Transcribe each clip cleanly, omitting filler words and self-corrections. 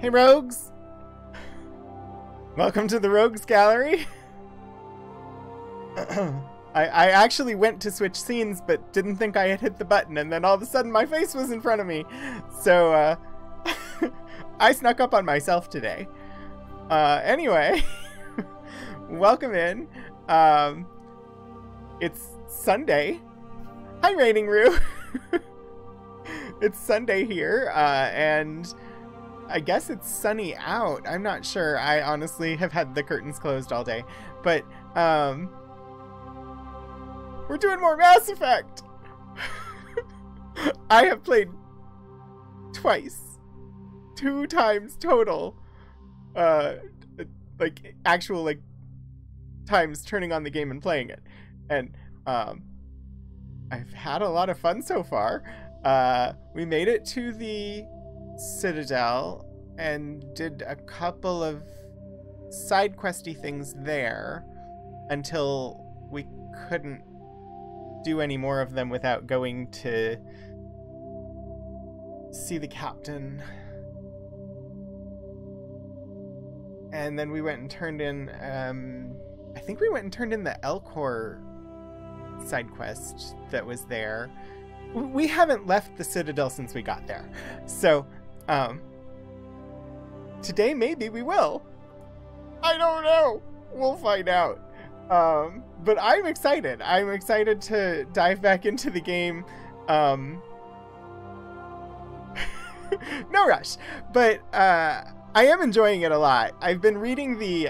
Hey rogues! Welcome to the Rogues Gallery. I actually went to switch scenes but didn't think I had hit the button, and then all of a sudden my face was in front of me. So I snuck up on myself today. Anyway, welcome in. It's Sunday. Hi, Raining Rue. It's Sunday here, and I guess it's sunny out. I'm not sure. I honestly have had the curtains closed all day. But, we're doing more Mass Effect! I have played twice. 2 times total. Like, actual, like, times turning on the game and playing it. And, I've had a lot of fun so far. We made it to the Citadel and did a couple of side questy things there until we couldn't do any more of them without going to see the captain. And then we went and turned in, I think we went and turned in the Elcor side quest that was there. We haven't left the Citadel since we got there. So, today maybe we will. I don't know. We'll find out. But I'm excited. I'm excited to dive back into the game. No rush. But, I am enjoying it a lot. I've been reading the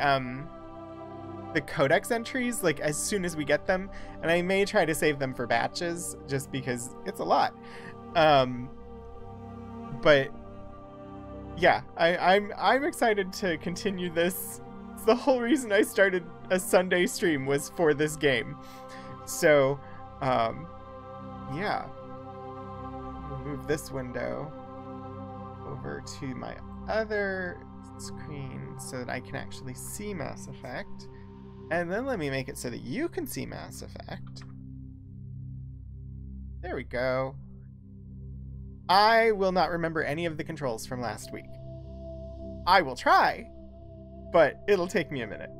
Codex Entries, like, as soon as we get them, and I may try to save them for batches, just because it's a lot. But yeah, I'm excited to continue this. It's the whole reason I started a Sunday stream was for this game. So, yeah. Move this window over to my other screen so that I can actually see Mass Effect. And then let me make it so that you can see Mass Effect. There we go. I will not remember any of the controls from last week. I will try, but it'll take me a minute,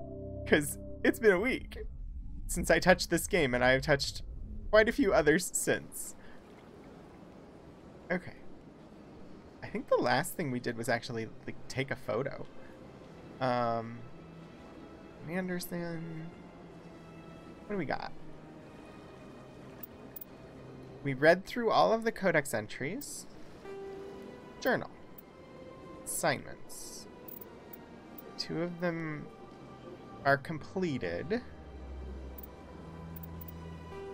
because it's been a week since I touched this game, and I have touched quite a few others since. Okay. I think the last thing we did was actually, like, take a photo. Anderson. What do we got? We read through all of the Codex Entries. Journal. Assignments. 2 of them are completed.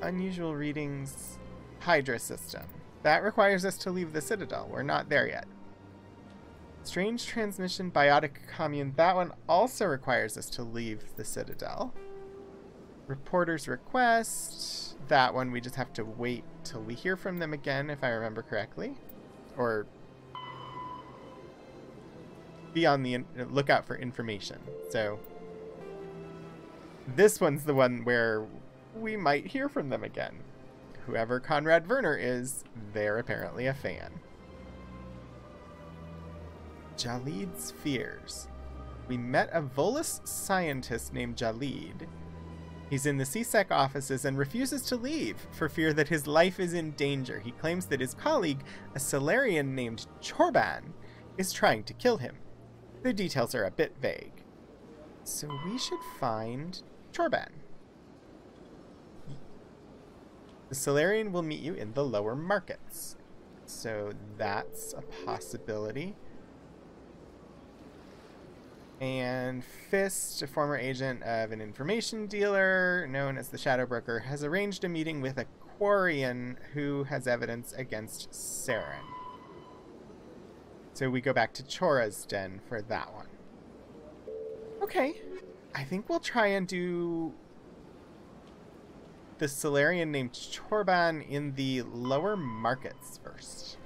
Unusual readings. Hydra system. That requires us to leave the Citadel. We're not there yet. Strange transmission, biotic commune. That one also requires us to leave the Citadel. Reporter's request. That one we just have to wait till we hear from them again, if I remember correctly. Or be on the lookout for information. So this one's the one where we might hear from them again. Whoever Conrad Werner is, they're apparently a fan. Jaleed's fears. We met a Volus scientist named Jaleed. He's in the CSEC offices and refuses to leave for fear that his life is in danger. He claims that his colleague, a Salarian named Chorban, is trying to kill him. The details are a bit vague. So we should find Chorban. The Salarian will meet you in the lower markets. So that's a possibility. And Fist, a former agent of an information dealer known as the Shadow Broker, has arranged a meeting with a Quarian who has evidence against Saren. So we go back to Chora's den for that one. Okay. I think we'll try and do the Salarian named Chorban in the lower markets first.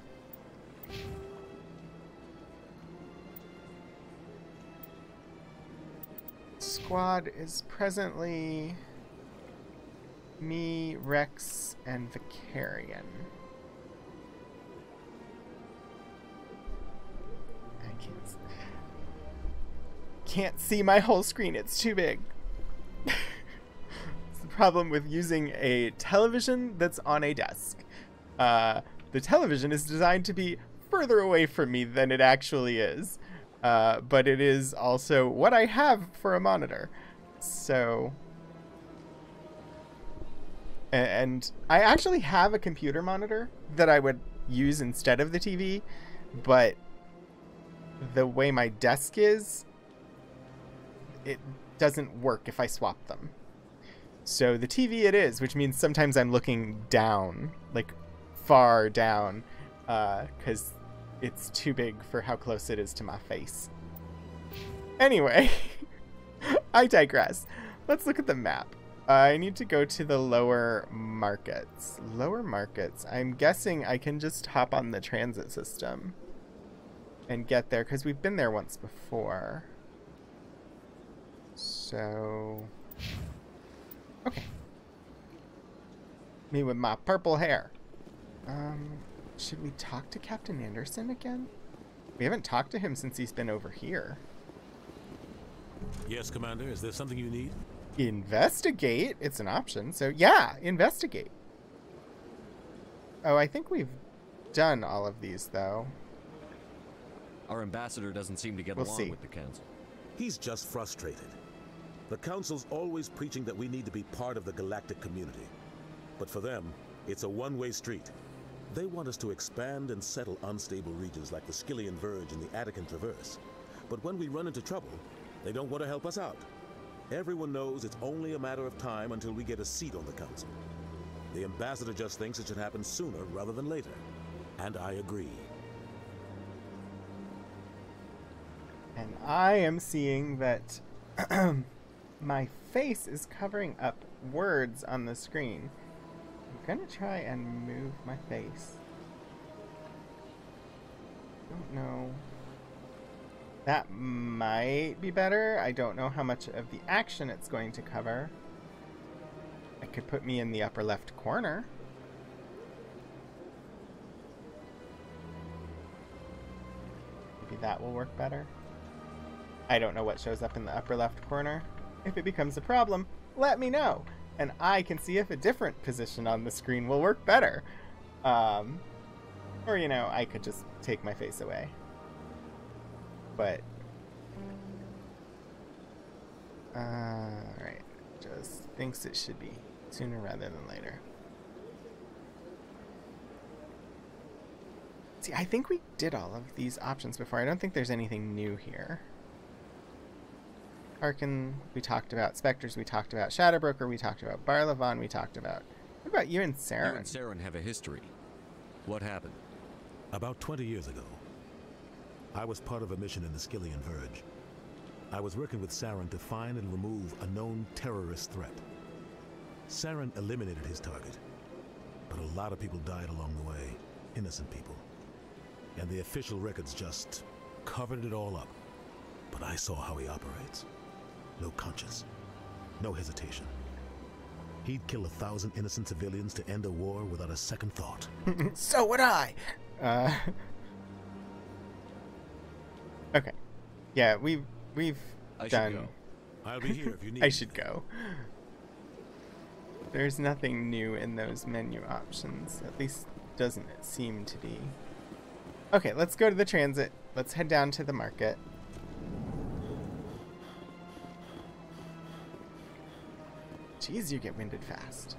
Squad is presently me, Rex, and Vicarian. I can't can't see my whole screen. It's too big. It's the problem with using a television that's on a desk. The television is designed to be further away from me than it actually is. But it is also what I have for a monitor. So... And I actually have a computer monitor that I would use instead of the TV, but the way my desk is, it doesn't work if I swap them. So the TV it is, which means sometimes I'm looking down, like far down, because it's too big for how close it is to my face. Anyway, I digress. Let's look at the map. I need to go to the lower markets. Lower markets. I'm guessing I can just hop on the transit system and get there, because we've been there once before. So... okay. Me with my purple hair. Should we talk to Captain Anderson again? We haven't talked to him since he's been over here. Yes, Commander. Is there something you need? Investigate? It's an option. So, yeah, investigate. Oh, I think we've done all of these, though. Our ambassador doesn't seem to get along with the council. He's just frustrated. The council's always preaching that we need to be part of the galactic community. But for them, it's a one-way street. They want us to expand and settle unstable regions like the Skillian Verge and the Attican Traverse. But when we run into trouble, they don't want to help us out. Everyone knows it's only a matter of time until we get a seat on the council. The ambassador just thinks it should happen sooner rather than later. And I agree. And I am seeing that my face is covering up words on the screen. I'm gonna try and move my face. Don't know. That might be better. I don't know how much of the action it's going to cover. It could put me in the upper left corner. Maybe that will work better. I don't know what shows up in the upper left corner. If it becomes a problem, let me know, and I can see if a different position on the screen will work better. Or, you know, I could just take my face away. But, alright, just thinks it should be sooner rather than later. See, I think we did all of these options before. I don't think there's anything new here. Harkin, we talked about. Spectres, we talked about. Shadowbroker, we talked about. Barlavon, we talked about. What about you and Saren? You and Saren have a history. What happened? About 20 years ago, I was part of a mission in the Skillian Verge. I was working with Saren to find and remove a known terrorist threat. Saren eliminated his target, but a lot of people died along the way, innocent people. And the official records just covered it all up. But I saw how he operates. No conscience, no hesitation. He'd kill 1,000 innocent civilians to end a war without a second thought. So would I! Okay. Yeah, we've I done... should go. I'll be here if you need I should go. There's nothing new in those menu options. At least doesn't it seem to be. Okay, let's go to the transit. Let's head down to the market. Jeez, you get winded fast.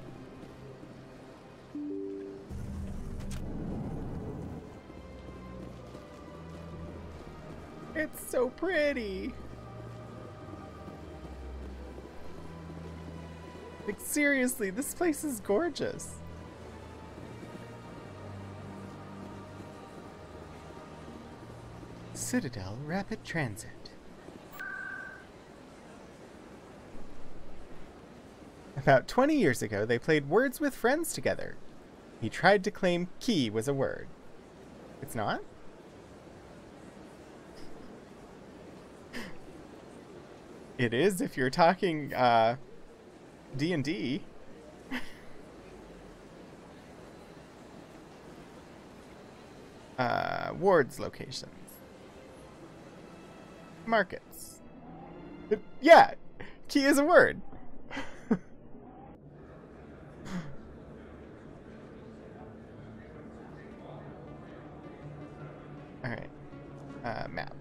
It's so pretty. Like, seriously, this place is gorgeous. Citadel Rapid Transit. About 20 years ago, they played Words with Friends together. He tried to claim key was a word. It's not? It is if you're talking, D&D. Wards locations. Markets. Yeah, key is a word. Alright. Map.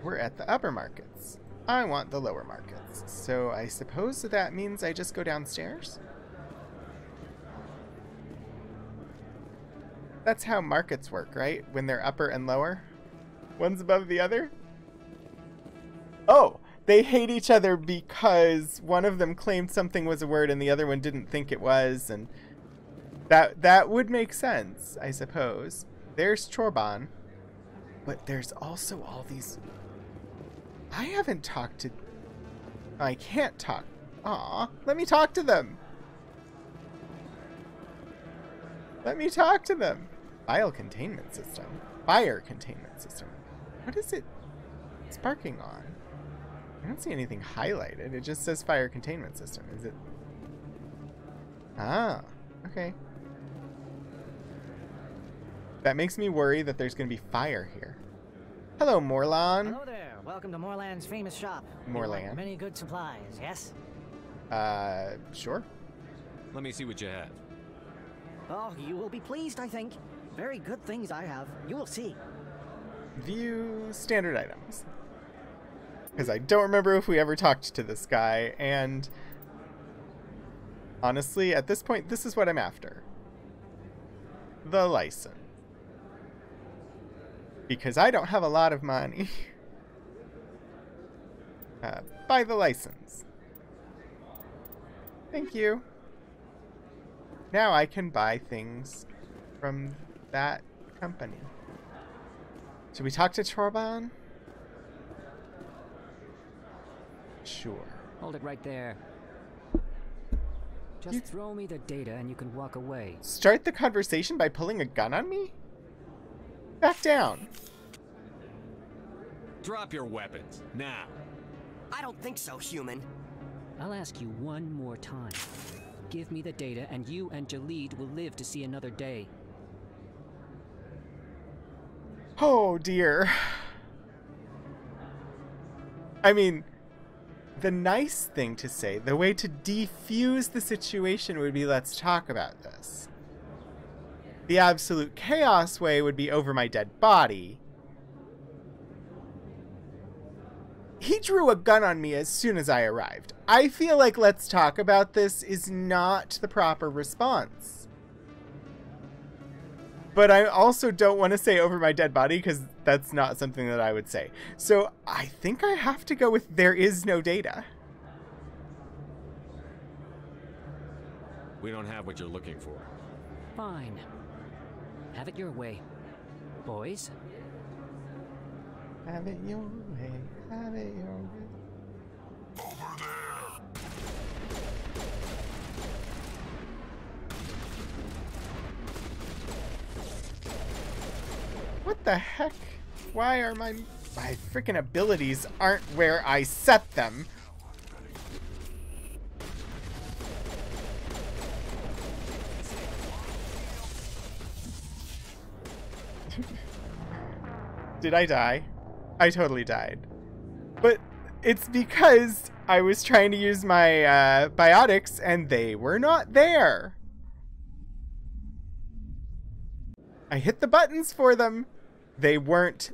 We're at the upper markets. I want the lower markets. So I suppose that means I just go downstairs? That's how markets work, right? When they're upper and lower? One's above the other? Oh! They hate each other because one of them claimed something was a word and the other one didn't think it was, and that would make sense, I suppose. There's Chorban. But there's also all these... I haven't talked to... I can't talk. Aw, let me talk to them. Let me talk to them. File containment system. Fire containment system. What is it sparking on? I don't see anything highlighted. It just says fire containment system. Is it? Ah, okay. That makes me worry that there's going to be fire here. Hello, Morlan. Hello there. Welcome to Morland's famous shop. Morland. Many good supplies, yes? Sure. Let me see what you have. Oh, you will be pleased, I think. Very good things I have. You will see. View standard items. Because I don't remember if we ever talked to this guy, and honestly, at this point, this is what I'm after. The license. Because I don't have a lot of money. Buy the license. Thank you. Now I can buy things from that company. Should we talk to Chorban? Sure. Hold it right there. Just throw me the data and you can walk away. Start the conversation by pulling a gun on me? Back down. Drop your weapons, now. I don't think so, human. I'll ask you one more time. Give me the data and you and Jaleed will live to see another day. Oh dear. I mean, the nice thing to say, the way to defuse the situation would be, let's talk about this. The absolute chaos way would be over my dead body. He drew a gun on me as soon as I arrived. I feel like let's talk about this is not the proper response. But I also don't want to say over my dead body because that's not something that I would say. So I think I have to go with there is no data. We don't have what you're looking for. Fine. Have it your way. Boys? Have it your way. Have it your way. Over there! What the heck? Why are my freaking abilities aren't where I set them? Did I die? I totally died. But it's because I was trying to use my biotics and they were not there. I hit the buttons for them. They weren't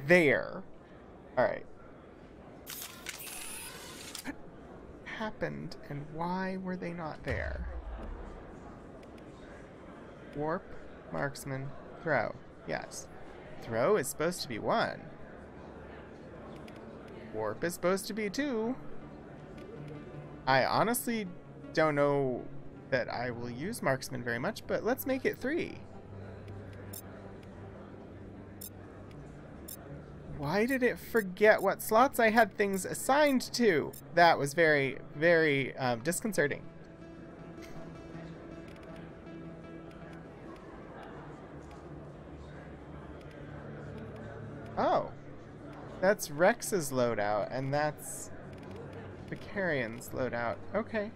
there. Alright. What happened and why were they not there? Warp, marksman, throw. Yes. Throw is supposed to be 1. Warp is supposed to be 2. I honestly don't know that I will use marksman very much, but let's make it 3. Why did it forget what slots I had things assigned to? That was very, very disconcerting. Oh. That's Rex's loadout, and that's Vicarian's loadout. Okay.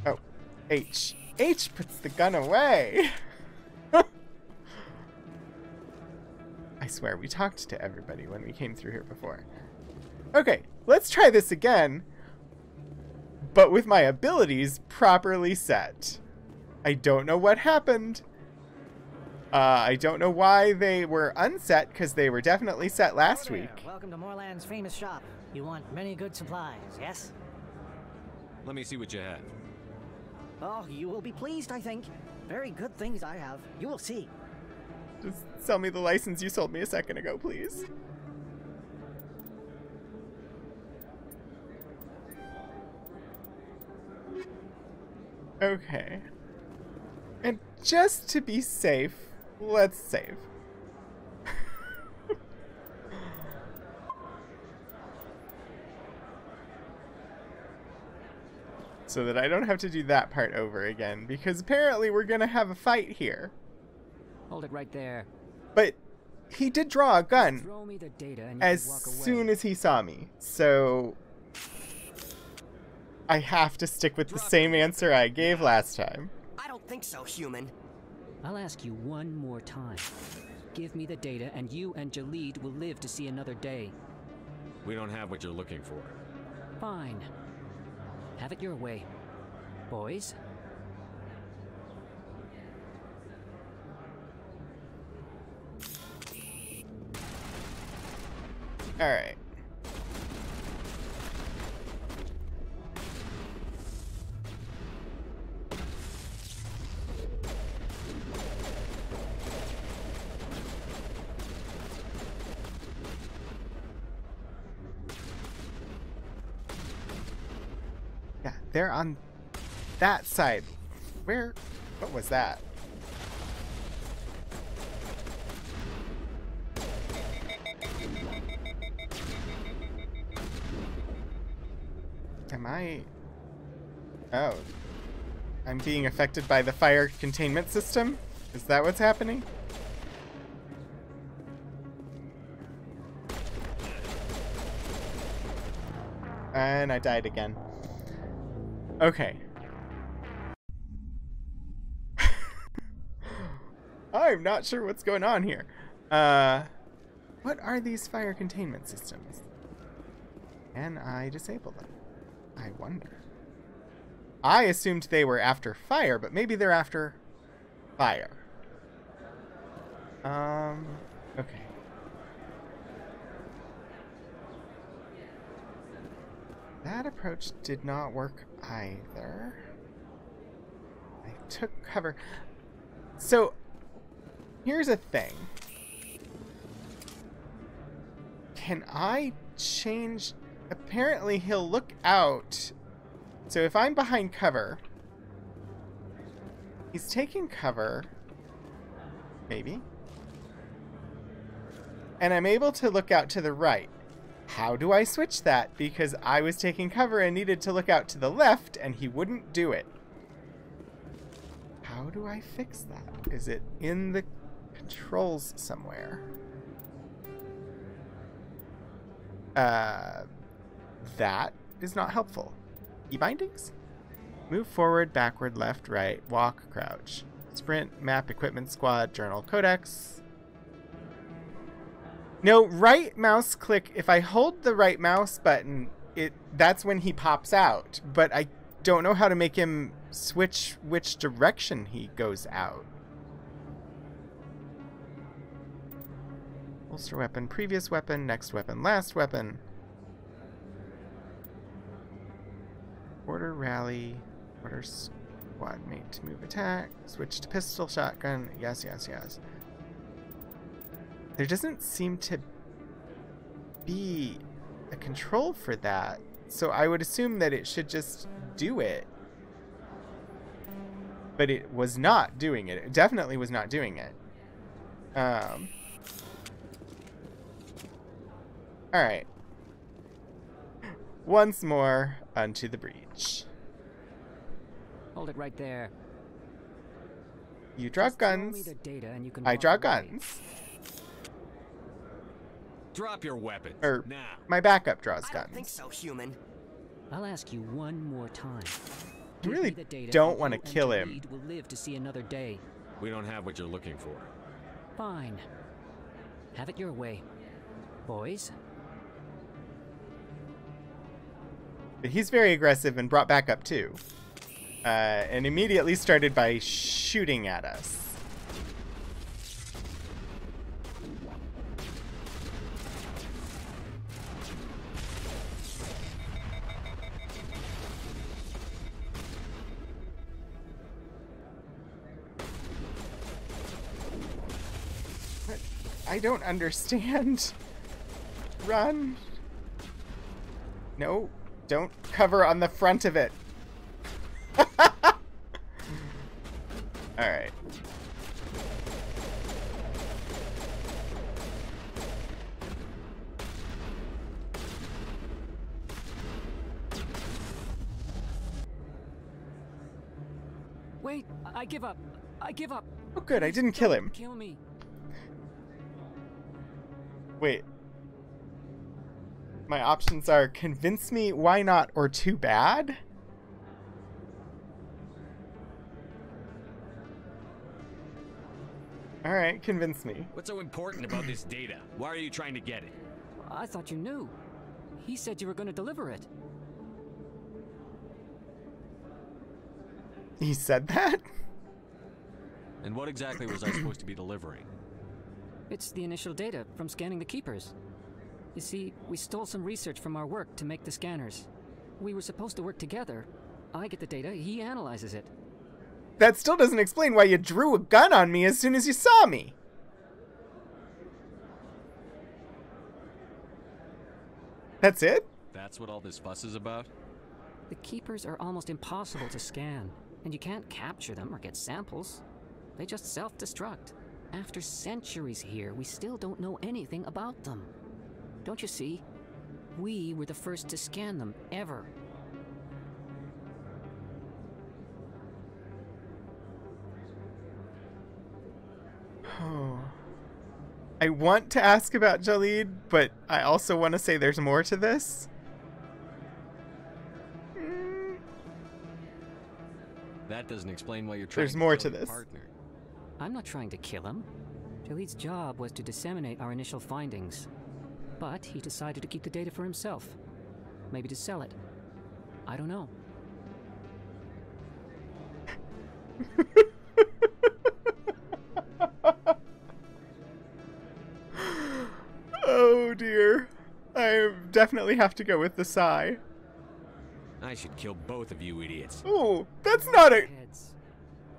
Oh. H. H puts the gun away! swear we talked to everybody when we came through here before. Okay, let's try this again, but with my abilities properly set. I don't know what happened. I don't know why they were unset, because they were definitely set last week. Welcome to Moorland's famous shop. You want many good supplies, yes? Let me see what you have. Oh, you will be pleased, I think. Very good things I have. You will see. Just sell me the license you sold me a second ago, please. Okay. And just to be safe, let's save. So that I don't have to do that part over again, because apparently we're gonna have a fight here. Hold it right there. But he did draw a gun Throw me the data and you as can walk away. soon as he saw me, so I have to stick with the same answer I gave last time. I don't think so, human. I'll ask you one more time. Give me the data and you and Jaleed will live to see another day. We don't have what you're looking for. Fine. Have it your way. Boys? Alright. Yeah, they're on that side. Where? What was that? Am I... Oh. I'm being affected by the fire containment system? Is that what's happening? And I died again. Okay. I'm not sure what's going on here. What are these fire containment systems? Can I disable them? I wonder. I assumed they were after fire, but maybe they're after fire. Okay. That approach did not work either. I took cover. So, here's a thing. Can I change... Apparently he'll look out. So if I'm behind cover, he's taking cover, maybe, and I'm able to look out to the right. How do I switch that? Because I was taking cover and needed to look out to the left, and he wouldn't do it. How do I fix that? Is it in the controls somewhere? That is not helpful. E-bindings? Move forward, backward, left, right, walk, crouch. Sprint, map, equipment, squad, journal, codex. No, right mouse click. If I hold the right mouse button, that's when he pops out. But I don't know how to make him switch which direction he goes out. Holster weapon, previous weapon, next weapon, last weapon. Order rally, order squad mate to move attack, switch to pistol, shotgun, yes, yes, yes. There doesn't seem to be a control for that, so I would assume that it should just do it. But it was not doing it. It definitely was not doing it. Alright. Once more, unto the breach. Hold it right there. You draw Just throw me guns. the data and you can I walk draw away. guns. Drop your weapons Or now. my backup draws I guns. don't think so, human. I'll ask you one more time. I Give really me the data don't and want you to and kill him. Jaleed will live to see another day. We don't have what you're looking for. Fine. Have it your way. Boys? He's very aggressive and brought back up too. And immediately started by shooting at us. What? I don't understand. Run. No, don't cover on the front of it. Alright. Wait, I give up. I give up. Oh good, I didn't kill him. Kill me. Wait. My options are convince me, why not, or too bad? Alright, convince me. What's so important about this data? Why are you trying to get it? I thought you knew. He said you were going to deliver it. He said that? And what exactly was I supposed to be delivering? It's the initial data from scanning the keepers. You see, we stole some research from our work to make the scanners. We were supposed to work together. I get the data, he analyzes it. That still doesn't explain why you drew a gun on me as soon as you saw me. That's it? That's what all this fuss is about? The keepers are almost impossible to scan, and you can't capture them or get samples. They just self-destruct. After centuries here, we still don't know anything about them. Don't you see? We were the first to scan them, ever. Oh. I want to ask about Jaleed, but I also want to say there's more to this. That doesn't explain why you're trying There's to more kill to your this. partner. I'm not trying to kill him. Jaleed's job was to disseminate our initial findings. But he decided to keep the data for himself. Maybe to sell it. I don't know. Oh dear. I definitely have to go with the sigh. I should kill both of you idiots. Oh, that's not a... Heads.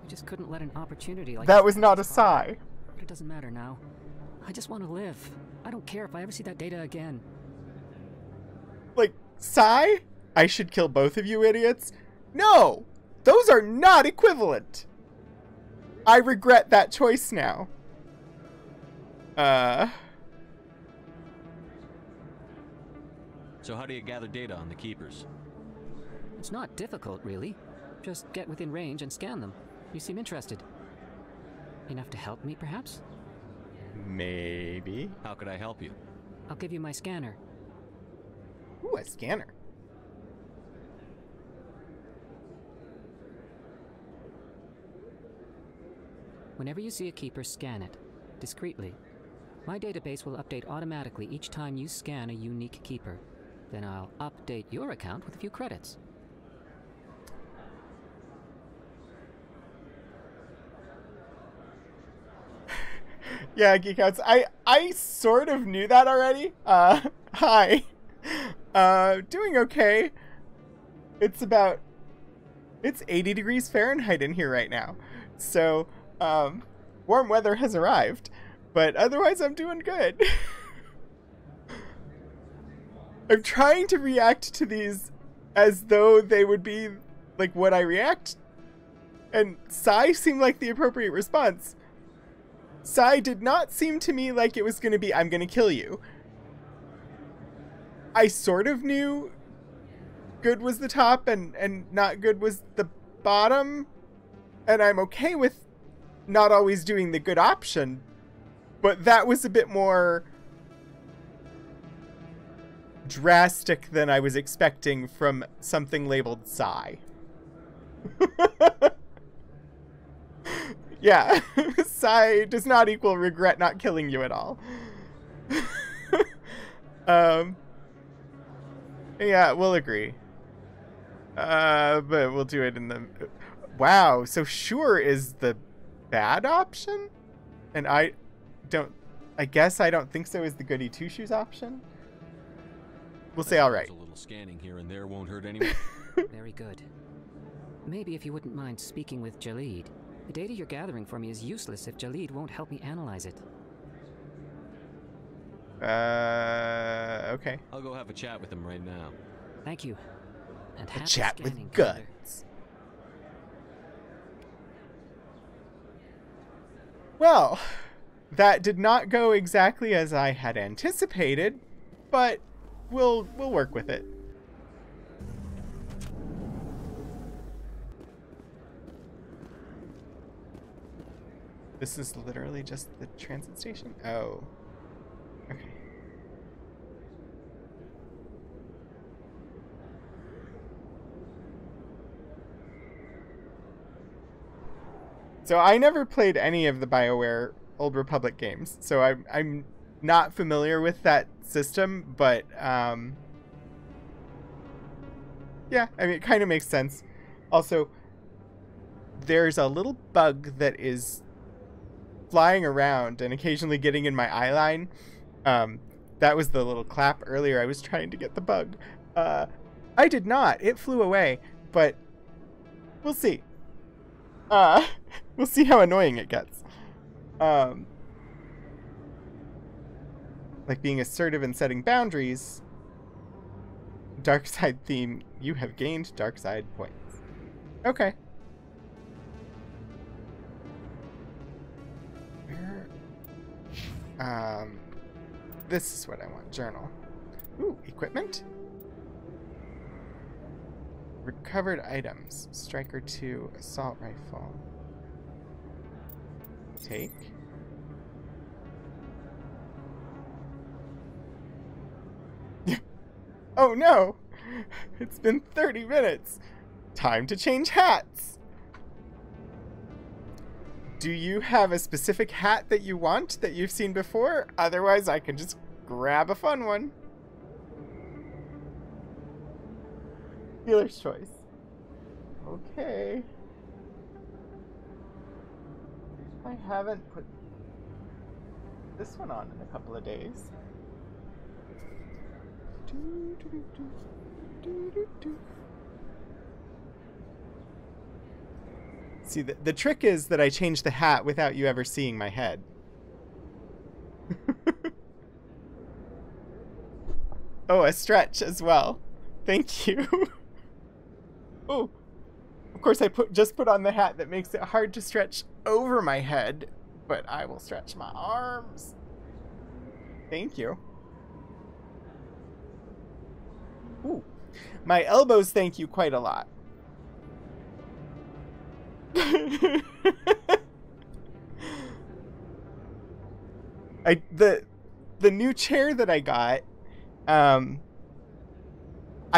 We just couldn't let an opportunity like That was not a sigh. But it doesn't matter now. I just want to live. I don't care if I ever see that data again. Like, sigh? I should kill both of you idiots? No! Those are not equivalent! I regret that choice now. So how do you gather data on the keepers? It's not difficult, really. Just get within range and scan them. You seem interested. Enough to help me, perhaps? Maybe. How could I help you? I'll give you my scanner. Ooh, a scanner. Whenever you see a keeper, scan it. Discreetly. My database will update automatically each time you scan a unique keeper. Then I'll update your account with a few credits. Yeah, Geekouts. I sort of knew that already. Hi. Doing okay. It's 80 degrees Fahrenheit in here right now. So, warm weather has arrived. But otherwise, I'm doing good. I'm trying to react to these as though they would be, like, what I react. And sigh seemed like the appropriate response. Sigh did not seem to me like it was going to be, I'm going to kill you. I sort of knew good was the top and not good was the bottom. And I'm okay with not always doing the good option. But that was a bit more drastic than I was expecting from something labeled sigh. Yeah, sigh does not equal regret not killing you at all. Yeah, we'll agree. But we'll do it in the... Wow, so sure is the bad option? And I guess I don't think so is the goody two-shoes option? We'll say all right. A little scanning here and there won't hurt anyone. Very good. Maybe if you wouldn't mind speaking with Jaleed. The data you're gathering for me is useless if Jaleed won't help me analyze it. Okay. I'll go have a chat with him right now. Thank you. And A happy chat scanning, with Commander. guns. Well, that did not go exactly as I had anticipated, but we'll work with it. This is literally just the transit station? Oh. Okay. So I never played any of the BioWare Old Republic games, so I'm not familiar with that system, but yeah, I mean, it kind of makes sense. Also, there's a little bug that is flying around and occasionally getting in my eye line. That was the little clap earlier. I was trying to get the bug. I did not. It flew away, but we'll see. We'll see how annoying it gets. Like being assertive and setting boundaries. Dark side theme. You have gained dark side points. Okay. This is what I want. Journal. Ooh, equipment. Recovered items. Striker 2, assault rifle. Take. Oh no! It's been 30 minutes. Time to change hats. Do you have a specific hat that you want that you've seen before? Otherwise, I can just grab a fun one. Dealer's choice. Okay. I haven't put this one on in a couple of days. See, the trick is that I change the hat without you ever seeing my head. Oh, a stretch as well. Thank you. Oh, of course I just put on the hat that makes it hard to stretch over my head, but I will stretch my arms. Thank you. Ooh, my elbows thank you quite a lot. The new chair that I got, I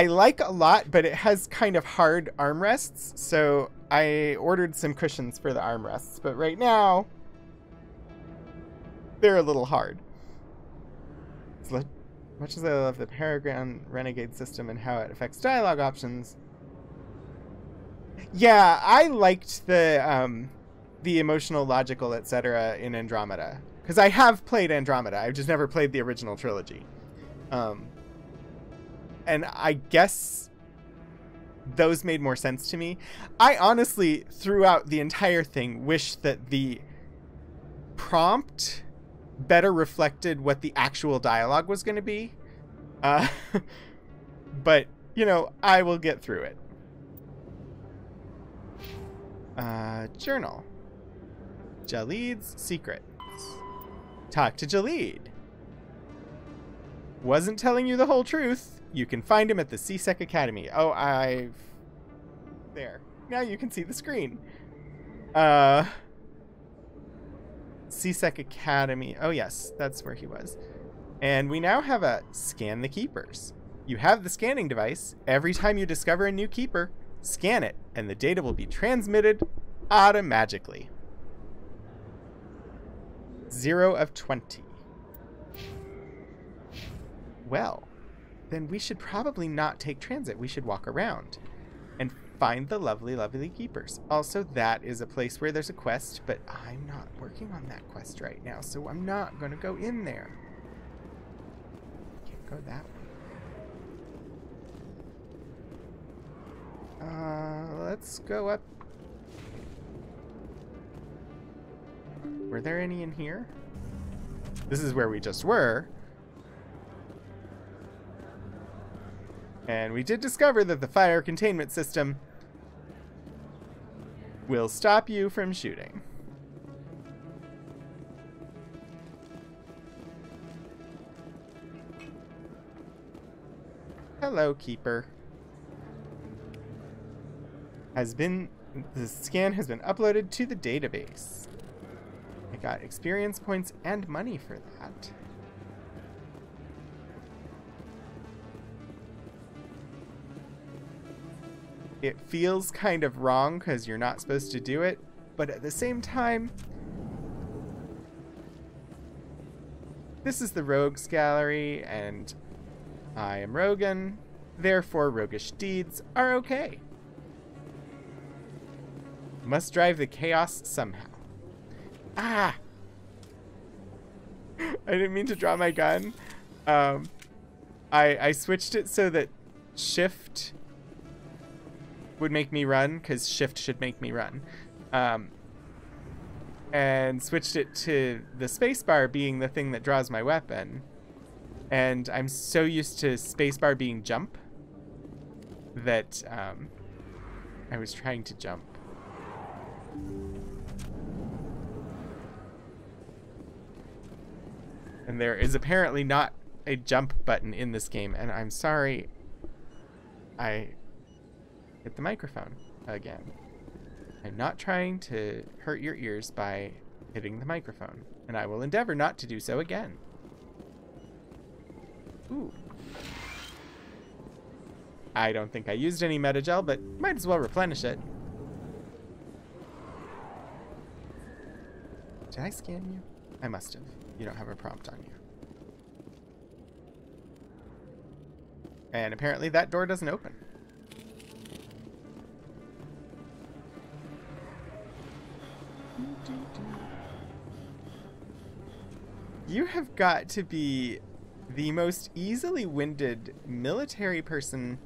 like a lot, but it has kind of hard armrests, so I ordered some cushions for the armrests, but right now they're a little hard. As much as I love the Paragon Renegade system and how it affects dialogue options, yeah, I liked the emotional, logical, etc. in Andromeda. Because I have played Andromeda. I've just never played the original trilogy. And I guess those made more sense to me. I honestly, throughout the entire thing, wish that the prompt better reflected what the actual dialogue was going to be. But, you know, I will get through it. Journal. Jaleed's secrets. Talk to Jaleed. Wasn't telling you the whole truth. You can find him at the CSEC Academy. Oh, there. Now you can see the screen. CSEC Academy. Oh, yes. That's where he was. And we now have a scan the keepers. You have the scanning device. Every time you discover a new keeper, scan it, and the data will be transmitted automatically. 0 of 20. well, then we should probably not take transit. We should walk around and find the lovely, lovely keepers. Also, that is a place where there's a quest, but I'm not working on that quest right now, so I'm not going to go in there. Can't go that way. Let's go up. Were there any in here? This is where we just were. And we did discover that the fire containment system will stop you from shooting. Hello, Keeper. The scan has been uploaded to the database. I got experience points and money for that. It feels kind of wrong because you're not supposed to do it, but at the same time, this is the Rogues Gallery, and I am Rogan, therefore roguish deeds are okay. Must drive the chaos somehow. Ah! I didn't mean to draw my gun. I switched it so that shift would make me run, because shift should make me run. And switched it to the spacebar being the thing that draws my weapon. And I'm so used to spacebar being jump that I was trying to jump. And there is apparently not a jump button in this game, and I'm sorry I hit the microphone again. I'm not trying to hurt your ears by hitting the microphone, and I will endeavor not to do so again. Ooh. I don't think I used any metagel, but might as well replenish it. Did I scan you? I must have. You don't have a prompt on you. And apparently that door doesn't open. You have got to be the most easily winded military person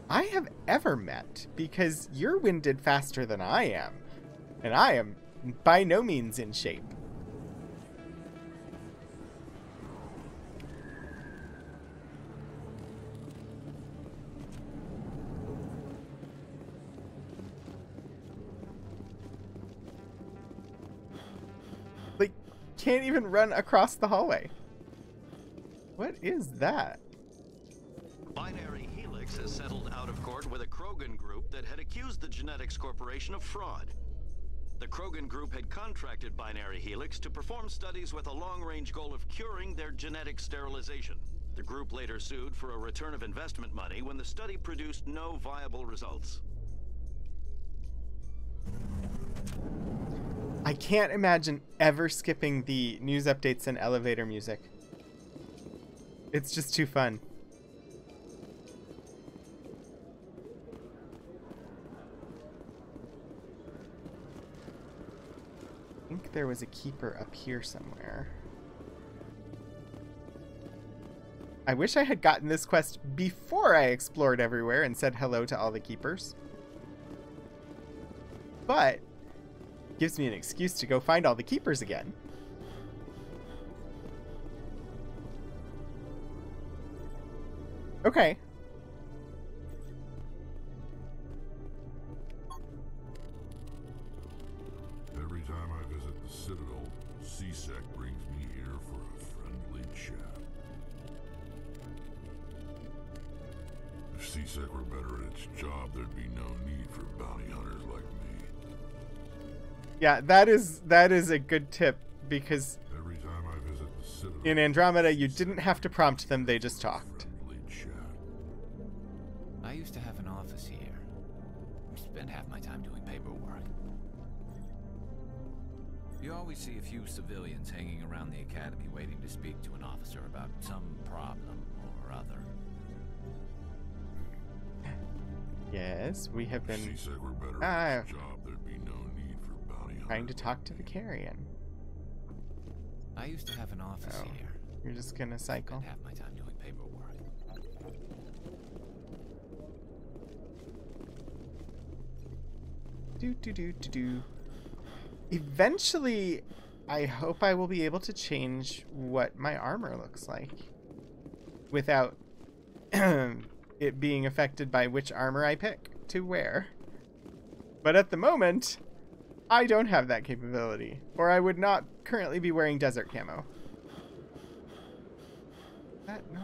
I have ever met, because you're winded faster than I am, and I am by no means in shape. Like, can't even run across the hallway. What is that? Binary Helix has settled out of court with a Krogan group that had accused the Genetics Corporation of fraud. The Krogan group had contracted Binary Helix to perform studies with a long-range goal of curing their genetic sterilization. The group later sued for a return of investment money when the study produced no viable results. I can't imagine ever skipping the news updates and elevator music. It's just too fun. I think there was a keeper up here somewhere. I wish I had gotten this quest before I explored everywhere and said hello to all the keepers. But gives me an excuse to go find all the keepers again. Okay. Every time I visit the Citadel, CSEC brings me here for a friendly chat. If CSEC were better at its job, there'd be no need for bounty hunters like me. Yeah, that is a good tip, because Every time I visit the Citadel, in Andromeda you didn't have to prompt them, they just talked. friendly chat. I used to have an office here. Spent half my time doing paperwork. You always see a few civilians hanging around the academy waiting to speak to an officer about some problem or is we have been She said we're better at this job. There'd be no need for bounty hunters. trying to talk to the Quarian. I used to have an office Oh, here. you're just gonna cycle. Spend half my time doing paperwork. Do. Eventually, I hope I will be able to change what my armor looks like without it being affected by which armor I pick to wear. But at the moment, I don't have that capability, or I would not currently be wearing desert camo. Is that not...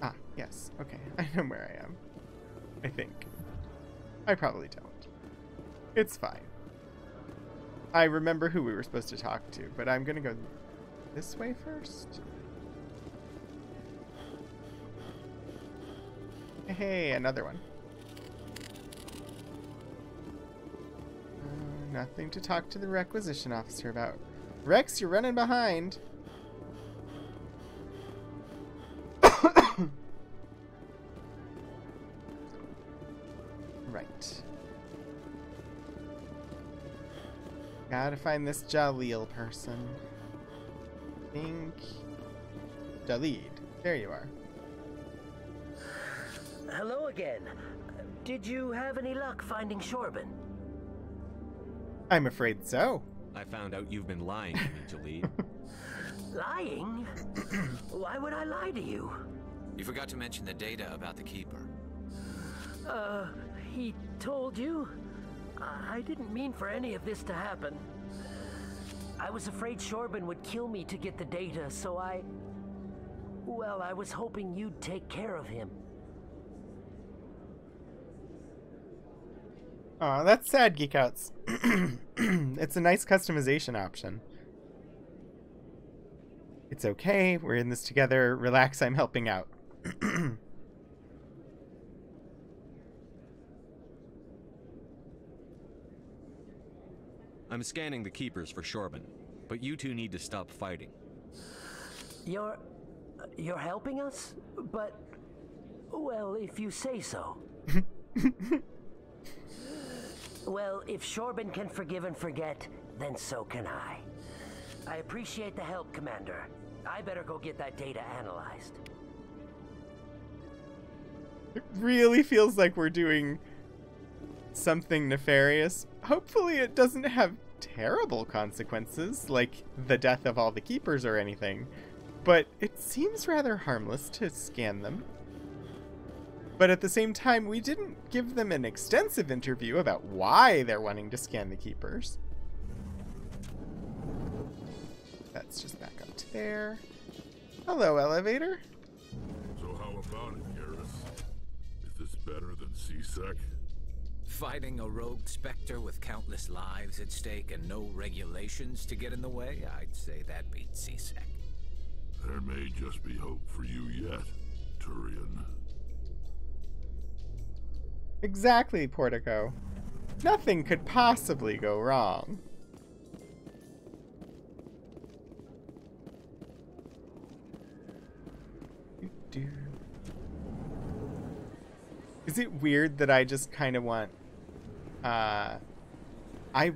Ah, yes. Okay, I know where I am. I think. I probably don't. It's fine. I remember who we were supposed to talk to, but I'm gonna go this way first. Hey, another one. Nothing to talk to the requisition officer about. Rex, you're running behind. Right. Gotta find this Jaleed person. Think... Jaleed. There you are. Hello again. Did you have any luck finding Shorbin? I'm afraid so. I found out you've been lying to me, Jaleed. Lying? Why would I lie to you? You forgot to mention the data about the Keeper. He told you? I didn't mean for any of this to happen. I was afraid Shorbin would kill me to get the data, so well, I was hoping you'd take care of him. Aw, that's sad, Geekouts. It's a nice customization option. It's okay, we're in this together. Relax, I'm helping out. I'm scanning the Keepers for Shorbin, but you two need to stop fighting. You're helping us? But, well, if you say so. Well, if Shorbin can forgive and forget, then so can I. I appreciate the help, Commander. I better go get that data analyzed. It really feels like we're doing something nefarious. Hopefully it doesn't have terrible consequences, like the death of all the Keepers or anything. But it seems rather harmless to scan them. But at the same time, we didn't give them an extensive interview about why they're wanting to scan the Keepers. Let's just back up to there. Hello, elevator. So how about it, Garrus? Is this better than C-Sec? Fighting a rogue Spectre with countless lives at stake and no regulations to get in the way? I'd say that beats C-Sec. There may just be hope for you yet, Turian. Exactly, Portico. Nothing could possibly go wrong. Is it weird that I just kind of want... I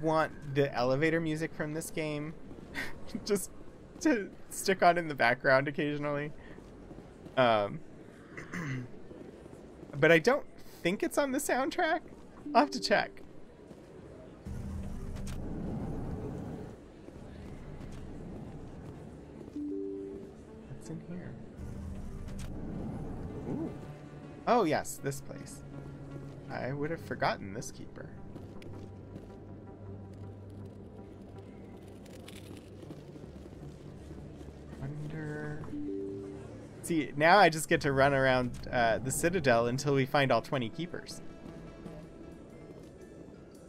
want the elevator music from this game just to stick on in the background occasionally. But I don't think it's on the soundtrack. I'll have to check. What's in here? Ooh. Oh yes, this place. I would have forgotten this keeper. Wonder... See, now I just get to run around the Citadel until we find all 20 keepers.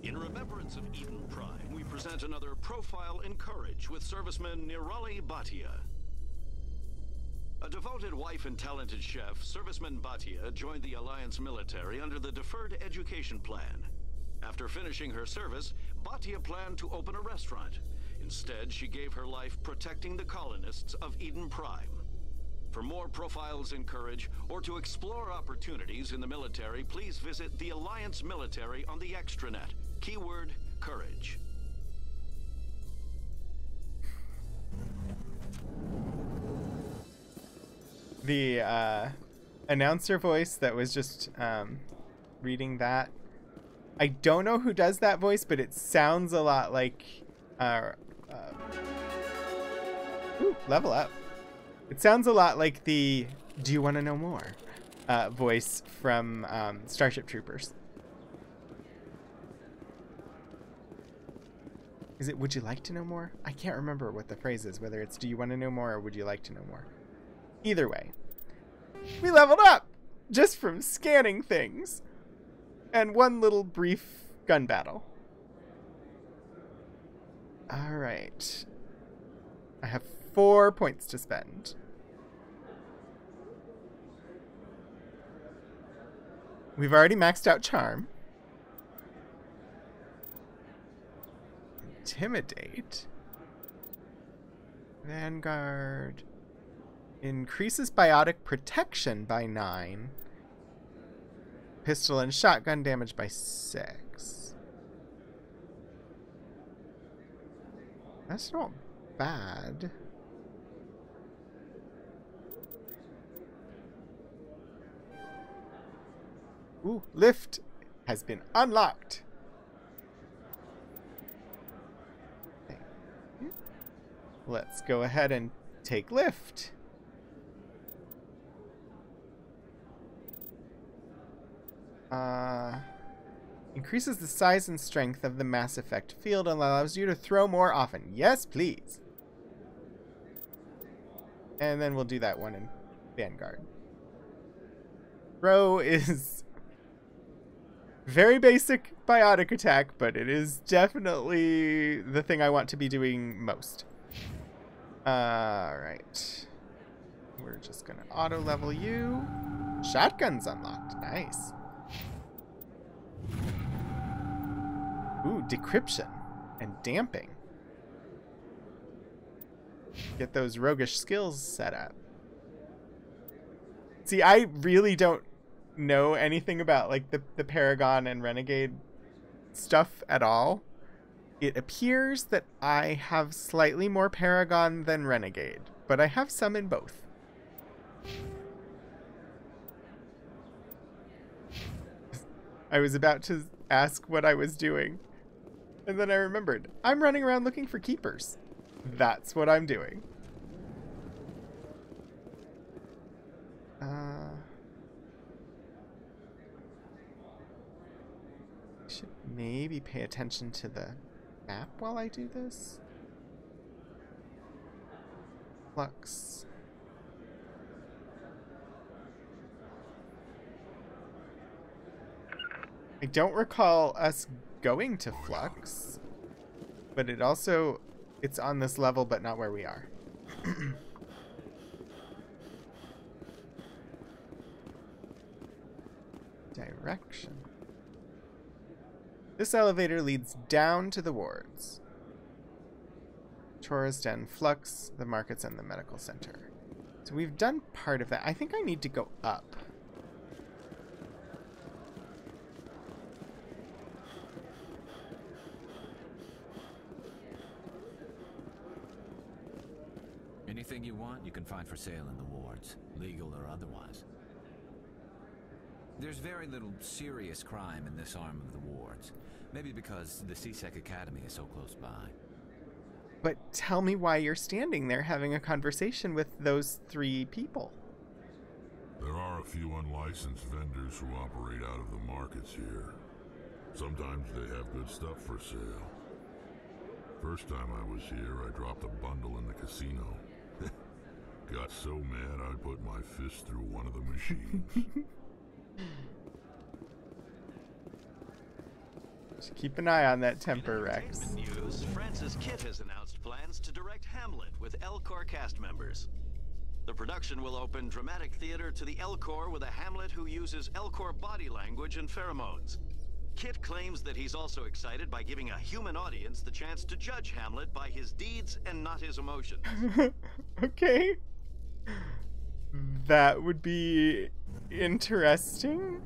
In remembrance of Eden Prime, we present another Profile in Courage with serviceman Nirali Bhatia. A devoted wife and talented chef, serviceman Bhatia joined the Alliance military under the Deferred Education Plan. After finishing her service, Bhatia planned to open a restaurant. Instead, she gave her life protecting the colonists of Eden Prime. For more profiles in courage, or to explore opportunities in the military, please visit the Alliance Military on the extranet. Keyword, courage. The announcer voice that was just reading that, I don't know who does that voice, but it sounds a lot like ooh, level up. It sounds a lot like the "Do you want to know more?" Voice from Starship Troopers. Is it "Would you like to know more"? I can't remember what the phrase is, whether it's "Do you want to know more" or "Would you like to know more?" Either way, we leveled up just from scanning things and one little brief gun battle. All right. I have 4 points to spend. We've already maxed out Charm. Intimidate. Vanguard. Increases biotic protection by 9. Pistol and shotgun damage by 6. That's not bad. Ooh, lift has been unlocked. Let's go ahead and take lift. Increases the size and strength of the Mass Effect field and allows you to throw more often. Yes, please. And then we'll do that one in Vanguard. Throw is very basic biotic attack, but it is definitely the thing I want to be doing most. Alright. We're just gonna auto level you. Shotgun's unlocked. Nice. Ooh, decryption and damping. Get those roguish skills set up. See, I really don't know anything about like the Paragon and Renegade stuff at all. It appears that I have slightly more Paragon than Renegade, but I have some in both. I was about to ask what I was doing, and then I remembered. I'm running around looking for keepers. That's what I'm doing. Should maybe pay attention to the map while I do this. Flux. I don't recall us going to Flux, but it's on this level, but not where we are. Direction. This elevator leads down to the wards. Chora's Den, Flux, the markets, and the medical center. So we've done part of that. I think I need to go up. Anything you want, you can find for sale in the wards, legal or otherwise. There's very little serious crime in this arm of the wards. Maybe because the CSEC Academy is so close by. But tell me why you're standing there having a conversation with those 3 people. There are a few unlicensed vendors who operate out of the markets here. Sometimes they have good stuff for sale. First time I was here, I dropped a bundle in the casino. Got so mad I put my fist through one of the machines. Just keep an eye on that temper, In Rex. entertainment news, Francis Kitt has announced plans to direct Hamlet with Elcor cast members. The production will open dramatic theater to the Elcor with a Hamlet who uses Elcor body language and pheromones. Kitt claims that he's also excited by giving a human audience the chance to judge Hamlet by his deeds and not his emotions. Okay. That would be interesting.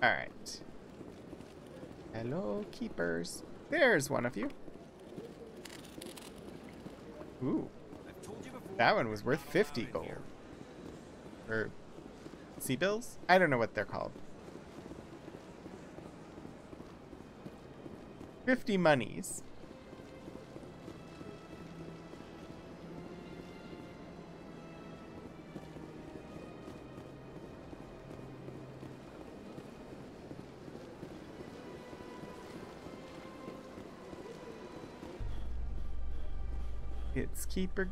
All right. Hello, keepers. There's one of you. Ooh. That one was worth 50 gold. Or sea bills? I don't know what they're called. 50 monies. It's keeper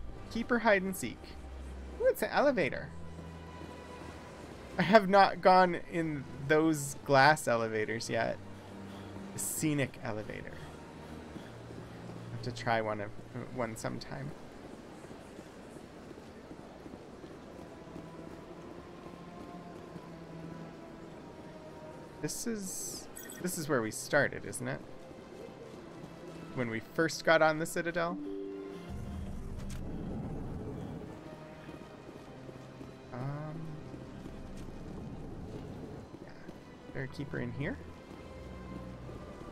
hide and seek. Ooh, it's an elevator. I have not gone in those glass elevators yet. The scenic elevator. I have to try one sometime. This is where we started, isn't it? When we first got on the Citadel. Is there a keeper in here?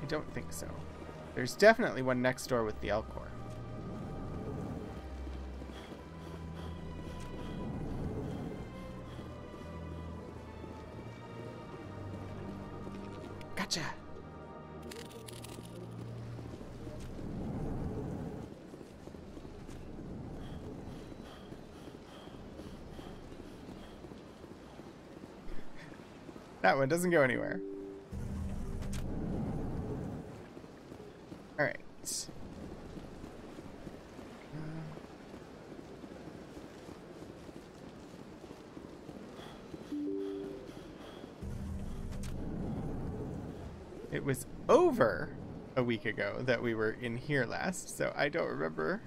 I don't think so. There's definitely one next door with the Elcor. Gotcha! That one doesn't go anywhere. All right. It was over a week ago that we were in here last, so I don't remember.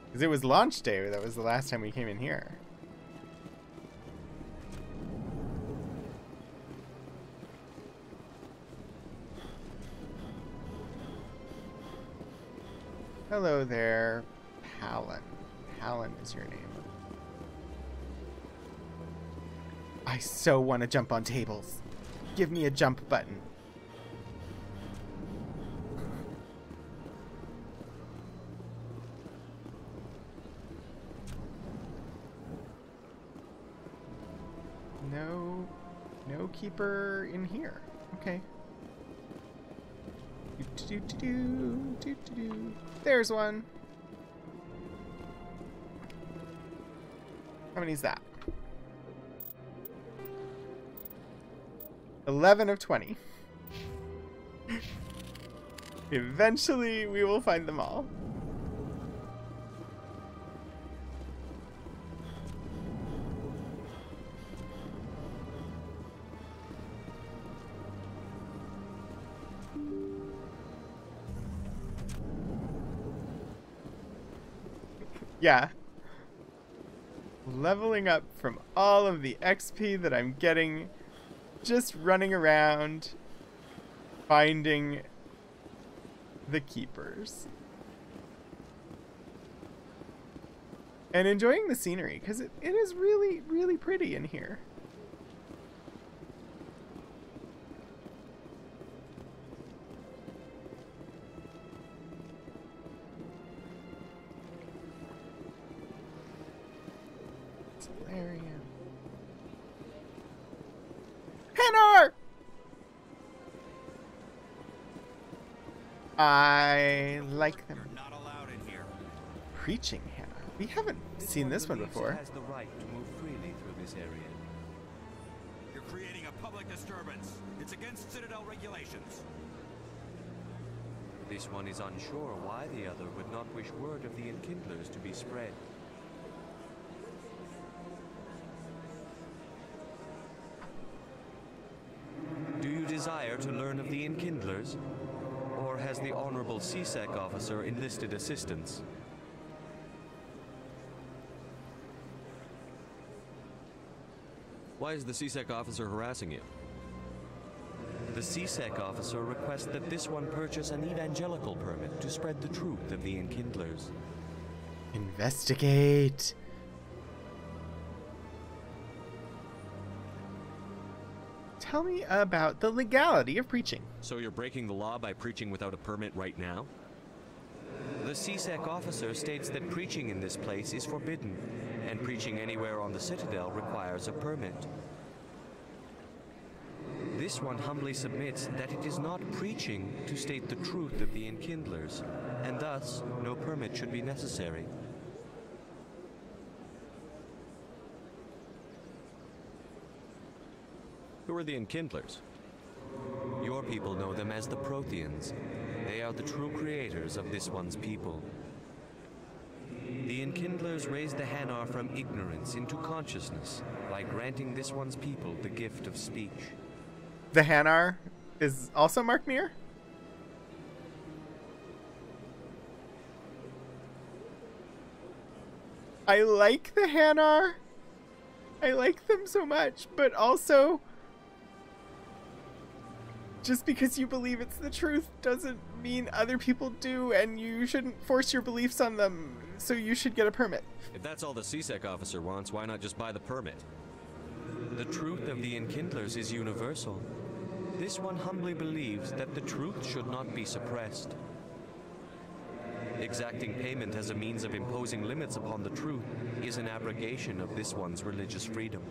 Because it was launch day, that was the last time we came in here. Hello there, Palin. Palin is your name. I so want to jump on tables. Give me a jump button. No keeper in here. Okay. There's one. How many is that? 11 of 20. Eventually, we will find them all. Yeah. Leveling up from all of the XP that I'm getting just running around finding the keepers. And enjoying the scenery, because it is really, really pretty in here. I like them. Not allowed in here. Preaching Hannah. We haven't seen this one before. Has the right to move freely through this area. You're creating a public disturbance. It's against Citadel regulations. This one is unsure why the other would not wish word of the Enkindlers to be spread. Do you desire to learn of the Enkindlers? Or has the Honorable CSEC officer enlisted assistance? Why is the CSEC officer harassing you? The CSEC officer requests that this one purchase an evangelical permit to spread the truth of the Enkindlers. Investigate. Tell me about the legality of preaching. So you're breaking the law by preaching without a permit right now? The CSEC officer states that preaching in this place is forbidden, and preaching anywhere on the Citadel requires a permit. This one humbly submits that it is not preaching to state the truth of the Enkindlers, and thus no permit should be necessary. Who are the Enkindlers? Your people know them as the Protheans. They are the true creators of this one's people. The Enkindlers raised the Hanar from ignorance into consciousness by granting this one's people the gift of speech. The Hanar is also Mark Meer? I like the Hanar. I like them so much, but also, just because you believe it's the truth doesn't mean other people do, and you shouldn't force your beliefs on them, so you should get a permit. If that's all the CSEC officer wants, why not just buy the permit? The truth of the Enkindlers is universal. This one humbly believes that the truth should not be suppressed. Exacting payment as a means of imposing limits upon the truth is an abrogation of this one's religious freedom.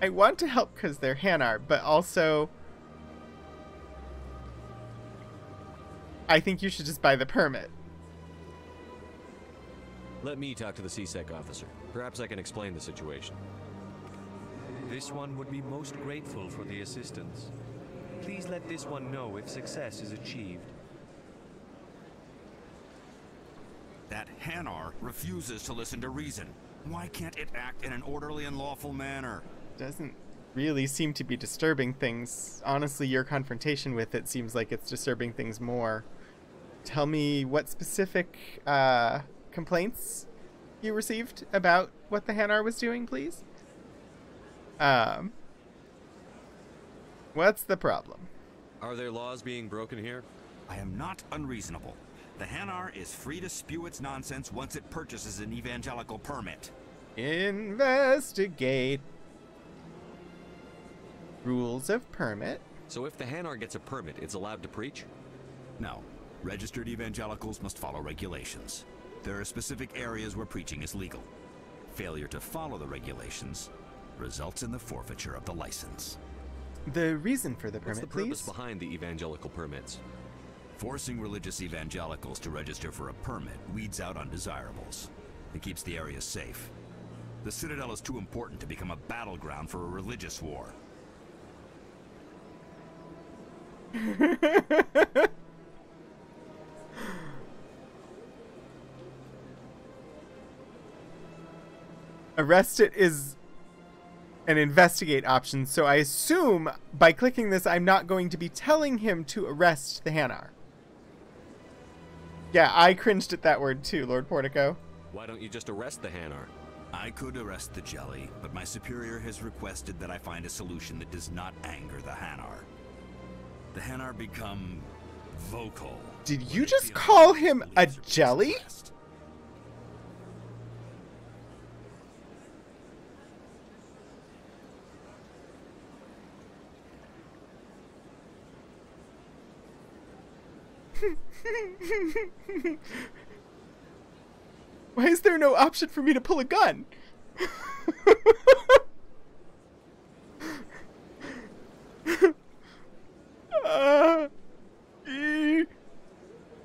I want to help because they're Hanar, but also I think you should just buy the permit. Let me talk to the CSEC officer. Perhaps I can explain the situation. This one would be most grateful for the assistance. Please let this one know if success is achieved. That Hanar refuses to listen to reason. Why can't it act in an orderly and lawful manner? Doesn't really seem to be disturbing things. Honestly, your confrontation with it seems like it's disturbing things more. Tell me what specific complaints you received about what the Hanar was doing, please. What's the problem? Are there laws being broken here? I am not unreasonable. The Hanar is free to spew its nonsense once it purchases an evangelical permit. Investigate. Rules of permit. So if the Hanar gets a permit, it's allowed to preach? No. Registered evangelicals must follow regulations. There are specific areas where preaching is legal. Failure to follow the regulations results in the forfeiture of the license. The reason for the permit, What's the purpose please? behind the evangelical permits? Forcing religious evangelicals to register for a permit weeds out undesirables. It keeps the area safe. The Citadel is too important to become a battleground for a religious war. Arrest it is an investigate option, so I assume by clicking this I'm not going to be telling him to arrest the Hanar. Yeah, I cringed at that word too, Lord Portico. Why don't you just arrest the Hanar? I could arrest the Jelly, but my superior has requested that I find a solution that does not anger the Hanar. The Hanar become vocal. Did you just call him a jelly? Why is there no option for me to pull a gun?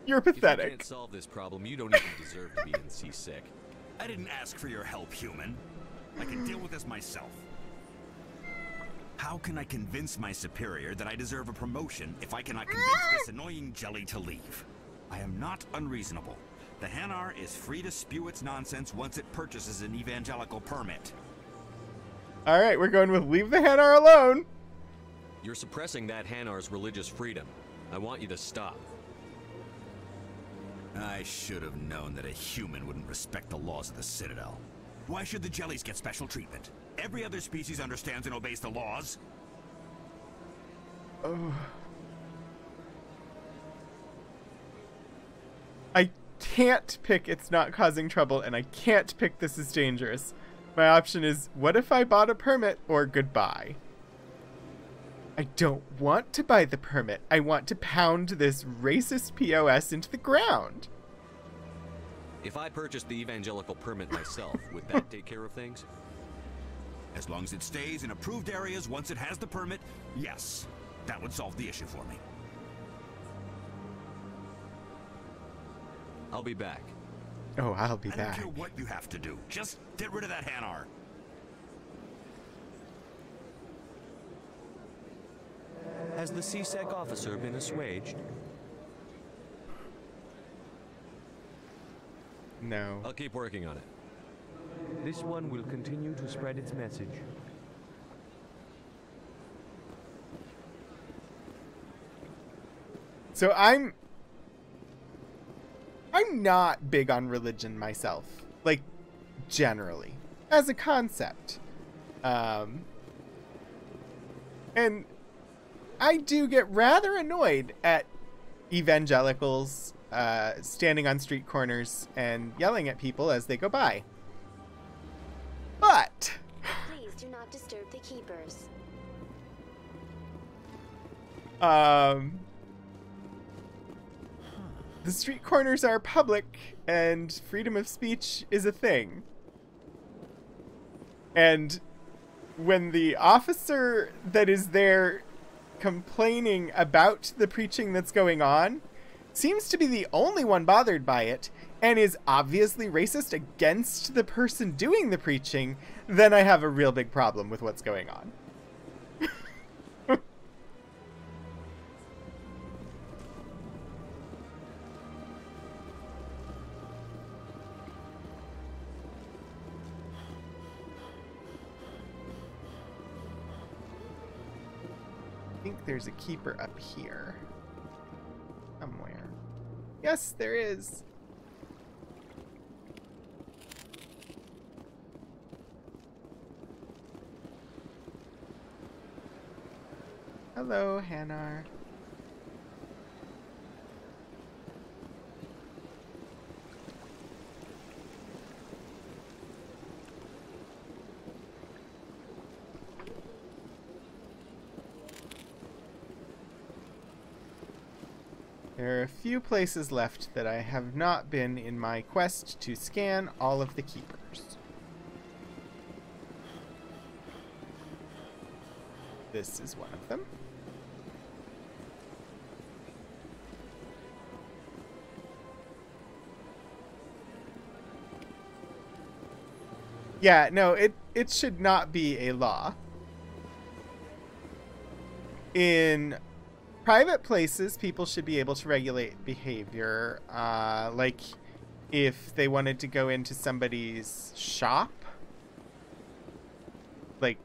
You're pathetic. If you can't solve this problem, you don't even deserve to be in CSEC. I didn't ask for your help, human. I can deal with this myself. How can I convince my superior that I deserve a promotion if I cannot convince this annoying jelly to leave? I am not unreasonable. The Hanar is free to spew its nonsense once it purchases an evangelical permit. Alright, we're going with leave the Hanar alone. You're suppressing that Hanar's religious freedom. I want you to stop. I should have known that a human wouldn't respect the laws of the Citadel. Why should the jellies get special treatment? Every other species understands and obeys the laws. I can't pick it's not causing trouble, and I can't pick this is dangerous. My option is, what if I bought a permit, or goodbye? I don't want to buy the permit. I want to pound this racist POS into the ground. If I purchased the evangelical permit myself, would that take care of things? As long as it stays in approved areas once it has the permit, yes. That would solve the issue for me. I'll be back. Oh, I'll be I back. don't care what you have to do. Just get rid of that Hanar. Has the CSEC officer been assuaged? No. I'll keep working on it. This one will continue to spread its message. So I'm not big on religion myself, like, generally, as a concept. And I do get rather annoyed at evangelicals standing on street corners and yelling at people as they go by. But please do not disturb the keepers. The street corners are public, and freedom of speech is a thing. And when the officer that is there complaining about the preaching that's going on seems to be the only one bothered by it, and is obviously racist against the person doing the preaching, then I have a real big problem with what's going on. I think there's a keeper up here somewhere. Yes, there is. Hello, Hanar. There are a few places left that I have not been in my quest to scan all of the keepers. This is one of them. Yeah, no, it should not be a law. In private places, people should be able to regulate behavior. Like, if they wanted to go into somebody's shop, like,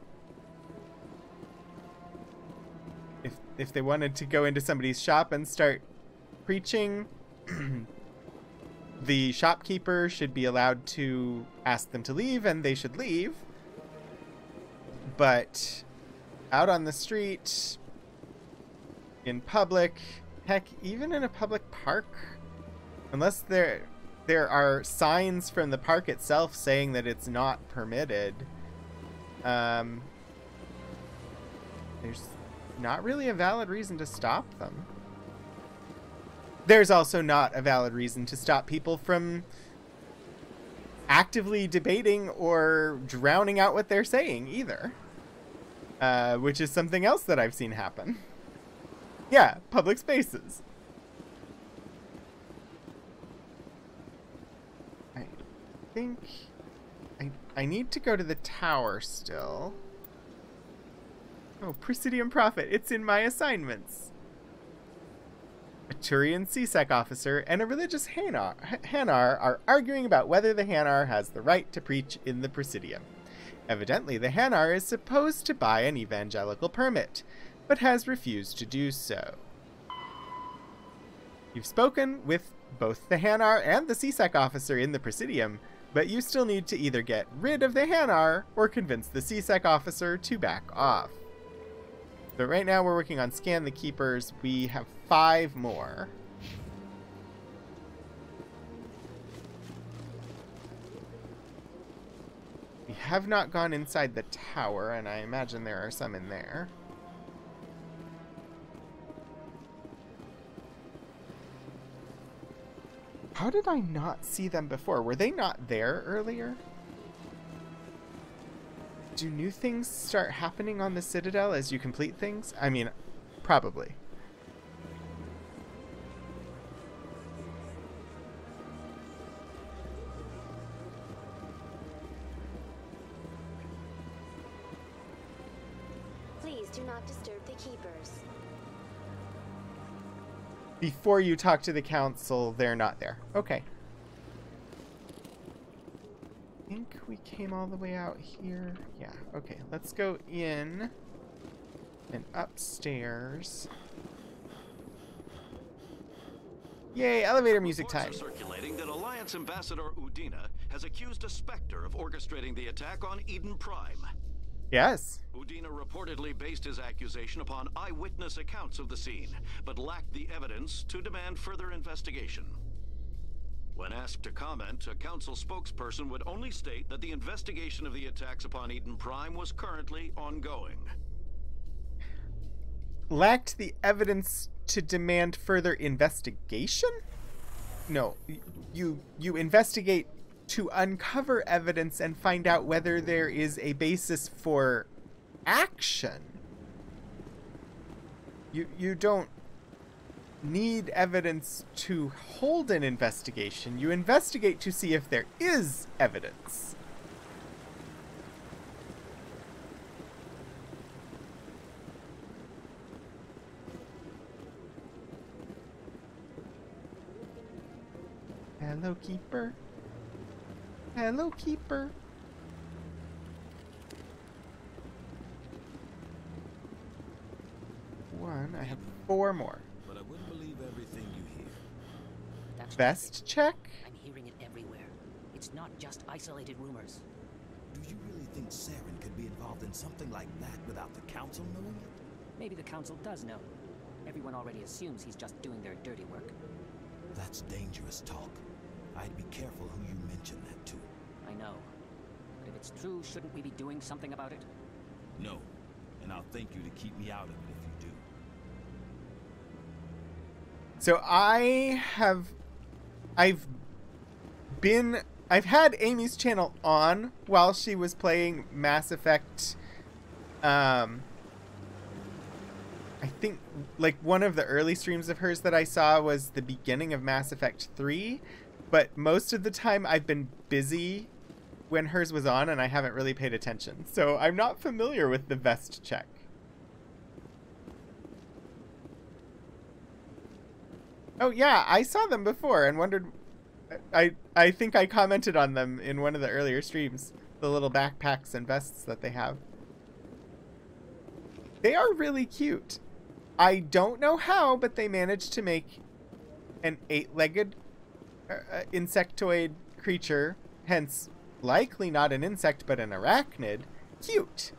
if they wanted to go into somebody's shop and start preaching, the shopkeeper should be allowed to ask them to leave, and they should leave. But out on the street, in public, heck, even in a public park, unless there are signs from the park itself saying that it's not permitted, there's not really a valid reason to stop them. There's also not a valid reason to stop people from actively debating or drowning out what they're saying either, which is something else that I've seen happen. Yeah, public spaces. I think I need to go to the tower still. Oh, Presidium Prophet, it's in my assignments. A Turian CSEC officer and a religious Hanar are arguing about whether the Hanar has the right to preach in the Presidium. Evidently, the Hanar is supposed to buy an evangelical permit. but has refused to do so. You've spoken with both the Hanar and the CSEC officer in the Presidium, but you still need to either get rid of the Hanar or convince the CSEC officer to back off. But right now we're working on Scan the Keepers. We have 5 more. We have not gone inside the tower, and I imagine there are some in there. How did I not see them before? Were they not there earlier? Do new things start happening on the Citadel as you complete things? I mean, probably. Please do not disturb the keepers. Before you talk to the council, they're not there. Okay. I think we came all the way out here. Yeah, okay. Let's go in and upstairs. Yay, elevator music time. Reports are circulating that Alliance Ambassador Udina has accused a Spectre of orchestrating the attack on Eden Prime. Yes. Udina reportedly based his accusation upon eyewitness accounts of the scene, but lacked the evidence to demand further investigation. When asked to comment, a council spokesperson would only state that the investigation of the attacks upon Eden Prime was currently ongoing. Lacked the evidence to demand further investigation? No, you investigate to uncover evidence and find out whether there is a basis for action. You don't need evidence to hold an investigation. You investigate to see if there is evidence. Hello, Keeper. Hello, Keeper. One. I have 4 more. But I wouldn't believe everything you hear. That's Best check? I'm hearing it everywhere. It's not just isolated rumors. Do you really think Saren could be involved in something like that without the council knowing it? Maybe the council does know. Everyone already assumes he's just doing their dirty work. That's dangerous talk. I'd be careful who you mention that to. I know. But if it's true, shouldn't we be doing something about it? No. And I'll thank you to keep me out of it if you do. So I've had Amy's channel on while she was playing Mass Effect. I think like one of the early streams of hers that I saw was the beginning of Mass Effect 3, but most of the time I've been busy when hers was on and I haven't really paid attention. So I'm not familiar with the vest check. Oh yeah, I saw them before and wondered. I think I commented on them in one of the earlier streams. The little backpacks and vests that they have. They are really cute. I don't know how, but they managed to make an 8-legged insectoid creature, hence likely not an insect but an arachnid, cute.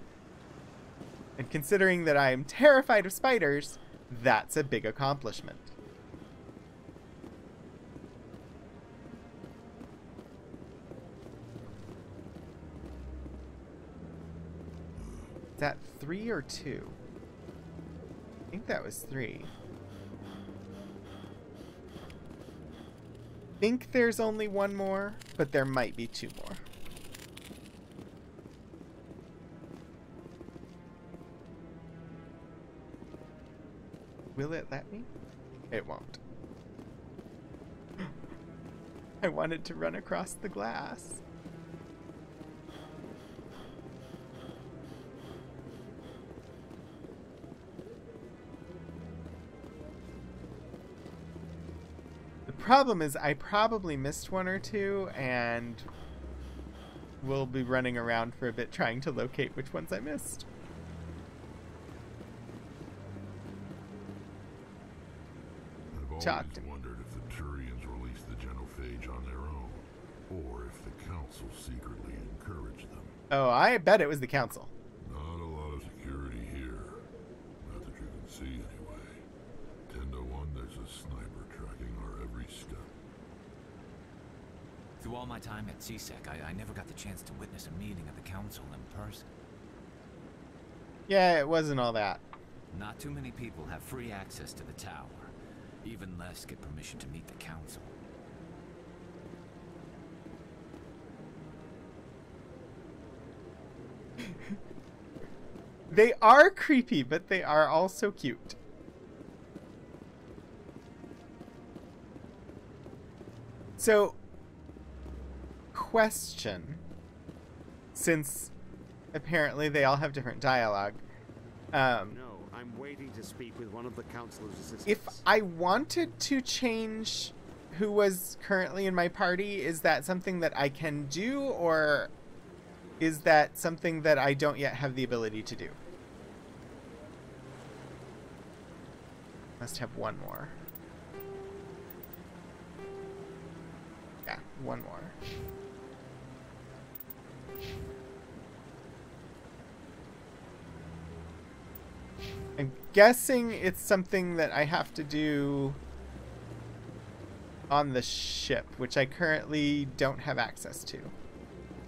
And considering that I am terrified of spiders, that's a big accomplishment. Is that 3 or 2? I think that was 3. I think there's only 1 more, but there might be 2 more. Will it let me? It won't. I wanted to run across the glass. Problem is I probably missed 1 or 2 and we'll be running around for a bit trying to locate which ones I missed. talk to me. wondered if the Turians released the genophage on their own, or if the Council secretly encouraged them. Oh, I bet it was the Council. Not a lot of security here. Not that you can see anyway. 10 to 1, there's a sniper tracking our every step. Through all my time at CSEC, I never got the chance to witness a meeting of the Council in person. Yeah, it wasn't all that. Not too many people have free access to the tower. Even less get permission to meet the Council. They are creepy, but they are also cute. So, question. Since apparently they all have different dialogue. No, I'm waiting to speak with one of the Council's assistants. If I wanted to change who was currently in my party, is that something that I can do, or is that something that I don't yet have the ability to do? Must have one more. Yeah, one more. I'm guessing it's something that I have to do on the ship, which I currently don't have access to.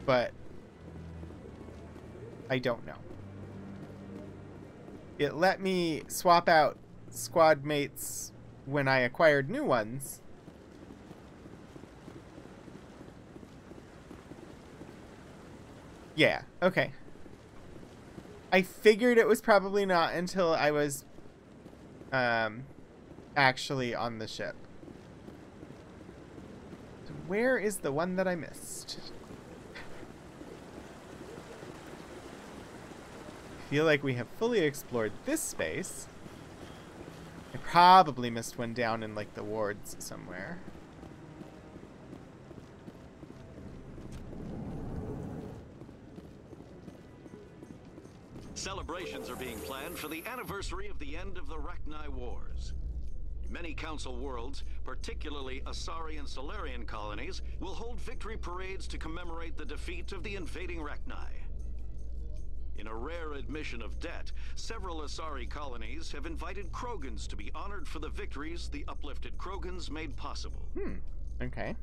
But I don't know. It let me swap out squad mates when I acquired new ones. Yeah, okay. I figured it was probably not until I was actually on the ship. So where is the one that I missed? I feel like we have fully explored this space. I probably missed one down in like the wards somewhere. Celebrations are being planned for the anniversary of the end of the Rachni Wars. Many Council worlds, particularly Asari and Solarian colonies, will hold victory parades to commemorate the defeat of the invading Rachni. In a rare admission of debt, several Asari colonies have invited Krogans to be honored for the victories the uplifted Krogans made possible. Okay.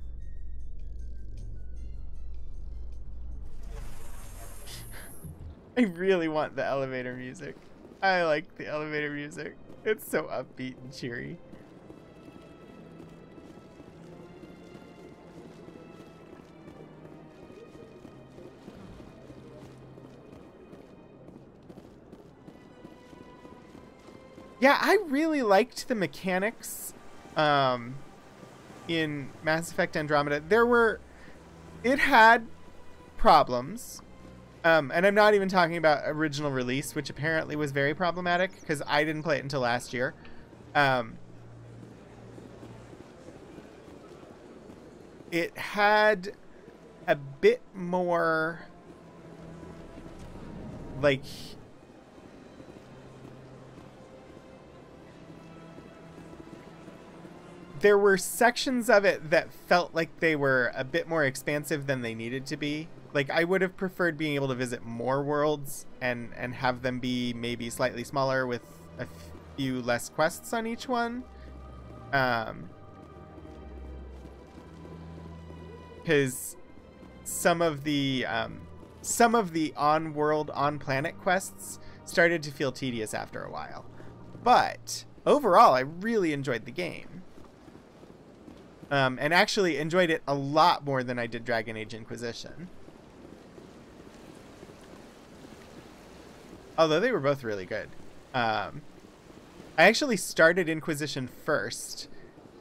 I really want the elevator music. I like the elevator music. It's so upbeat and cheery. Yeah, I really liked the mechanics in Mass Effect Andromeda. It had problems. And I'm not even talking about original release, which apparently was very problematic because I didn't play it until last year. It had a bit more like there were sections of it that felt like they were a bit more expansive than they needed to be. Like, I would have preferred being able to visit more worlds and have them be maybe slightly smaller with a few less quests on each one. Because some of the on-world, on-planet quests started to feel tedious after a while. But overall, I really enjoyed the game. And actually enjoyed it a lot more than I did Dragon Age Inquisition. Although they were both really good. I actually started Inquisition first,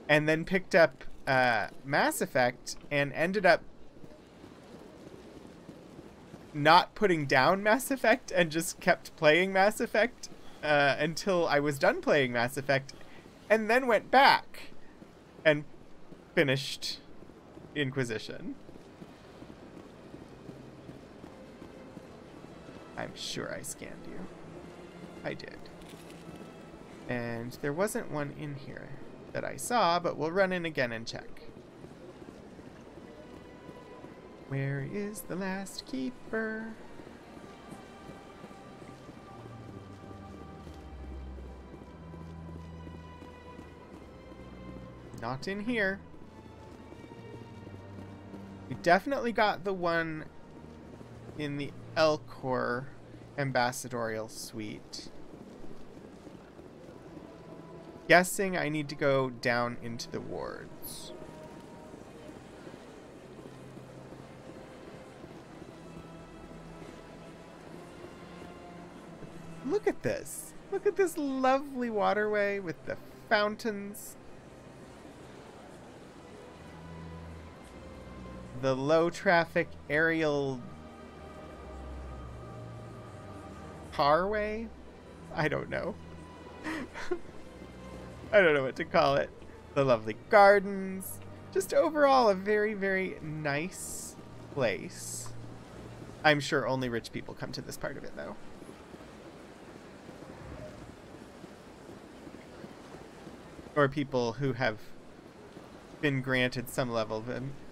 and then picked up Mass Effect, and ended up not putting down Mass Effect, and just kept playing Mass Effect until I was done playing Mass Effect, and then went back and finished Inquisition. I'm sure I scanned you. I did. And there wasn't one in here. that I saw, but we'll run in again and check. Where is the last keeper? Not in here. We definitely got the one in the Elcor ambassadorial suite. Guessing I need to go down into the wards. Look at this. Look at this lovely waterway with the fountains. The low traffic aerial carway? I don't know. I don't know what to call it. The lovely gardens. Just overall a very, very nice place. I'm sure only rich people come to this part of it, though. Or people who have been granted some level of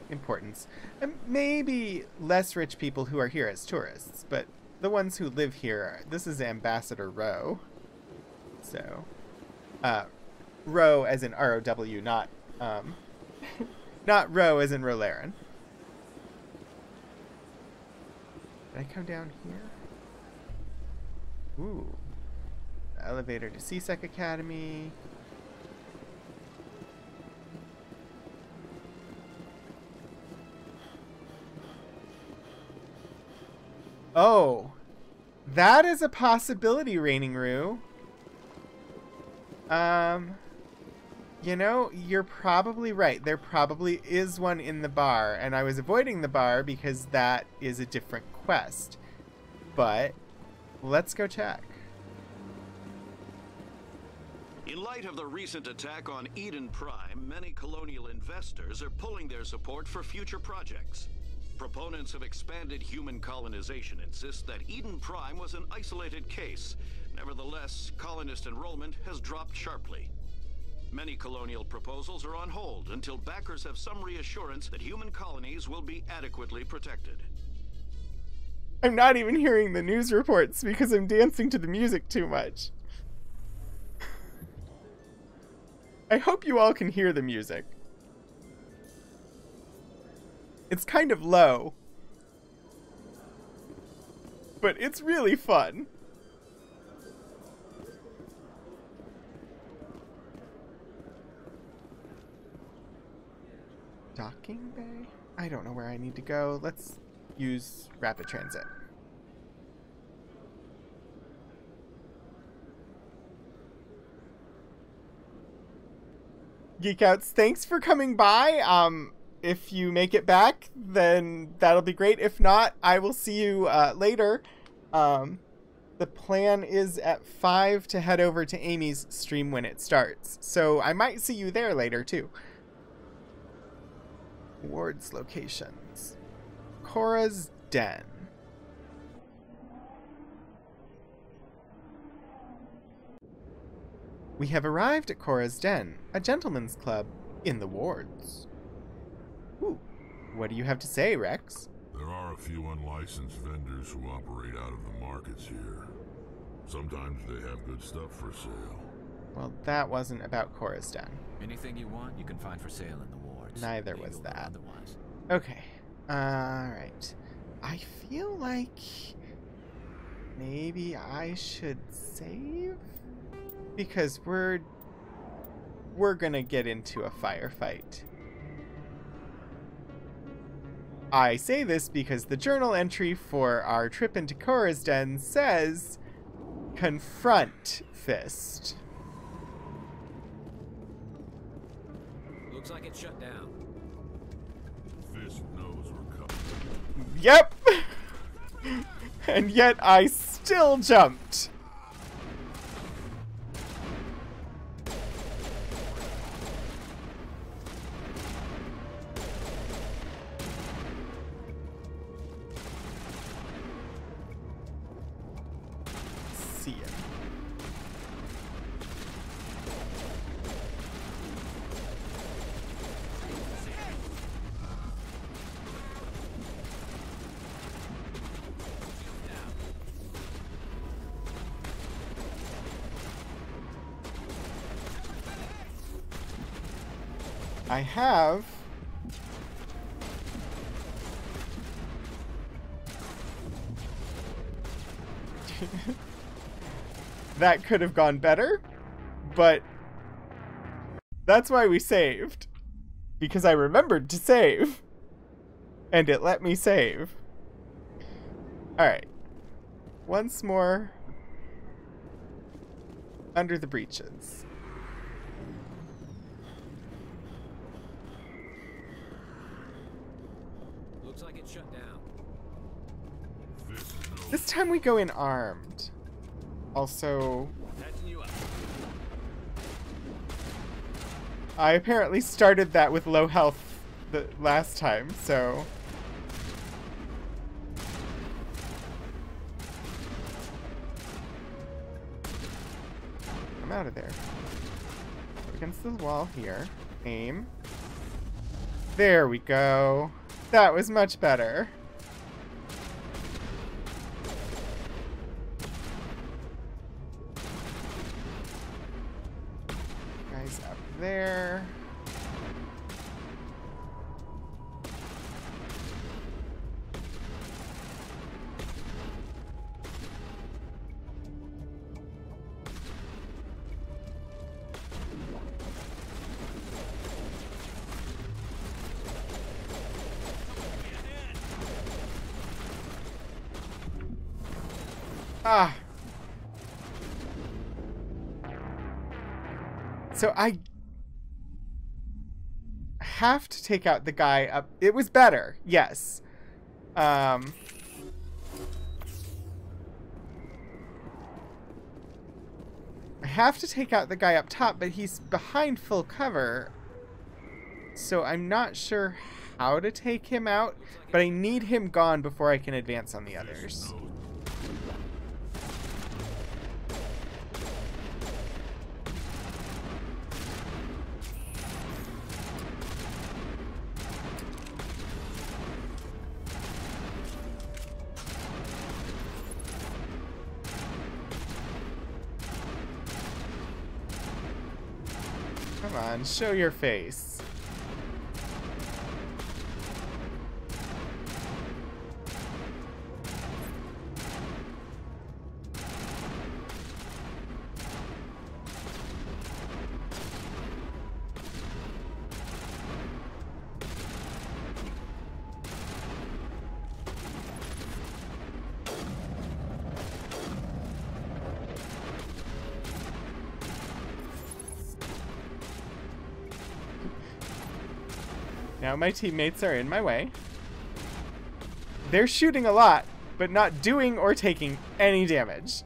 importance. And maybe less rich people who are here as tourists, but the ones who live here, this is Ambassador Row. So, Row as in R-O-W, not, not Row as in Rolaren. Did I come down here? Ooh. Elevator to CSEC Academy. Oh, that is a possibility, Raining Roo. You know, you're probably right. There probably is one in the bar, and I was avoiding the bar because that is a different quest. But let's go check. In light of the recent attack on Eden Prime, many colonial investors are pulling their support for future projects. Proponents of expanded human colonization insist that Eden Prime was an isolated case. Nevertheless, colonist enrollment has dropped sharply. Many colonial proposals are on hold until backers have some reassurance that human colonies will be adequately protected. I'm not even hearing the news reports because I'm dancing to the music too much. I hope you all can hear the music. It's kind of low, but it's really fun. Docking bay? I don't know where I need to go. Let's use rapid transit. Geekouts, thanks for coming by. If you make it back, then that'll be great. If not, I will see you later. The plan is at 5 to head over to Amy's stream when it starts. So I might see you there later, too. Wards locations. Cora's Den. We have arrived at Cora's Den, a gentleman's club in the wards. Ooh, what do you have to say, Rex? There are a few unlicensed vendors who operate out of the markets here. Sometimes they have good stuff for sale. Well, that wasn't about Cora's Den. Anything you want, you can find for sale in the wards. Neither was that. Otherwise. Okay. Alright. I feel like maybe I should save? Because we're gonna get into a firefight. I say this because the journal entry for our trip into Cora's Den says, confront Fist. Looks like it's shut down. Fist knows we're coming. Yep! And yet I still jumped. I have that could have gone better, but that's why we saved. Because I remembered to save. And it let me save. Alright. Once more. Under the breeches. Looks like it's shut down. This time we go in armed. Also, I apparently started that with low health the last time, so... I'm out of there. Against the wall here. Aim. There we go. That was much better. Guys up there. Ah. So I have to take out the guy up. It was better, yes. I have to take out the guy up top, but he's behind full cover. So I'm not sure how to take him out, but I need him gone before I can advance on the others. Come on, show your face. Now my teammates are in my way. They're shooting a lot, but not doing or taking any damage.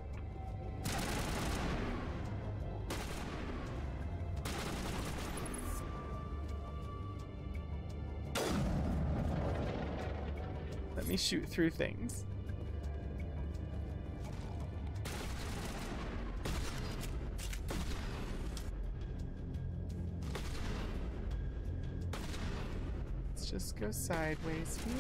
Let me shoot through things. Just go sideways here.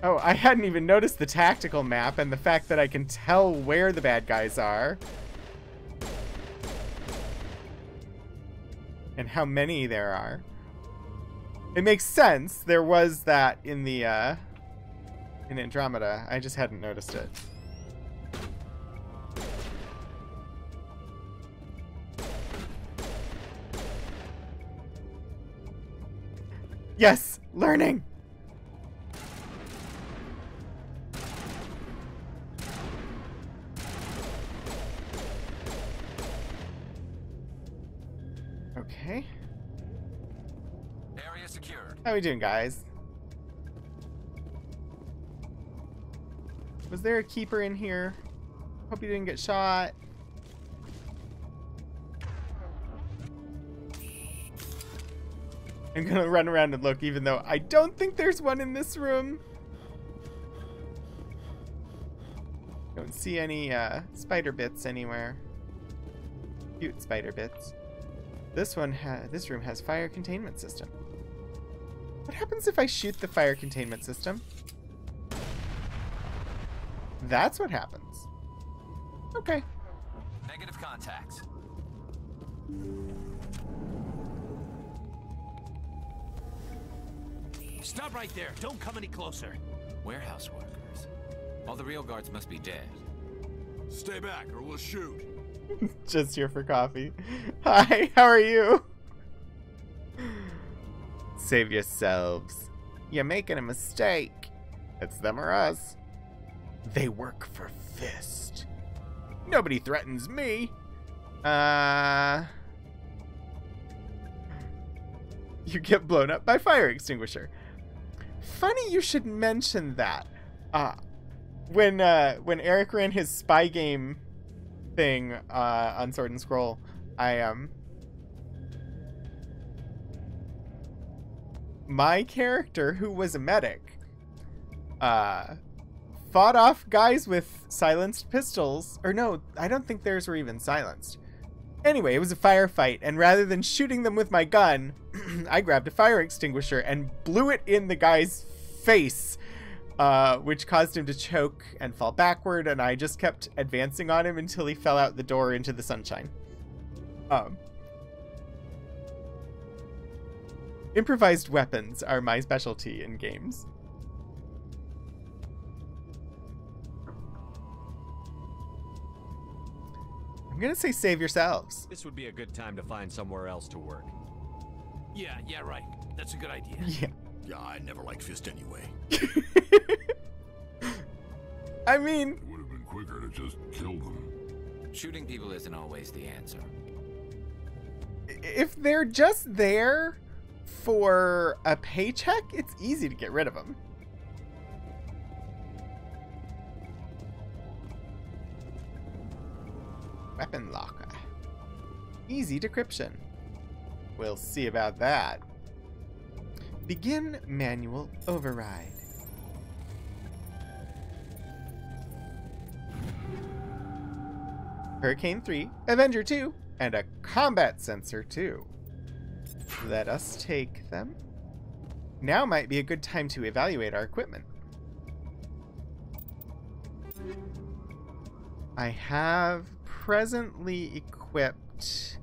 Oh, I hadn't even noticed the tactical map and the fact that I can tell where the bad guys are. And how many there are. It makes sense. There was that in the, in Andromeda. I just hadn't noticed it. Yes! Learning! How we doing, guys? Was there a keeper in here? Hope you didn't get shot. I'm gonna run around and look, even though I don't think there's one in this room. Don't see any spider bits anywhere. Cute spider bits. This room has fire containment system. What happens if I shoot the fire containment system? That's what happens. Okay. Negative contacts. Stop right there. Don't come any closer. Warehouse workers. All the real guards must be dead. Stay back or we'll shoot. Just here for coffee. Hi, how are you? Save yourselves. You're making a mistake. It's them or us. They work for Fist. Nobody threatens me. You get blown up by fire extinguisher. Funny you should mention that. When Eric ran his spy game thing on Sword and Scroll, my character, who was a medic, fought off guys with silenced pistols. Or no, I don't think theirs were even silenced. Anyway, it was a firefight, and rather than shooting them with my gun, I grabbed a fire extinguisher and blew it in the guy's face, which caused him to choke and fall backward, and I just kept advancing on him until he fell out the door into the sunshine. Improvised weapons are my specialty in games. I'm gonna say save yourselves. This would be a good time to find somewhere else to work. Yeah, right. That's a good idea. Yeah, I never liked Fist anyway. I mean, it would have been quicker to just kill them. Shooting people isn't always the answer. If they're just there for a paycheck, it's easy to get rid of them. Weapon locker. Easy decryption. We'll see about that. Begin manual override. Hurricane 3, Avenger 2, and a combat sensor 2. Let us take them. Now might be a good time to evaluate our equipment. I have presently equipped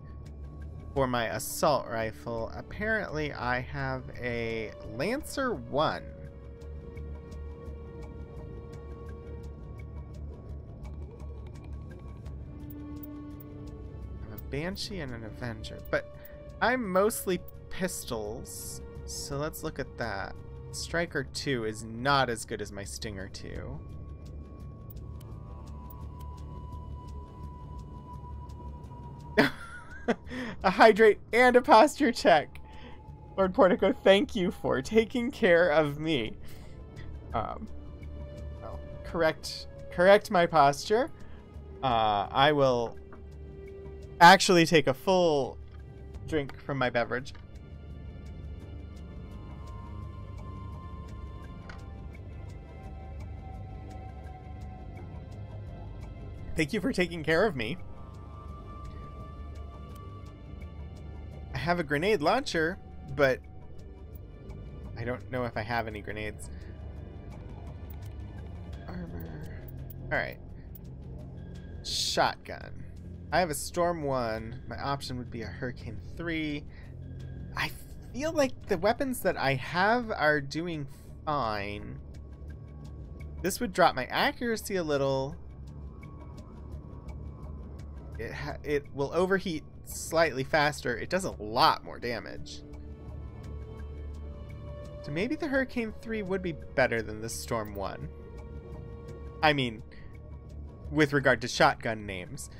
for my assault rifle. Apparently I have a Lancer 1. I have a Banshee and an Avenger, but I'm mostly pistols, so let's look at that. Striker 2 is not as good as my Stinger 2. A hydrate and a posture check. Lord Portico, thank you for taking care of me. Well, correct my posture. I will actually take a full drink from my beverage. Thank you for taking care of me. I have a grenade launcher, but I don't know if I have any grenades. Armor. Alright. Shotgun. I have a Storm 1. My option would be a Hurricane 3. I feel like the weapons that I have are doing fine. This would drop my accuracy a little. It will overheat slightly faster. It does a lot more damage. So maybe the Hurricane 3 would be better than the Storm 1. I mean, with regard to shotgun names.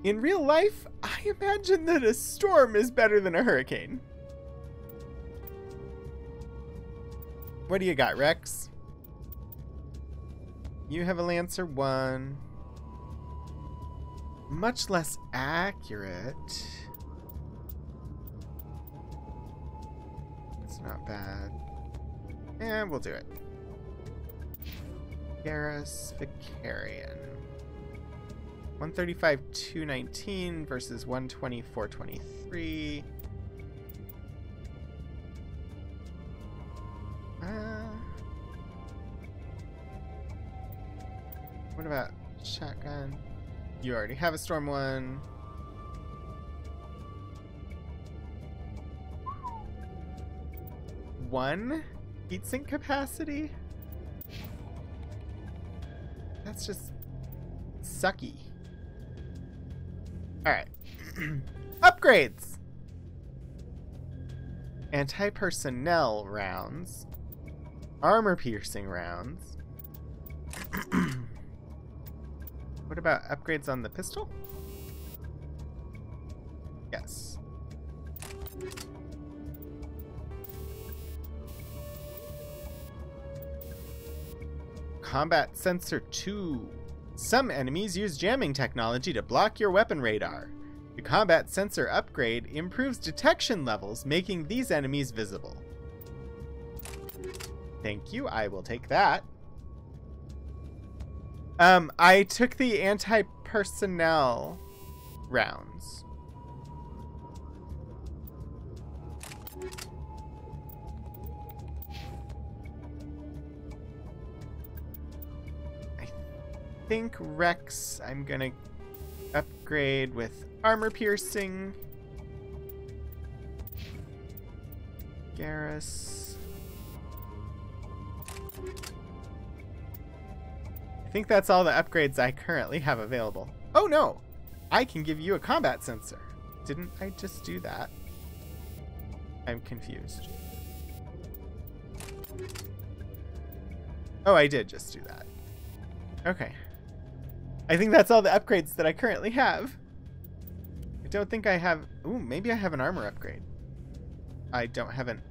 In real life, I imagine that a Storm is better than a Hurricane. What do you got, Rex? You have a Lancer 1. Much less accurate. It's not bad. And we'll do it. Garrus Vicarian. 135, 219 versus 124, 23. What about shotgun? You already have a Storm 1. One heatsink capacity? That's just sucky. Alright. Upgrades! Anti-personnel rounds. Armor-piercing rounds. What about upgrades on the pistol? Yes. Combat Sensor 2. Some enemies use jamming technology to block your weapon radar. The Combat Sensor upgrade improves detection levels, making these enemies visible. Thank you, I will take that. I took the anti-personnel rounds. I think Rex I'm gonna upgrade with armor piercing. Garrus. I think that's all the upgrades I currently have available. Oh no! I can give you a combat sensor. Didn't I just do that? I'm confused. Oh, I did just do that. Okay. I think that's all the upgrades that I currently have. I don't think I have... Ooh, maybe I have an armor upgrade. I don't have an...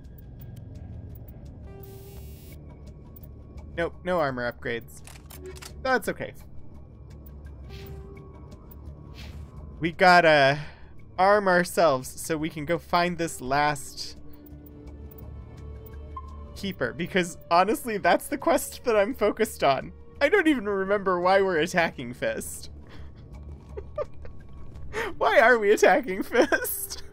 Nope, no armor upgrades. That's okay. We gotta arm ourselves so we can go find this last keeper, because honestly, that's the quest that I'm focused on. I don't even remember why we're attacking Fist. Why are we attacking Fist?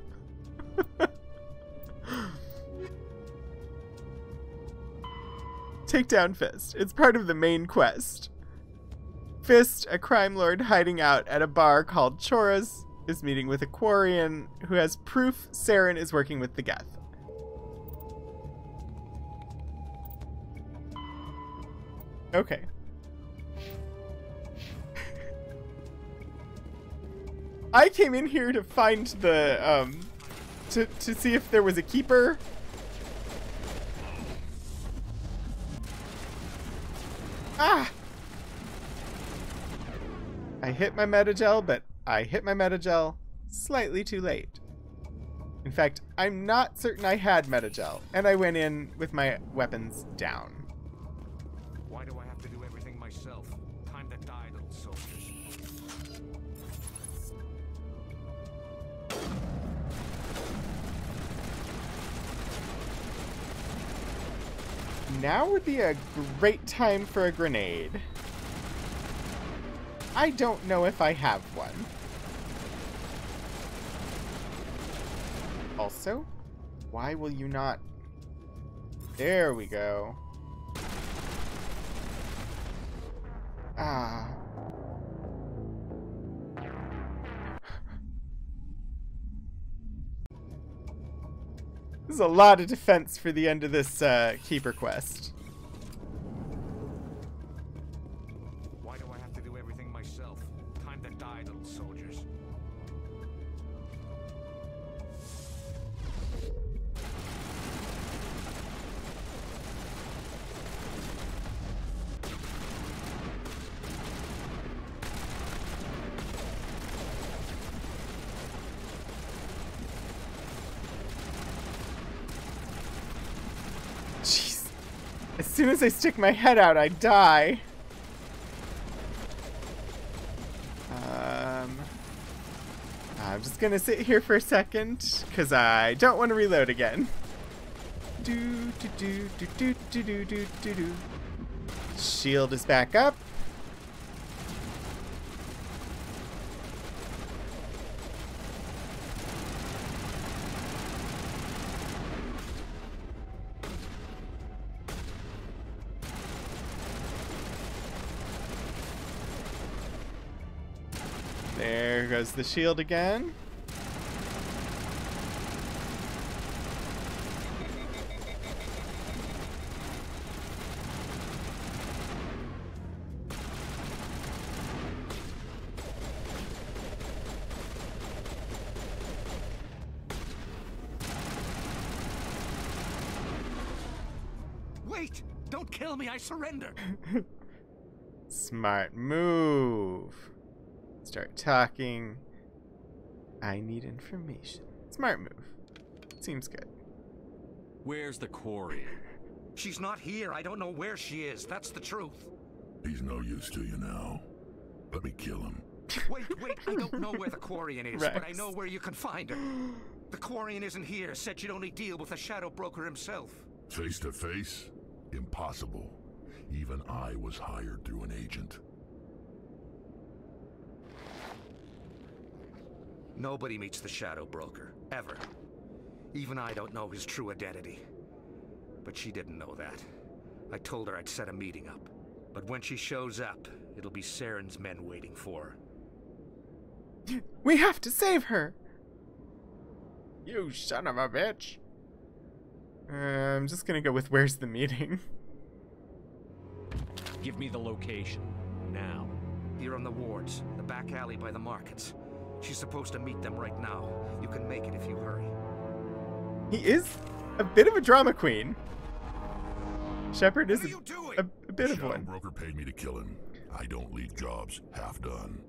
Take down Fist. It's part of the main quest. Fist, a crime lord hiding out at a bar called Chora's, is meeting with a Quarian who has proof Saren is working with the Geth. Okay. I came in here to find the, to see if there was a keeper. Ah! I hit my metagel, but I hit my metagel slightly too late. In fact, I'm not certain I had metagel, and I went in with my weapons down. Why do I have to do everything myself? Time to die, little soldiers. Now would be a great time for a grenade. I don't know if I have one. Also, why will you not... There we go. Ah. This is a lot of defense for the end of this Keeper quest. Why do I have to do everything myself? Time to die, little soldiers. Jeez. As soon as I stick my head out, I die. I'm just gonna sit here for a second, because I don't want to reload again. Shield is back up. There goes the shield again. Wait! Don't kill me, I surrender! Smart move. Start talking. I need information. Smart move. Seems good. Where's the Quarian? She's not here. I don't know where she is. That's the truth. He's no use to you now. Let me kill him. Wait. I don't know where the Quarian is, Rex. but I know where you can find her. The Quarian isn't here. Said she'd only deal with the Shadow Broker himself. Face to face? Impossible. Even I was hired through an agent. Nobody meets the Shadow Broker, ever. Even I don't know his true identity. But she didn't know that. I told her I'd set a meeting up. But when she shows up, it'll be Saren's men waiting for her. We have to save her! You son of a bitch. I'm just gonna go with where's the meeting. Give me the location, now. Here on the wards, the back alley by the markets. She's supposed to meet them right now. You can make it if you hurry. He is a bit of a drama queen. Shepard is a bit of one. Broker paid me to kill him. I don't leave jobs half done.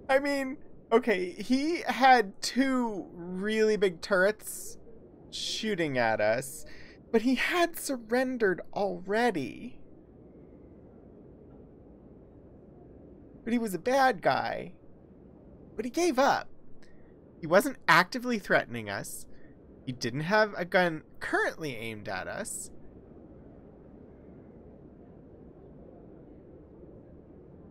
I mean, okay, he had 2 really big turrets shooting at us, but he had surrendered already. But he was a bad guy. But he gave up. He wasn't actively threatening us. He didn't have a gun currently aimed at us.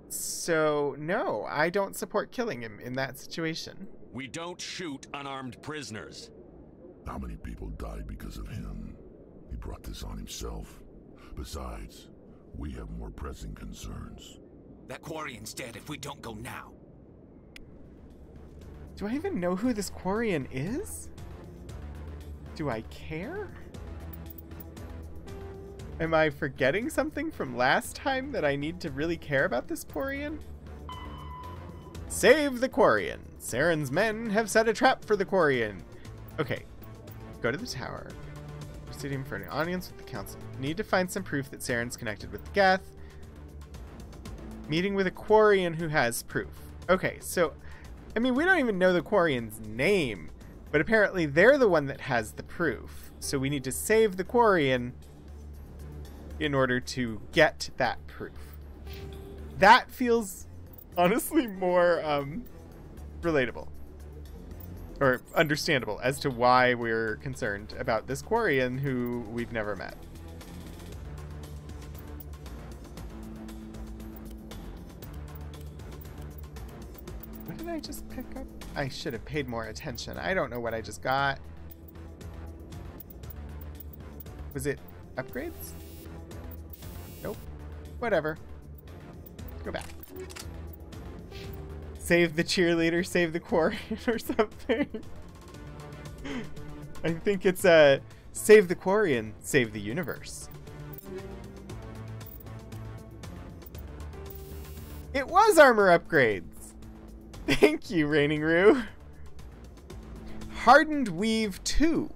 So, no, I don't support killing him in that situation. We don't shoot unarmed prisoners. How many people died because of him? He brought this on himself. Besides, we have more pressing concerns. That Quarian's dead if we don't go now. Do I even know who this Quarian is? Do I care? Am I forgetting something from last time that I need to really care about this Quarian? Save the Quarian. Saren's men have set a trap for the Quarian. Okay, go to the tower. Proceeding for an audience with the council. Need to find some proof that Saren's connected with the Geth. Meeting with a Quarian who has proof. Okay, so, I mean, we don't even know the Quarian's name, but apparently they're the one that has the proof. So we need to save the Quarian in order to get that proof. That feels honestly more relatable or understandable as to why we're concerned about this Quarian who we've never met. What did I just pick up? I should have paid more attention. I don't know what I just got. Was it upgrades? Nope. Whatever. Go back. Save the cheerleader, save the Quarian or something. I think it's save the Quarian, save the universe. It was armor upgrades. Thank you, Raining Rue. Hardened Weave 2.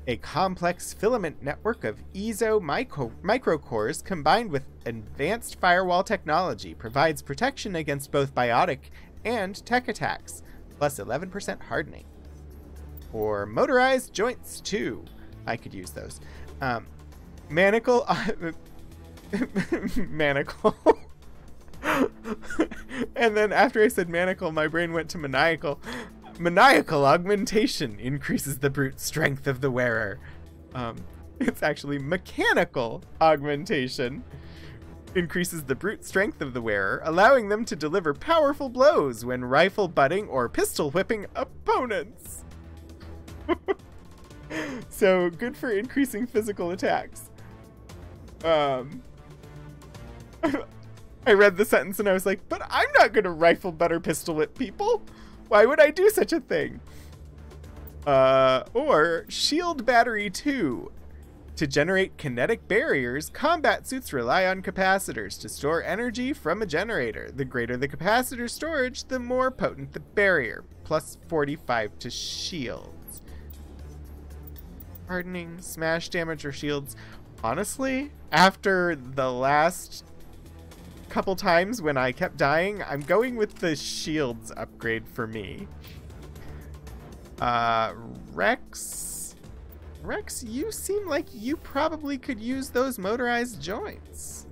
A complex filament network of ESO microcores combined with advanced firewall technology provides protection against both biotic and tech attacks, plus 11% hardening. Or motorized joints, too. I could use those. Manacle... manacle. And then after I said manacle, my brain went to maniacal. Maniacal augmentation increases the brute strength of the wearer. It's actually mechanical augmentation. Increases the brute strength of the wearer, allowing them to deliver powerful blows when rifle butting or pistol whipping opponents. So, good for increasing physical attacks. I read the sentence and I was like, but I'm not going to rifle butt or pistol whip people. Why would I do such a thing? Or Shield Battery 2. To generate kinetic barriers, combat suits rely on capacitors to store energy from a generator. The greater the capacitor storage, the more potent the barrier. Plus 45 to shields. Hardening, smash damage, or shields. Honestly, after the last couple times when I kept dying, I'm going with the shields upgrade for me. Rex, you seem like you probably could use those motorized joints.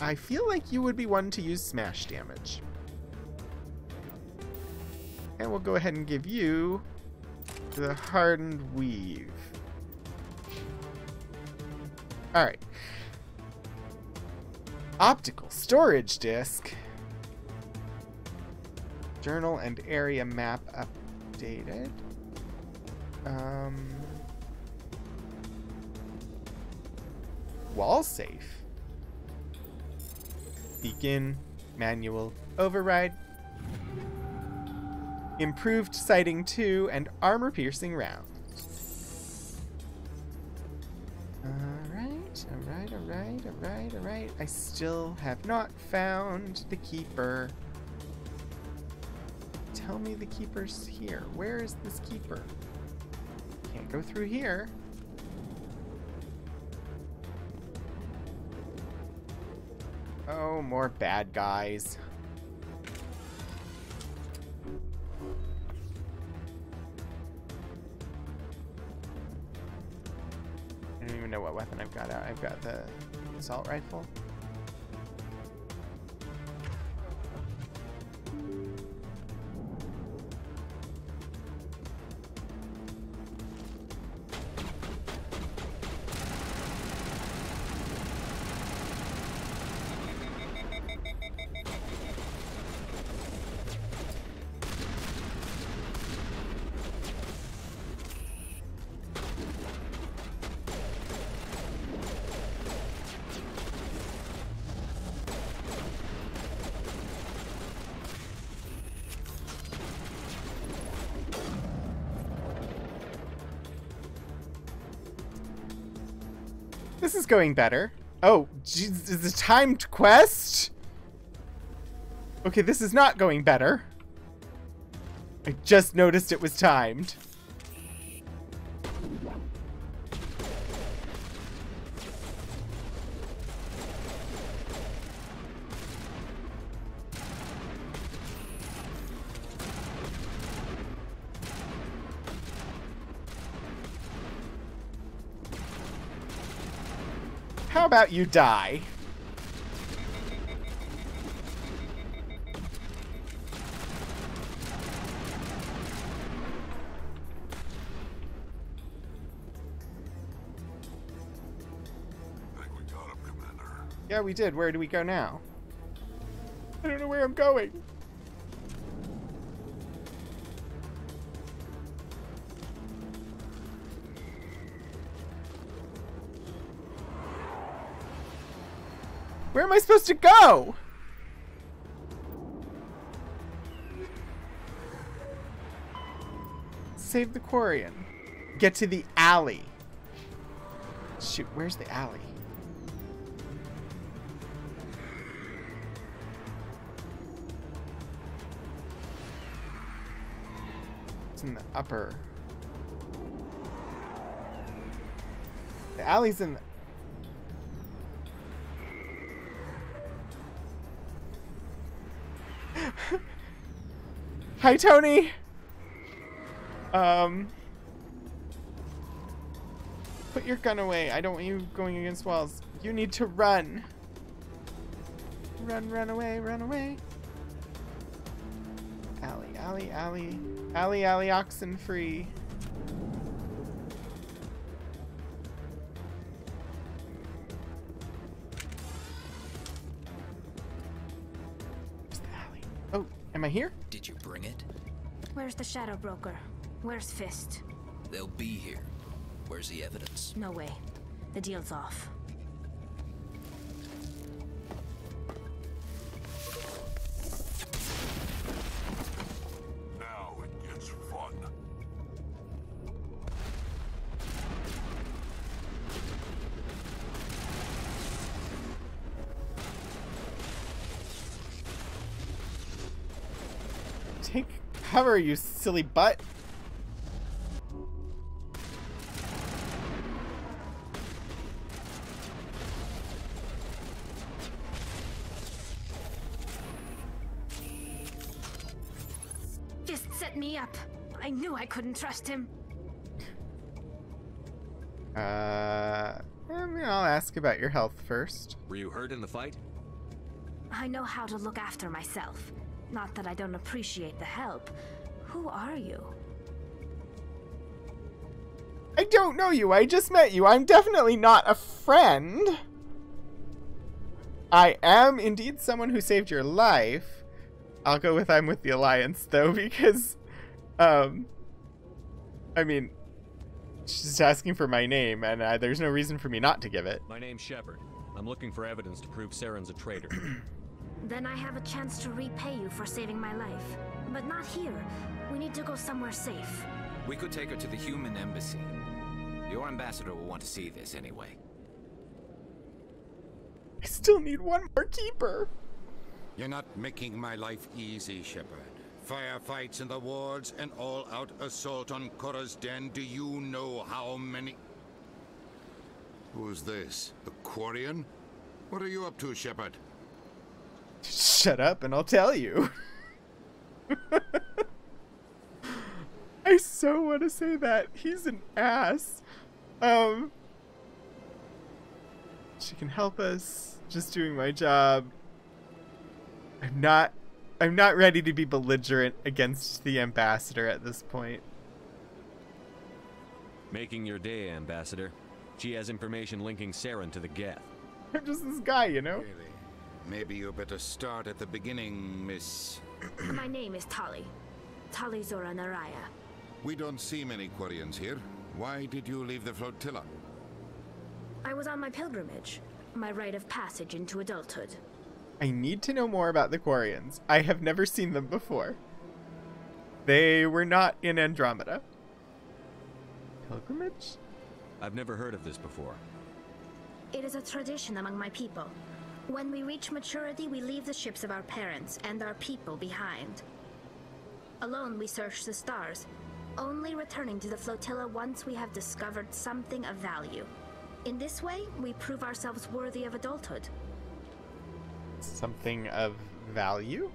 I feel like you would be one to use smash damage. And we'll go ahead and give you the hardened weave. Alright. Optical storage disk. Journal and area map updated. Wall safe. Beacon. Manual override. Improved sighting 2 and armor piercing rounds. Alright. I still have not found the keeper. Tell me the keeper's here. Where is this keeper? Can't go through here. Oh, more bad guys. I don't even know what weapon I've got out. I've got the assault rifle. This is going better. Oh, geez, is it a timed quest? Okay, this is not going better. I just noticed it was timed. How about you die? I think we got him, Commander. Yeah, we did. Where do we go now? I don't know where I'm going. Where am I supposed to go? Save the Quarian. Get to the alley. Shoot, where's the alley? It's in the upper. Allie's in. Hi, Tony. Put your gun away. I don't want you going against walls. You need to run. Run away, run away. Allie, oxen free. Where's the alley? Oh, am I here? Did you bring it? Where's the Shadow Broker? Where's Fist? They'll be here. Where's the evidence? No way. The deal's off. Now it gets fun. Take cover, you silly butt. Fist set me up. I knew I couldn't trust him. I'll ask about your health first. Were you hurt in the fight? I know how to look after myself. Not that I don't appreciate the help. Who are you? I don't know you. I just met you. I'm definitely not a friend. I am indeed someone who saved your life. I'll go with I'm with the Alliance, though, because, I mean, she's asking for my name, and there's no reason for me not to give it. My name's Shepard. I'm looking for evidence to prove Saren's a traitor. Then I have a chance to repay you for saving my life. But not here. We need to go somewhere safe. We could take her to the human embassy. Your ambassador will want to see this anyway. I still need one more keeper. You're not making my life easy, Shepard. Firefights in the wards, an all-out assault on Korra's den. Do you know how many... Who's this? The Quarian? What are you up to, Shepard? Shut up and I'll tell you. I so want to say that. He's an ass. She can help us. Just doing my job. I'm not ready to be belligerent against the ambassador at this point. Making your day, Ambassador. She has information linking Saren to the Geth. I'm just this guy, you know? Really? Maybe you better start at the beginning, Miss... My name is Tali. Tali Zora Naraya. We don't see many Quarians here. Why did you leave the flotilla? I was on my pilgrimage. My rite of passage into adulthood. I need to know more about the Quarians. I have never seen them before. They were not in Andromeda. Pilgrimage? I've never heard of this before. It is a tradition among my people. When we reach maturity, we leave the ships of our parents and our people behind. Alone, we search the stars, only returning to the flotilla once we have discovered something of value. In this way, we prove ourselves worthy of adulthood. Something of value?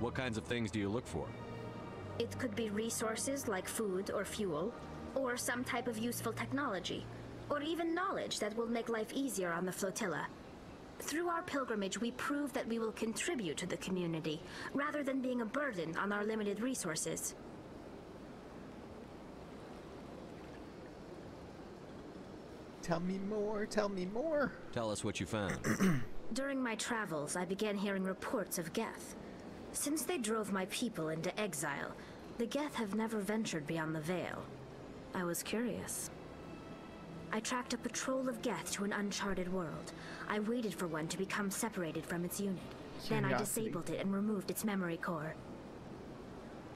What kinds of things do you look for? It could be resources like food or fuel, or some type of useful technology, or even knowledge that will make life easier on the flotilla. Through our pilgrimage, we prove that we will contribute to the community, rather than being a burden on our limited resources. Tell me more, tell me more. Tell us what you found. During my travels, I began hearing reports of Geth. Since they drove my people into exile, the Geth have never ventured beyond the Veil. I was curious. I tracked a patrol of Geth to an uncharted world. I waited for one to become separated from its unit. Then I disabled it and removed its memory core.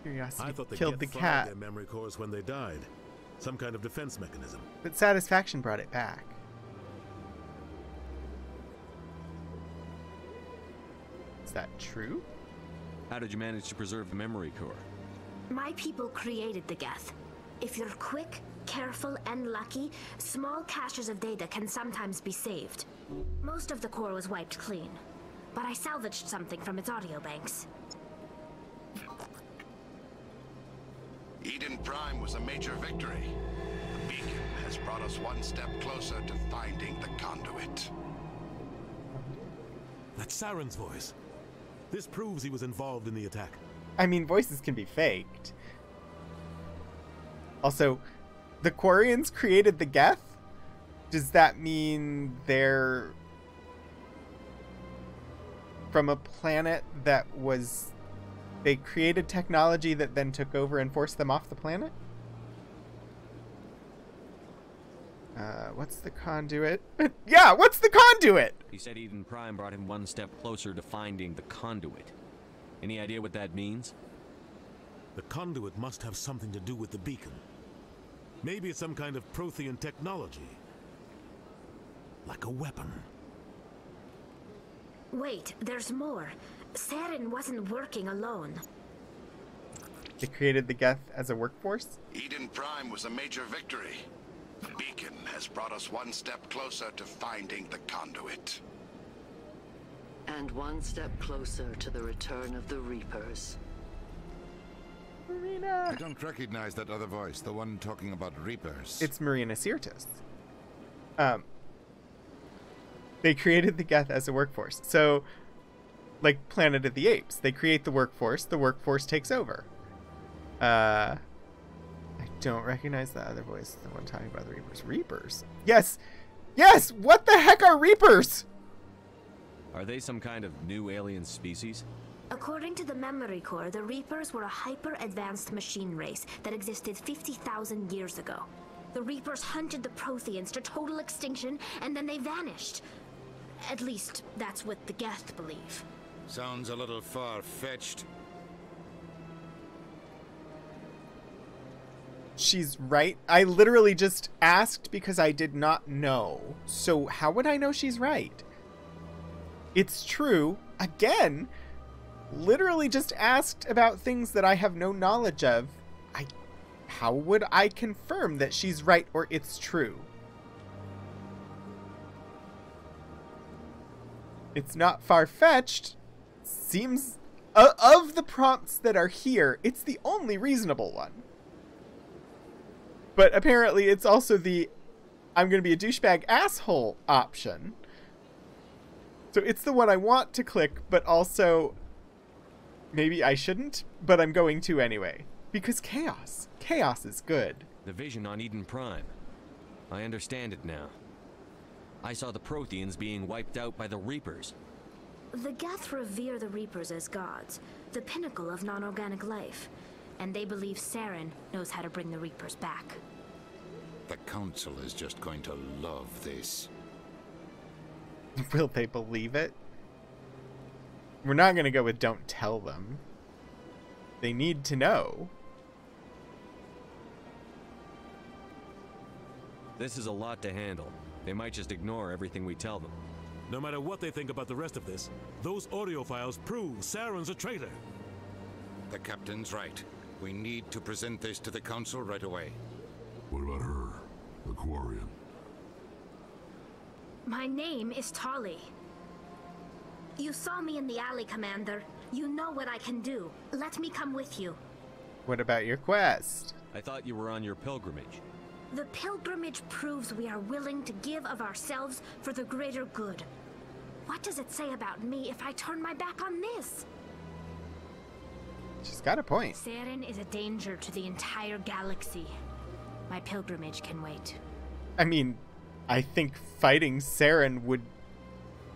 Curiosity I thought they killed the fired cat. their memory cores when they died. Some kind of defense mechanism. But satisfaction brought it back. Is that true? How did you manage to preserve the memory core? My people created the Geth. If you're quick, careful and lucky, small caches of data can sometimes be saved. Most of the core was wiped clean, but I salvaged something from its audio banks. Eden Prime was a major victory. The beacon has brought us one step closer to finding the conduit. That's Saren's voice. This proves he was involved in the attack. I mean, voices can be faked. Also, the Quarians created the Geth? Does that mean they're from a planet that was... They created technology that then took over and forced them off the planet? What's the conduit? Yeah, what's the conduit? He said Eden Prime brought him one step closer to finding the conduit. Any idea what that means? The conduit must have something to do with the beacon. Maybe it's some kind of Prothean technology. Like a weapon. Wait, there's more. Saren wasn't working alone. They created the Geth as a workforce? Eden Prime was a major victory. The beacon has brought us one step closer to finding the conduit. And one step closer to the return of the Reapers. Marina! I don't recognize that other voice, the one talking about Reapers. It's Marina Sirtis. They created the Geth as a workforce. So, like Planet of the Apes, they create the workforce takes over. I don't recognize the other voice, the one talking about the Reapers. Reapers? Yes! Yes! What the heck are Reapers? Are they some kind of new alien species? According to the Memory Core, the Reapers were a hyper-advanced machine race that existed 50,000 years ago. The Reapers hunted the Protheans to total extinction, and then they vanished. At least, that's what the Geth believe. Sounds a little far-fetched. She's right. I literally just asked because I did not know. So how would I know she's right? It's true. Again, literally just asked about things that I have no knowledge of. How would I confirm that she's right or it's true? It's not far-fetched. Seems... of the prompts that are here, it's the only reasonable one. But apparently it's also the I'm going to be a douchebag asshole option. So it's the one I want to click, but also maybe I shouldn't, but I'm going to anyway. Because chaos. Chaos is good. The vision on Eden Prime. I understand it now. I saw the Protheans being wiped out by the Reapers. The Geth revere the Reapers as gods, the pinnacle of non-organic life. And they believe Saren knows how to bring the Reapers back. The Council is just going to love this. Will they believe it? We're not going to go with don't tell them. They need to know. This is a lot to handle. They might just ignore everything we tell them. No matter what they think about the rest of this, those audio files prove Saren's a traitor. The captain's right. We need to present this to the Council right away. What about her, the Quarian? My name is Tali. You saw me in the alley, Commander. You know what I can do. Let me come with you. What about your quest? I thought you were on your pilgrimage. The pilgrimage proves we are willing to give of ourselves for the greater good. What does it say about me if I turn my back on this? She's got a point. Saren is a danger to the entire galaxy. My pilgrimage can wait. I mean, I think fighting Saren would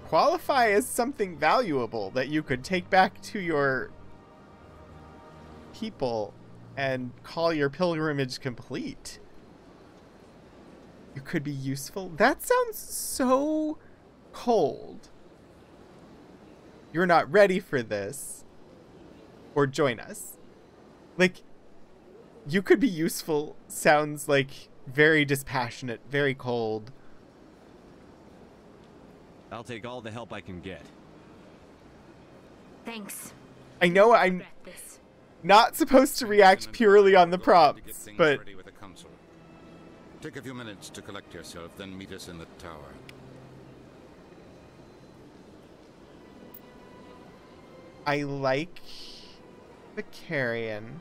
qualify as something valuable that you could take back to your people and call your pilgrimage complete. You could be useful. That sounds so cold. You're not ready for this. Or join us. Like, you could be useful sounds like very dispassionate, very cold. I'll take all the help I can get. Thanks. I know I'm not supposed to react purely on the prompts, but Take a few minutes to collect yourself, then meet us in the tower. I like the Quarian.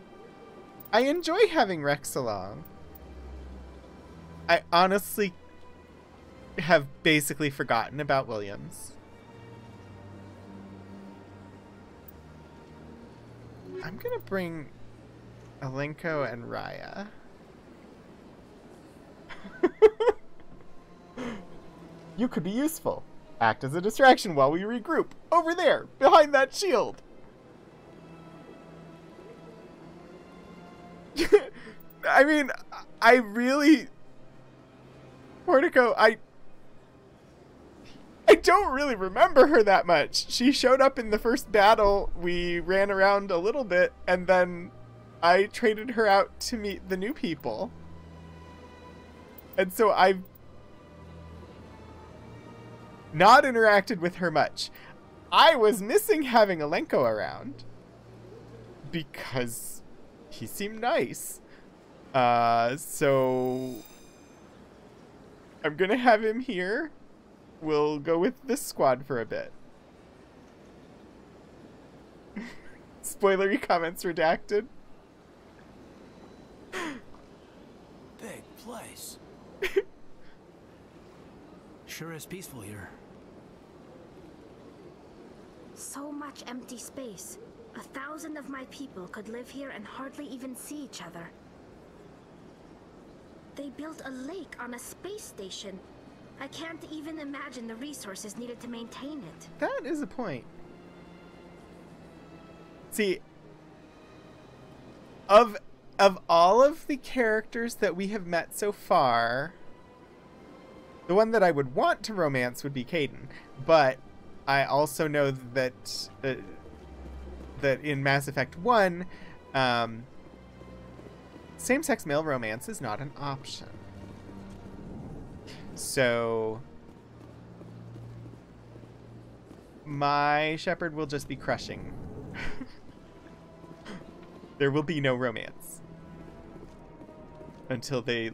I enjoy having Rex along. I honestly have basically forgotten about Williams. I'm gonna bring Alenko and Raya. You could be useful. Act as a distraction while we regroup. Over there, behind that shield. I mean, I really... Portico, I don't really remember her that much. She showed up in the first battle, we ran around a little bit, and then I traded her out to meet the new people. And so I've not interacted with her much. I was missing having Alenko around because he seemed nice. So I'm gonna have him here. We'll go with this squad for a bit. Spoilery comments redacted. Big place. Sure is peaceful here. So much empty space. 1,000 of my people could live here and hardly even see each other. They built a lake on a space station. I can't even imagine the resources needed to maintain it. That is a point. See, of all of the characters that we have met so far, the one that I would want to romance would be Caden, but I also know that that in Mass Effect 1, same-sex male romance is not an option. So my Shepard will just be crushing. There will be no romance until they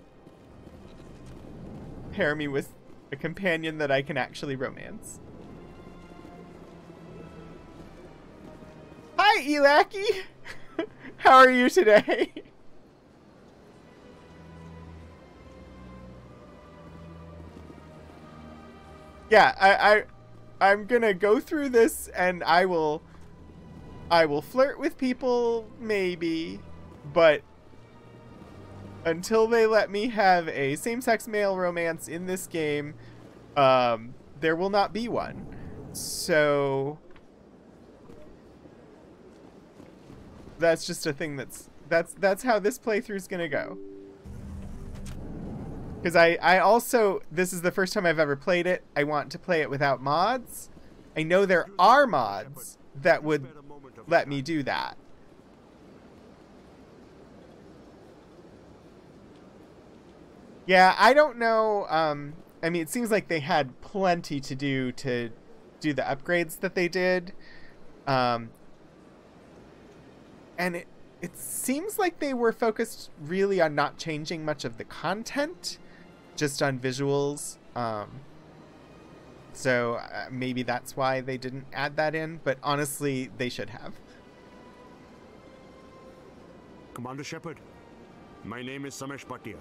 pair me with a companion that I can actually romance. Hi, Elaki! How are you today? Yeah, I'm gonna go through this and I will flirt with people, maybe, but until they let me have a same-sex male romance in this game, there will not be one. So that's just a thing that's how this playthrough is gonna go. Because I also, this is the first time I've ever played it. I want to play it without mods. I know there are mods that would let me do that. Yeah, I don't know. I mean, it seems like they had plenty to do the upgrades that they did. And it seems like they were focused really on not changing much of the content, just on visuals. So maybe that's why they didn't add that in, but honestly, they should have. Commander Shepard, my name is Samesh Bhatia.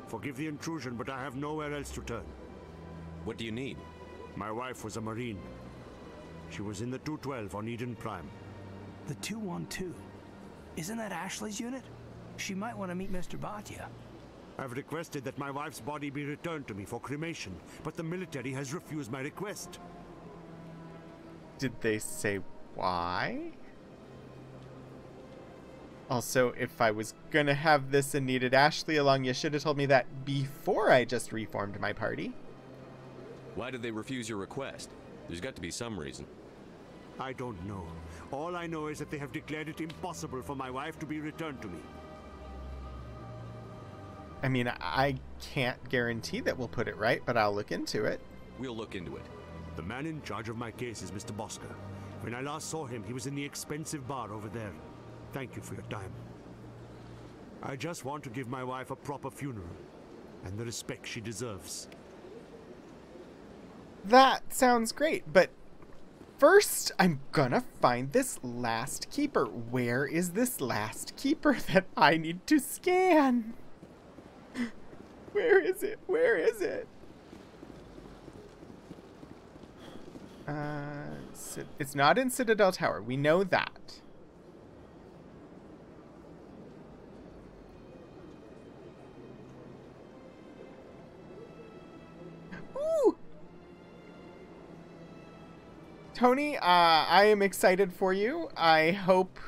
Forgive the intrusion, but I have nowhere else to turn. What do you need? My wife was a Marine. She was in the 212 on Eden Prime. The 212? Isn't that Ashley's unit? She might want to meet Mr. Bhatia. I've requested that my wife's body be returned to me for cremation, but the military has refused my request. Did they say why? Also, if I was gonna have this and needed Ashley along, you should have told me that before I just reformed my party. Why did they refuse your request? There's got to be some reason. I don't know. All I know is that they have declared it impossible for my wife to be returned to me. I mean, I can't guarantee that we'll put it right, but I'll look into it. We'll look into it. The man in charge of my case is Mr. Bosker. When I last saw him, he was in the expensive bar over there. Thank you for your time. I just want to give my wife a proper funeral. and the respect she deserves. That sounds great, but first I'm gonna find this last keeper. Where is this last keeper that I need to scan? Where is it? Where is it? It's not in Citadel Tower. We know that. Ooh! Tony, I am excited for you. I hope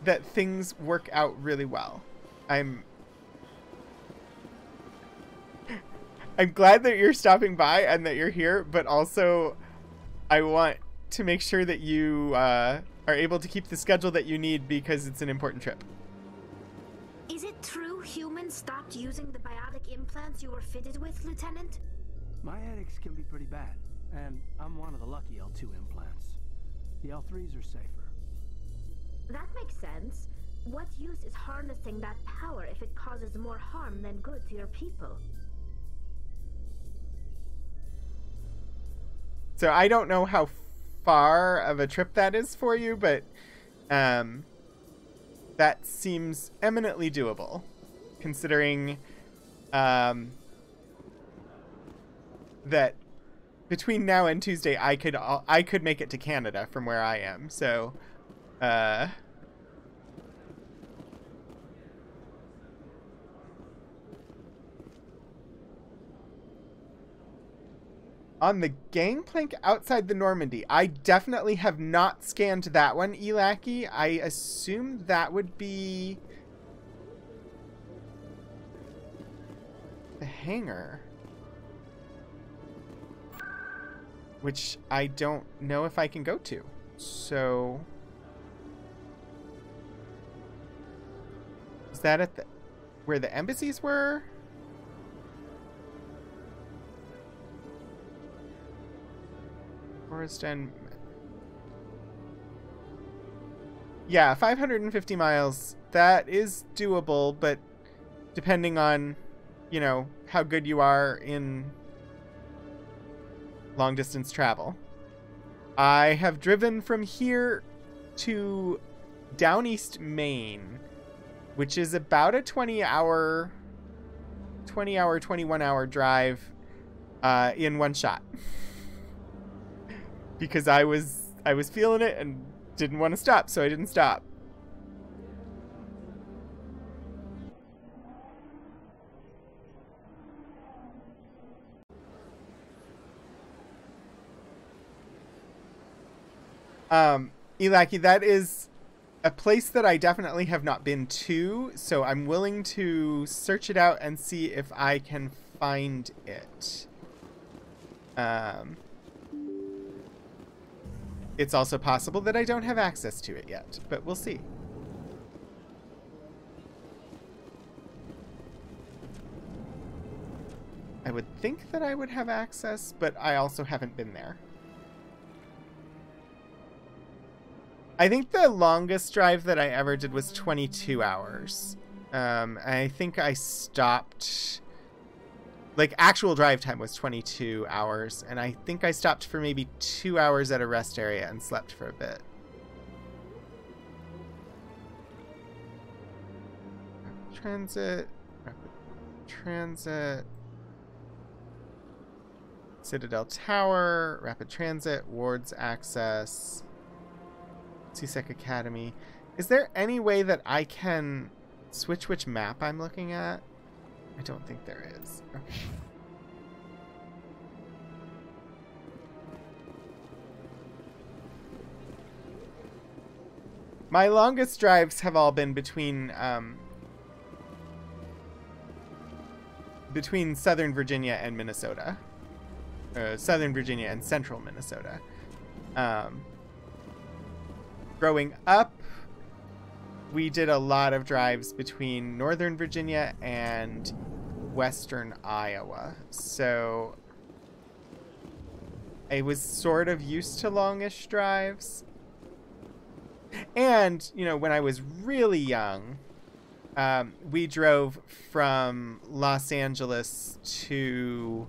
that things work out really well. I'm glad that you're stopping by and that you're here, but also I want to make sure that you are able to keep the schedule that you need because it's an important trip. Is it true humans stopped using the biotic implants you were fitted with, Lieutenant? My headaches can be pretty bad, and I'm one of the lucky L2 implants. The L3s are safer. That makes sense. What use is harnessing that power if it causes more harm than good to your people? So I don't know how far of a trip that is for you, but that seems eminently doable, considering that between now and Tuesday I could make it to Canada from where I am. So on the gangplank outside the Normandy. I definitely have not scanned that one, Elaki. I assume that would be the hangar, which I don't know if I can go to. So is that at where the embassies were? Forest and yeah, 550 miles. That is doable, but depending on, you know, how good you are in long distance travel. I have driven from here to Down East, Maine, which is about a 21 hour drive in one shot. Because I was feeling it and didn't want to stop, so I didn't stop. Elaki, that is a place that I definitely have not been to, so I'm willing to search it out and see if I can find it. It's also possible that I don't have access to it yet, but we'll see. I would think that I would have access, but I also haven't been there. I think the longest drive that I ever did was 22 hours. I think I stopped... Like, actual drive time was 22 hours, and I think I stopped for maybe 2 hours at a rest area and slept for a bit. Transit. Citadel Tower. Rapid Transit. Wards Access. CSEC Academy. Is there any way that I can switch which map I'm looking at? I don't think there is. Okay. My longest drives have all been between Southern Virginia and Minnesota. Southern Virginia and Central Minnesota. Growing up, we did a lot of drives between Northern Virginia and Western Iowa. So I was sort of used to longish drives. And, you know, when I was really young, we drove from Los Angeles to...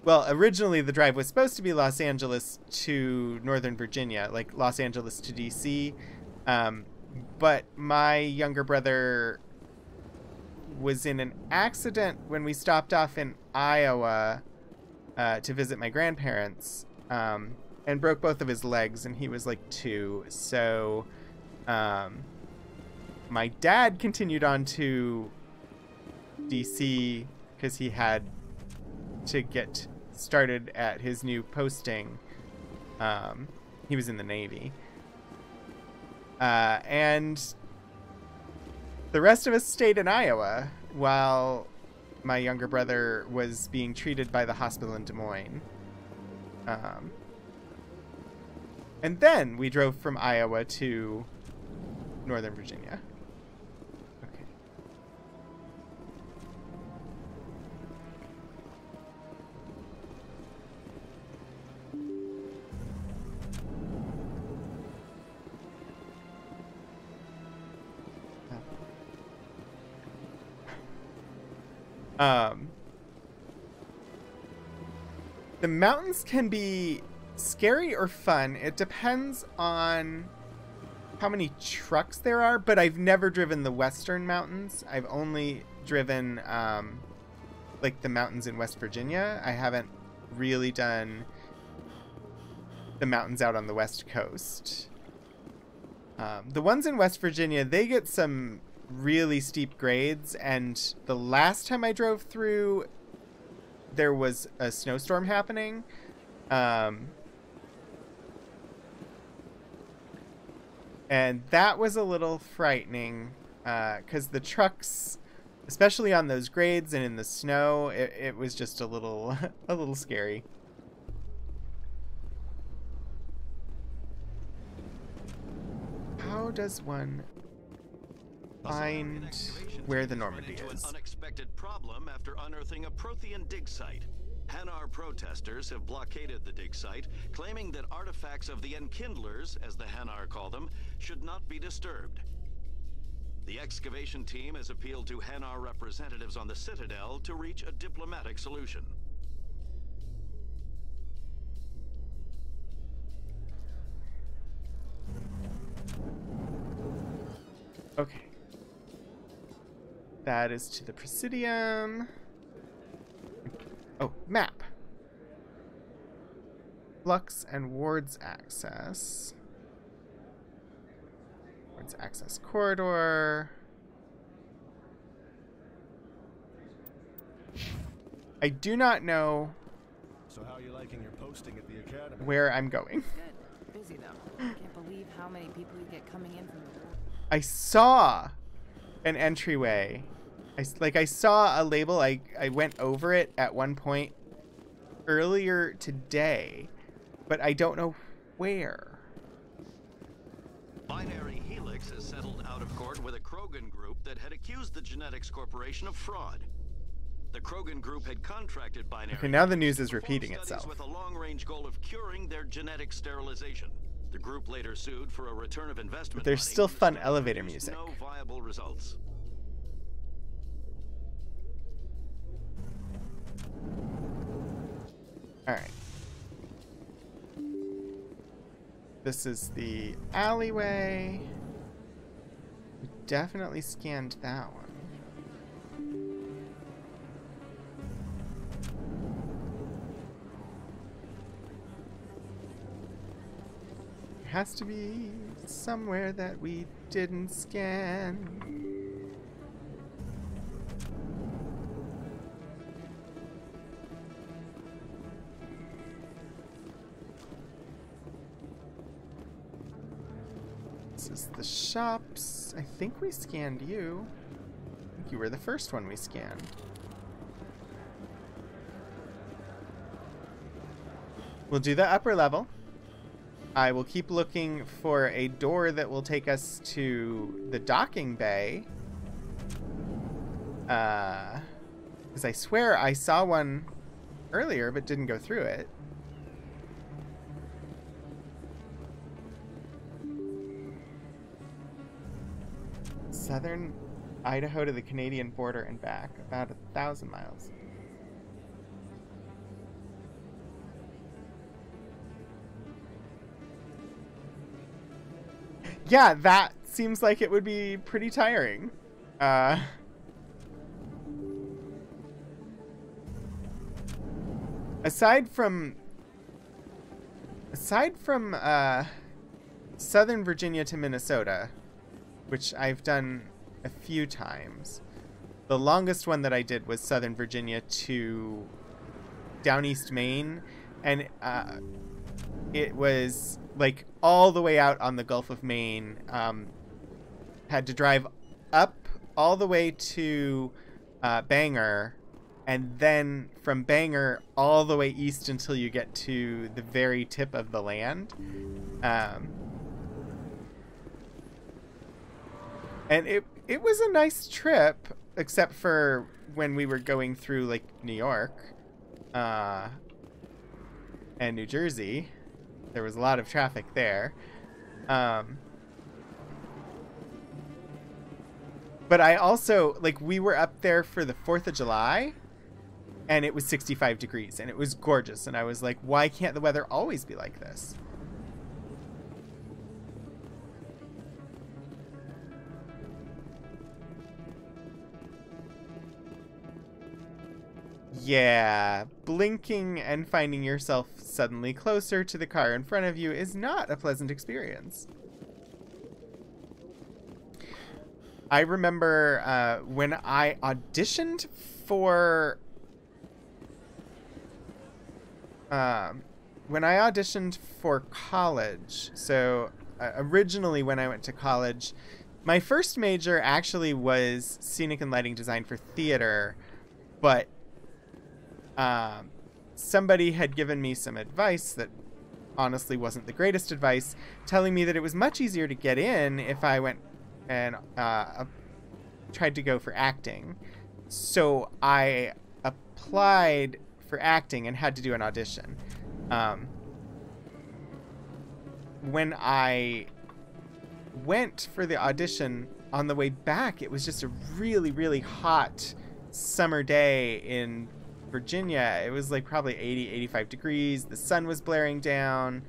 Well, originally the drive was supposed to be Los Angeles to Northern Virginia, like Los Angeles to DC. But my younger brother was in an accident when we stopped off in Iowa to visit my grandparents, and broke both of his legs, and he was like 2. So my dad continued on to DC because he had to get started at his new posting. He was in the Navy. And the rest of us stayed in Iowa while my younger brother was being treated by the hospital in Des Moines. And then we drove from Iowa to Northern Virginia. Okay. The mountains can be scary or fun. It depends on how many trucks there are, but I've never driven the Western Mountains. I've only driven like the mountains in West Virginia. I haven't really done the mountains out on the West Coast. The ones in West Virginia, they get some really steep grades, and the last time I drove through, there was a snowstorm happening. And that was a little frightening, because the trucks, especially on those grades and in the snow, it was just a little a little scary. How does one find where the Normandy is? An unexpected problem after unearthing a Prothean dig site. Hanar protesters have blockaded the dig site, claiming that artifacts of the Enkindlers, as the Hanar call them, should not be disturbed. The excavation team has appealed to Hanar representatives on the Citadel to reach a diplomatic solution. Okay. That is to the Presidium. Oh, map. Flux and wards access. Wards access corridor. I do not know So how are you liking your posting at the academy? where I'm going. Good. Busy though. Can't believe how many people you get coming in from the door. I saw an entryway. I saw a label. I went over it at one point earlier today, but I don't know where. Binary Helix has settled out of court with a Krogan group that had accused the Genetics Corporation of fraud. The Krogan group had contracted Binary. Okay, now the news Helix is to perform repeating studies itself. with a long-range goal of curing their genetic sterilization. The group later sued for a return of investment. But there's money, still but fun study elevator produced music. No viable results. Alright. This is the alleyway. We definitely scanned that one. There has to be somewhere that we didn't scan. This is the shops. I think we scanned you. I think you were the first one we scanned. We'll do the upper level. I will keep looking for a door that will take us to the docking bay. Because I swear I saw one earlier but didn't go through it. Southern Idaho to the Canadian border and back, about 1,000 miles. Yeah, that seems like it would be pretty tiring. Aside from Southern Virginia to Minnesota, which I've done a few times, the longest one that I did was Southern Virginia to down East Maine, and it was like all the way out on the Gulf of Maine. Had to drive up all the way to Bangor, and then from Bangor all the way east until you get to the very tip of the land. And it was a nice trip, except for when we were going through like New York and New Jersey. There was a lot of traffic there. But I also, like, we were up there for the 4th of July, and it was 65 degrees, and it was gorgeous. And I was like, why can't the weather always be like this? Yeah, blinking and finding yourself suddenly closer to the car in front of you is not a pleasant experience. I remember when I auditioned for college. So originally when I went to college, my first major actually was scenic and lighting design for theater, but somebody had given me some advice that honestly wasn't the greatest advice, telling me that it was much easier to get in if I went and tried to go for acting. So I applied for acting and had to do an audition. When I went for the audition, on the way back, it was just a really, really hot summer day in Virginia. It was like probably 80, 85 degrees. The sun was blaring down.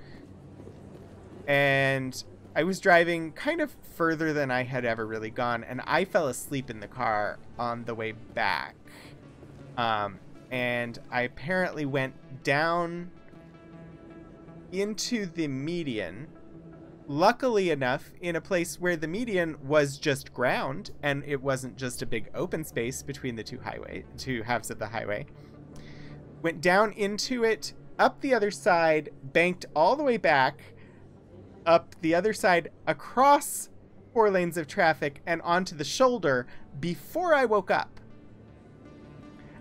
And I was driving kind of further than I had ever really gone, and I fell asleep in the car on the way back. And I apparently went down into the median, luckily enough, in a place where the median was just ground, and it wasn't just a big open space between the two halves of the highway. Went down into it, up the other side, banked all the way back, up the other side, across 4 lanes of traffic, and onto the shoulder before I woke up.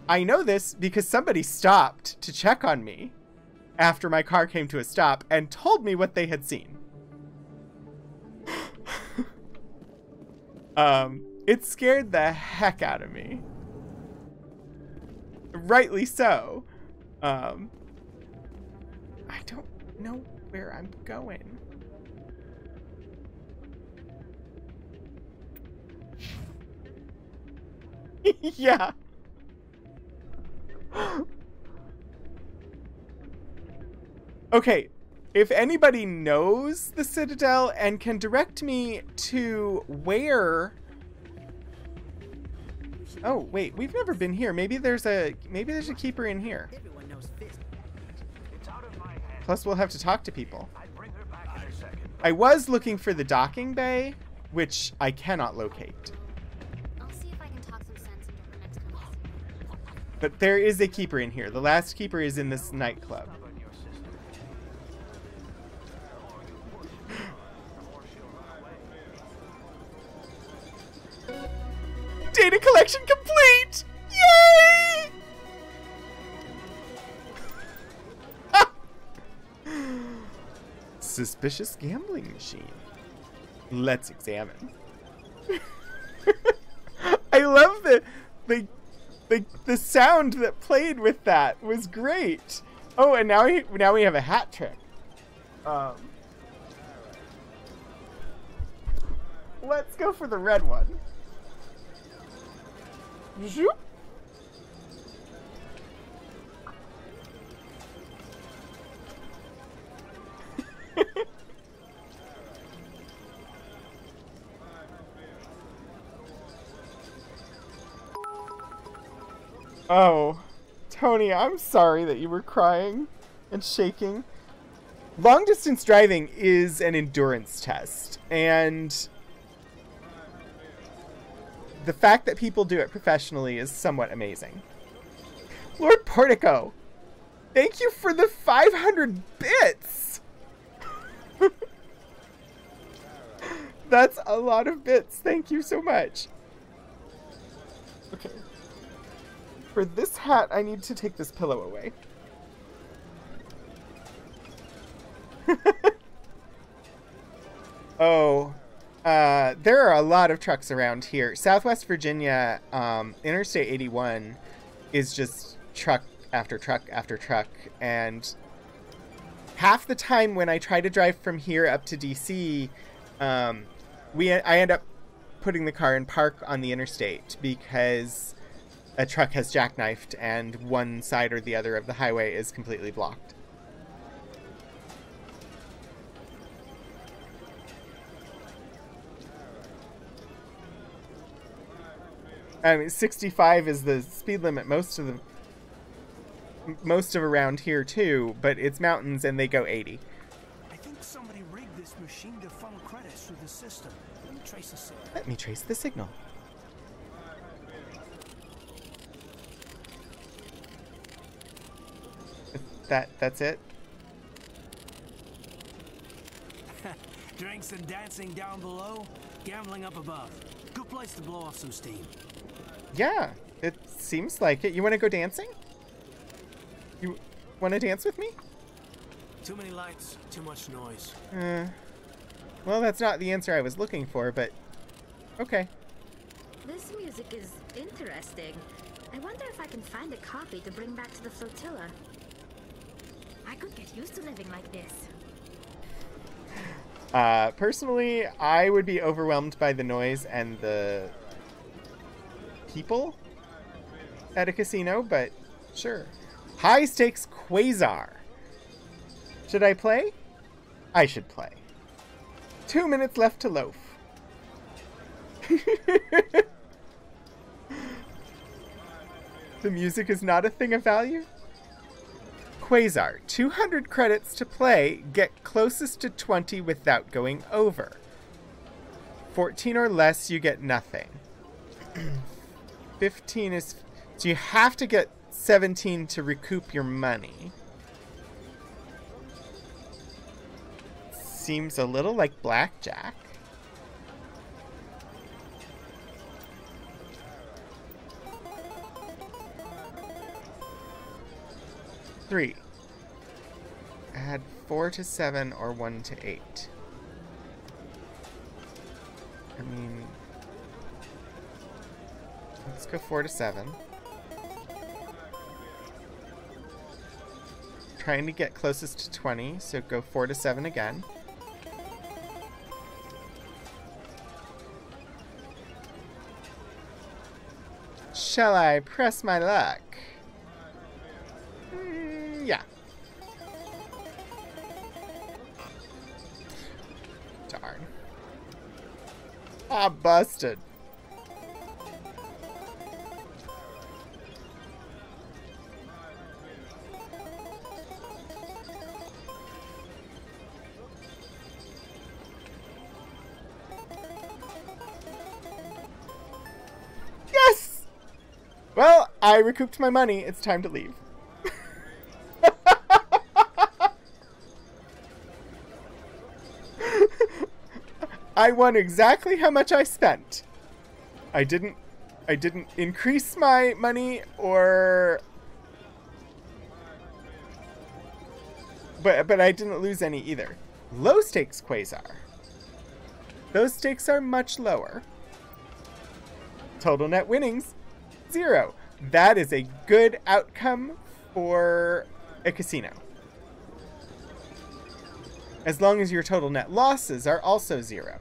I know this because somebody stopped to check on me after my car came to a stop and told me what they had seen. It scared the heck out of me. Rightly so. I don't know where I'm going. Yeah. Okay, if anybody knows the Citadel and can direct me to where... Oh, wait, we've never been here. Maybe there's a keeper in here. Plus, we'll have to talk to people. I was looking for the docking bay, which I cannot locate. But there is a keeper in here. The last keeper is in this nightclub. Data collection complete! Yay! Suspicious gambling machine. Let's examine. I love the sound that played with that was great. Oh, and now we have a hat trick. Let's go for the red one. Zoop. Oh, Tony, I'm sorry that you were crying and shaking. Long distance driving is an endurance test, and the fact that people do it professionally is somewhat amazing. Lord Portico, thank you for the 500 bits! That's a lot of bits. Thank you so much. Okay. For this hat, I need to take this pillow away. Oh, there are a lot of trucks around here. Southwest Virginia, Interstate 81 is just truck after truck after truck, and half the time when I try to drive from here up to DC, I end up putting the car in park on the interstate because a truck has jackknifed and one side or the other of the highway is completely blocked. I mean, 65 is the speed limit most of around here too, but it's mountains and they go 80. I think somebody rigged this machine to funnel credits through the system. Let me trace the signal. Let me trace the signal. That's it? Drinks and dancing down below, gambling up above. Good place to blow off some steam. Yeah, it seems like it. You want to go dancing? You want to dance with me? Too many lights, too much noise. Well, that's not the answer I was looking for, but okay. This music is interesting. I wonder if I can find a copy to bring back to the flotilla. I could get used to living like this. Personally, I would be overwhelmed by the noise and the people at a casino, but sure. High stakes Quasar. Should I play? I should play. 2 minutes left to loaf. The music is not a thing of value? Quasar, 200 credits to play, get closest to 20 without going over. 14 or less, you get nothing. 15 is... So you have to get 17 to recoup your money. Seems a little like blackjack. Three. Add 4 to 7 or 1 to 8. I mean, let's go 4 to 7. Trying to get closest to 20, so go 4 to 7 again. Shall I press my luck? Yeah. Darn. Ah, busted. Yes! Well, I recouped my money. It's time to leave. I won exactly how much I spent. I didn't increase my money or but I didn't lose any either. Low stakes Quasar. Those stakes are much lower. Total net winnings 0. That is a good outcome for a casino. As long as your total net losses are also 0.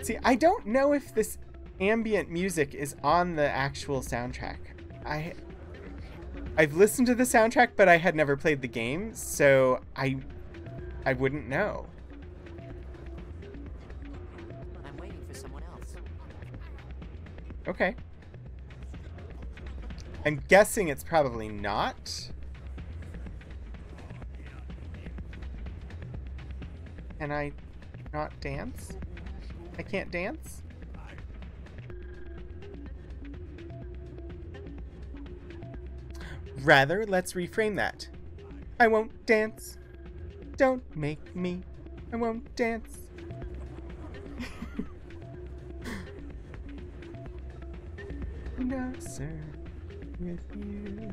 See, I don't know if this ambient music is on the actual soundtrack. I've listened to the soundtrack, but I had never played the game, so I wouldn't know. I'm waiting for someone else. Okay. I'm guessing it's probably not. Can I not dance? I can't dance? Rather, let's reframe that. I won't dance. Don't make me. I won't dance. No, sir. With you.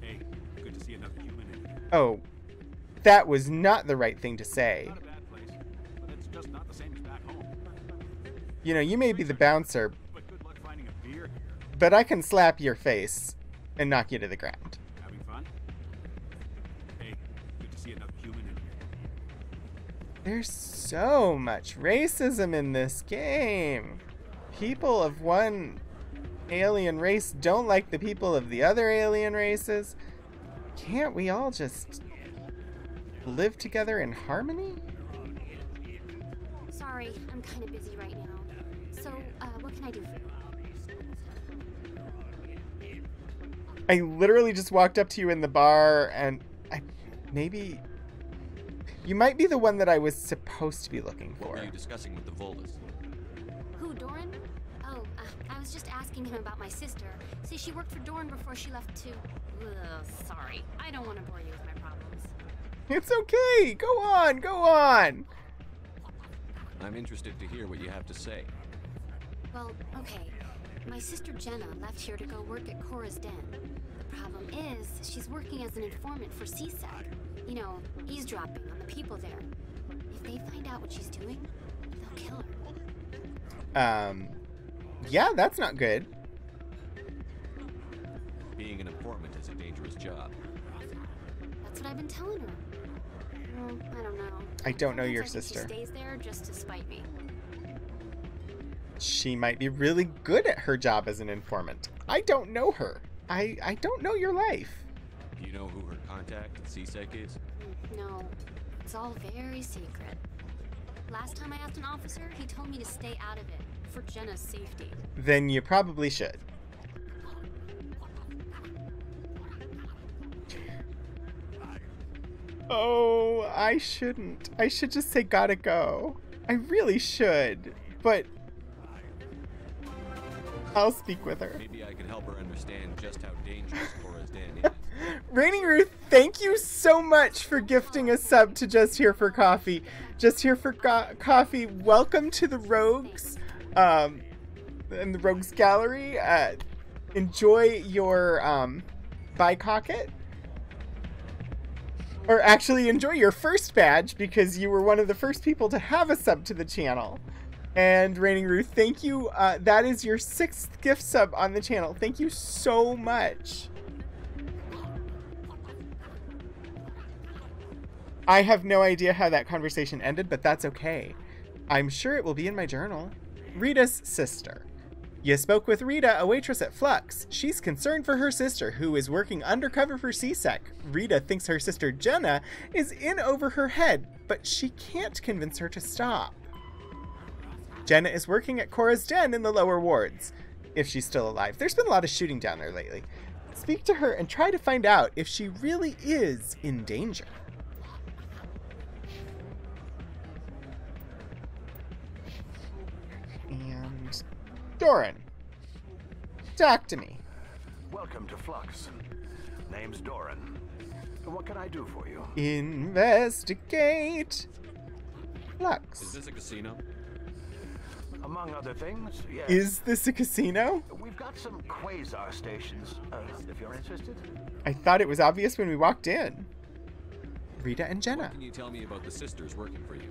Hey, good to see another human in here. Oh, that was not the right thing to say. Not a bad place, but it's just not the same as back home. You know, you may be the bouncer, But good luck finding a beer here. but I can slap your face and knock you to the ground. Having fun? Hey, good to see another human in here. There's so much racism in this game. People of one alien race don't like the people of the other alien races. Can't we all just live together in harmony? Sorry, I'm kind of busy right now. So, what can I do for you? I literally just walked up to you in the bar and maybe you might be the one that I was supposed to be looking for. What were you discussing with the Volus? Who, Doran? Oh, I was just asking him about my sister. See, she worked for Doran before she left to... sorry, I don't want to bore you with my problems. It's okay. Go on. Go on. I'm interested to hear what you have to say. Well, okay. My sister Jenna left here to go work at Cora's Den. The problem is, she's working as an informant for CSEC. You know, eavesdropping on the people there. If they find out what she's doing, they'll kill her. Yeah, that's not good. Being an informant is a dangerous job. That's what I've been telling her. Well, I don't know. I don't know your Sometimes I think sister. She stays there just to spite me. She might be really good at her job as an informant. I don't know her. I don't know your life. Do you know who her contact at CSEC is? No, it's all very secret. Last time I asked an officer, he told me to stay out of it, for Jenna's safety. Then you probably should. Oh, I shouldn't. I should just say gotta go. I really should. But I'll speak with her. Maybe I could help her understand just how dangerous Cora's Den is. Rainy Ruth, thank you so much for gifting a sub to Just Here for Coffee. Just Here for Coffee, welcome to the Rogues, and the Rogues Gallery. Enjoy your bicocket. Or actually enjoy your first badge, because you were one of the first people to have a sub to the channel. And Raining Ruth, thank you. That is your 6th gift sub on the channel. Thank you so much. I have no idea how that conversation ended, but that's okay. I'm sure it will be in my journal. Rita's sister. You spoke with Rita, a waitress at Flux. She's concerned for her sister, who is working undercover for CSEC. Rita thinks her sister Jenna is in over her head, but she can't convince her to stop. Jenna is working at Cora's Den in the lower wards, if she's still alive. There's been a lot of shooting down there lately. Speak to her and try to find out if she really is in danger. And Doran, talk to me. Welcome to Flux. Name's Doran. What can I do for you? Investigate. Flux. Is this a casino? Among other things, yes. Is this a casino? We've got some quasar stations, if you're interested. I thought it was obvious when we walked in. Rita and Jenna. What can you tell me about the sisters working for you?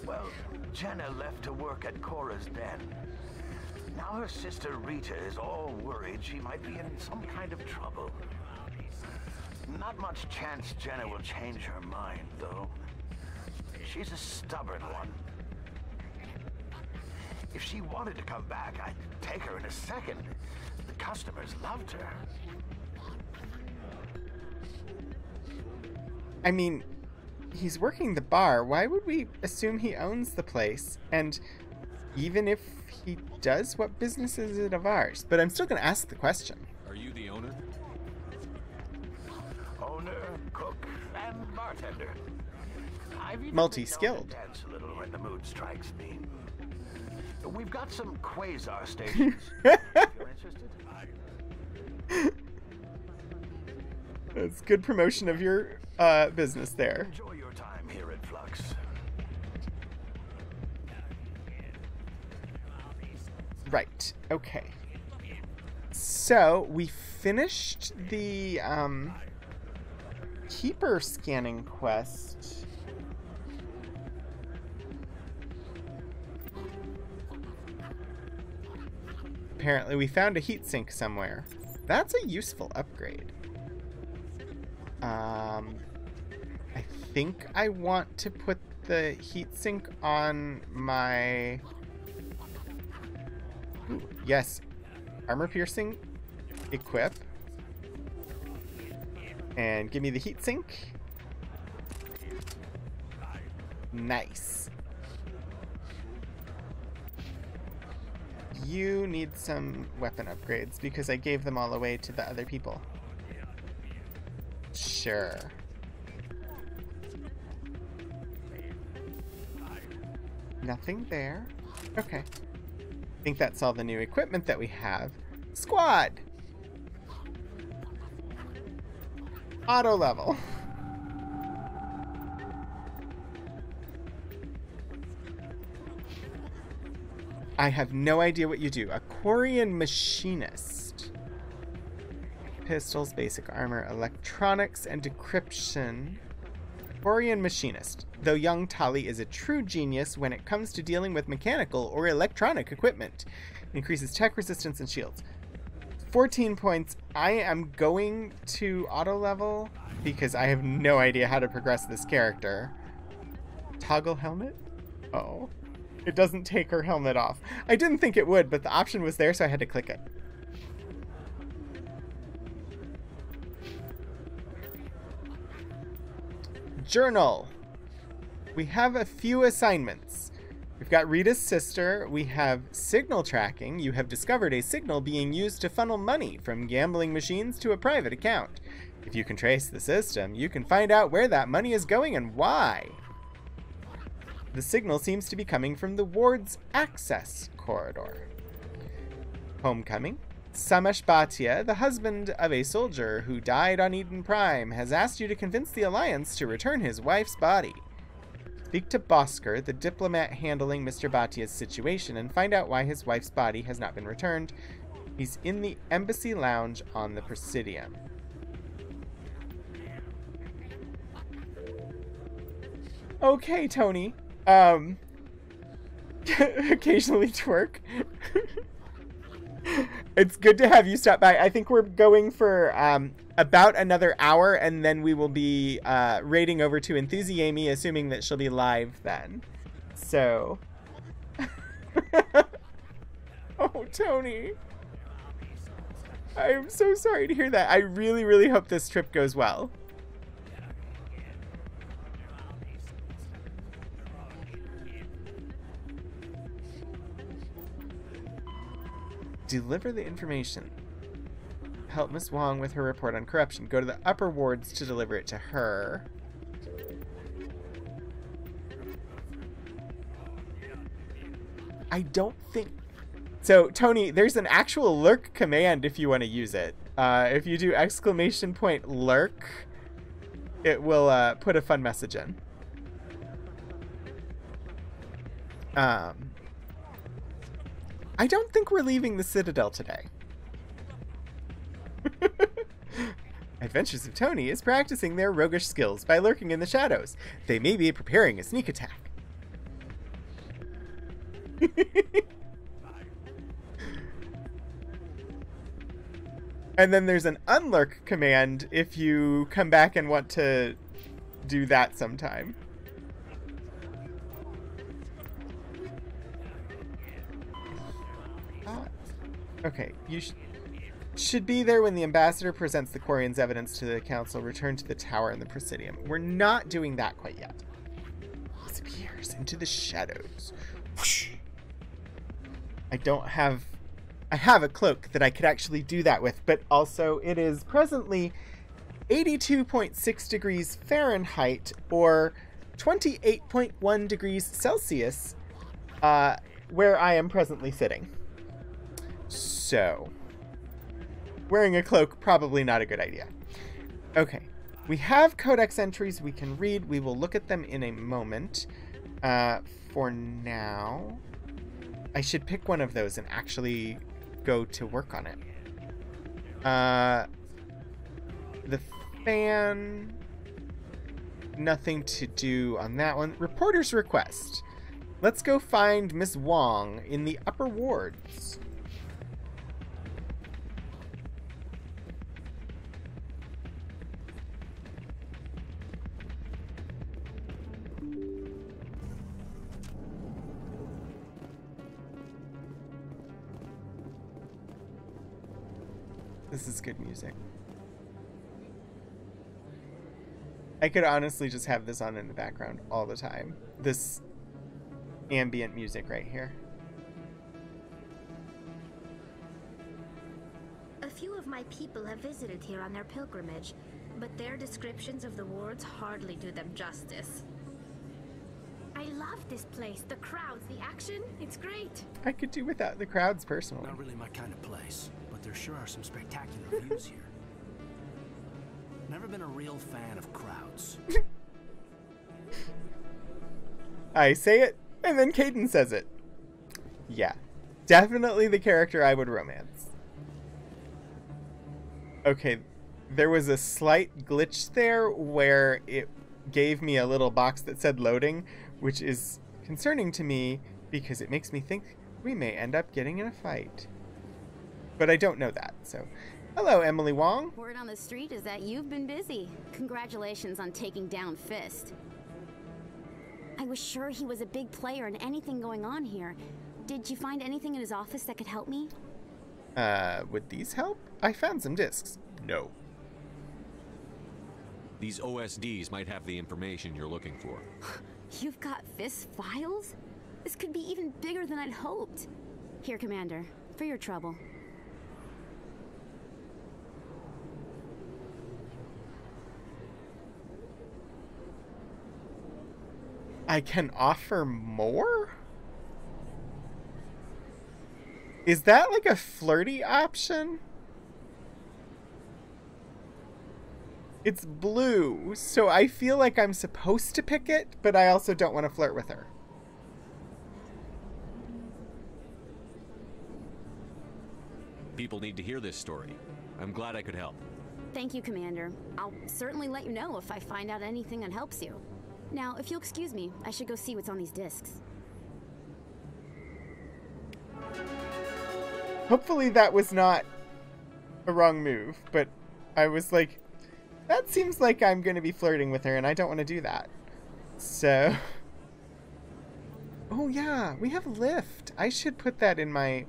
Well, Jenna left to work at Cora's Den. Now her sister Rita is all worried she might be in some kind of trouble. Not much chance Jenna will change her mind, though. She's a stubborn one. If she wanted to come back, I'd take her in a second. The customers loved her. I mean, he's working the bar. Why would we assume he owns the place? And even if he does, what business is it of ours? But I'm still going to ask the question. Are you the owner? Owner, cook, and bartender. I've even Multi-skilled. been known to dance a little when the mood strikes me. We've got some quasar stations. If you're interested. It's good promotion of your business there. Enjoy your time here at Flux. Right. Okay. So we finished the keeper scanning quest. Apparently we found a heatsink somewhere. That's a useful upgrade. I think I want to put the heatsink on my... Ooh, yes. Armor piercing. Equip. And give me the heatsink. Nice. You need some weapon upgrades because I gave them all away to the other people. Sure. Nothing there. Okay. I think that's all the new equipment that we have. Squad! Auto level. I have no idea what you do. A Quarian machinist. Pistols, basic armor, electronics, and decryption. Quarian machinist. Though young Tali is a true genius when it comes to dealing with mechanical or electronic equipment. Increases tech resistance and shields. 14 points. I am going to auto level because I have no idea how to progress this character. Toggle helmet? Oh. It doesn't take her helmet off. I didn't think it would, but the option was there, so I had to click it. Journal. We have a few assignments. We've got Rita's sister. We have signal tracking. You have discovered a signal being used to funnel money from gambling machines to a private account. If you can trace the system, you can find out where that money is going and why. The signal seems to be coming from the ward's access corridor. Homecoming. Samesh Bhatia, the husband of a soldier who died on Eden Prime, has asked you to convince the Alliance to return his wife's body. Speak to Bosker, the diplomat handling Mr. Bhatia's situation, and find out why his wife's body has not been returned. He's in the embassy lounge on the Presidium. Okay, Tony. Occasionally twerk. It's good to have you stop by. I think we're going for about another hour, and then we will be raiding over to Enthusiamy, assuming that she'll be live then. So. Oh, Tony. I am so sorry to hear that. I really, really hope this trip goes well. Deliver the information. Help Miss Wong with her report on corruption. Go to the upper wards to deliver it to her. I don't think... So, Tony, there's an actual lurk command if you want to use it. If you do !lurk, it will put a fun message in. I don't think we're leaving the Citadel today. Adventures of Tony is practicing their roguish skills by lurking in the shadows. They may be preparing a sneak attack. And then there's an unlurk command if you come back and want to do that sometime. Okay, you should be there when the ambassador presents the Quarians' evidence to the council. Return to the tower in the Presidium. We're not doing that quite yet. Disappears into the shadows. Whoosh. I have a cloak that I could actually do that with, but also it is presently 82.6 degrees Fahrenheit or 28.1 degrees Celsius where I am presently sitting. So, wearing a cloak, probably not a good idea. Okay, we have Codex Entries we can read. We will look at them in a moment. For now, I should pick one of those and actually go to work on it. The fan, nothing to do on that one. Reporter's request. Let's go find Miss Wong in the upper wards. This is good music. I could honestly just have this on in the background all the time. This ambient music right here. A few of my people have visited here on their pilgrimage, but their descriptions of the wards hardly do them justice. I love this place. The crowds, the action, it's great. I could do without the crowds personally. Not really my kind of place, but there sure are some spectacular views here. Never been a real fan of crowds. I say it, and then Caden says it. Yeah, definitely the character I would romance. Okay, there was a slight glitch there where it gave me a little box that said loading, which is concerning to me because it makes me think we may end up getting in a fight. But I don't know that, so... Hello, Emily Wong. Word on the street is that you've been busy. Congratulations on taking down Fist. I was sure he was a big player in anything going on here. Did you find anything in his office that could help me? Would these help? I found some discs. No. These OSDs might have the information you're looking for. You've got Fist files? This could be even bigger than I'd hoped. Here, Commander, for your trouble. I can offer more? Is that like a flirty option? It's blue, so I feel like I'm supposed to pick it, but I also don't want to flirt with her. People need to hear this story. I'm glad I could help. Thank you, Commander. I'll certainly let you know if I find out anything that helps you. Now, if you'll excuse me, I should go see what's on these discs. Hopefully that was not a wrong move, but I was like, that seems like I'm going to be flirting with her, and I don't want to do that. So... Oh yeah, we have lift. I should put that in my...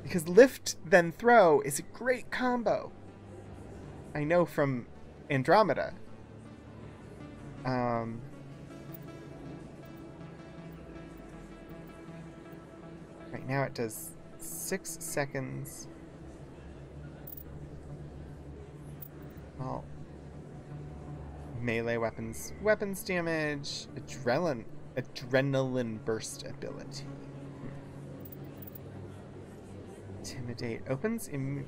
Because lift, then throw is a great combo. I know from Andromeda. Right now it does 6 seconds. Well, melee weapons damage, adrenaline burst ability. Intimidate opens in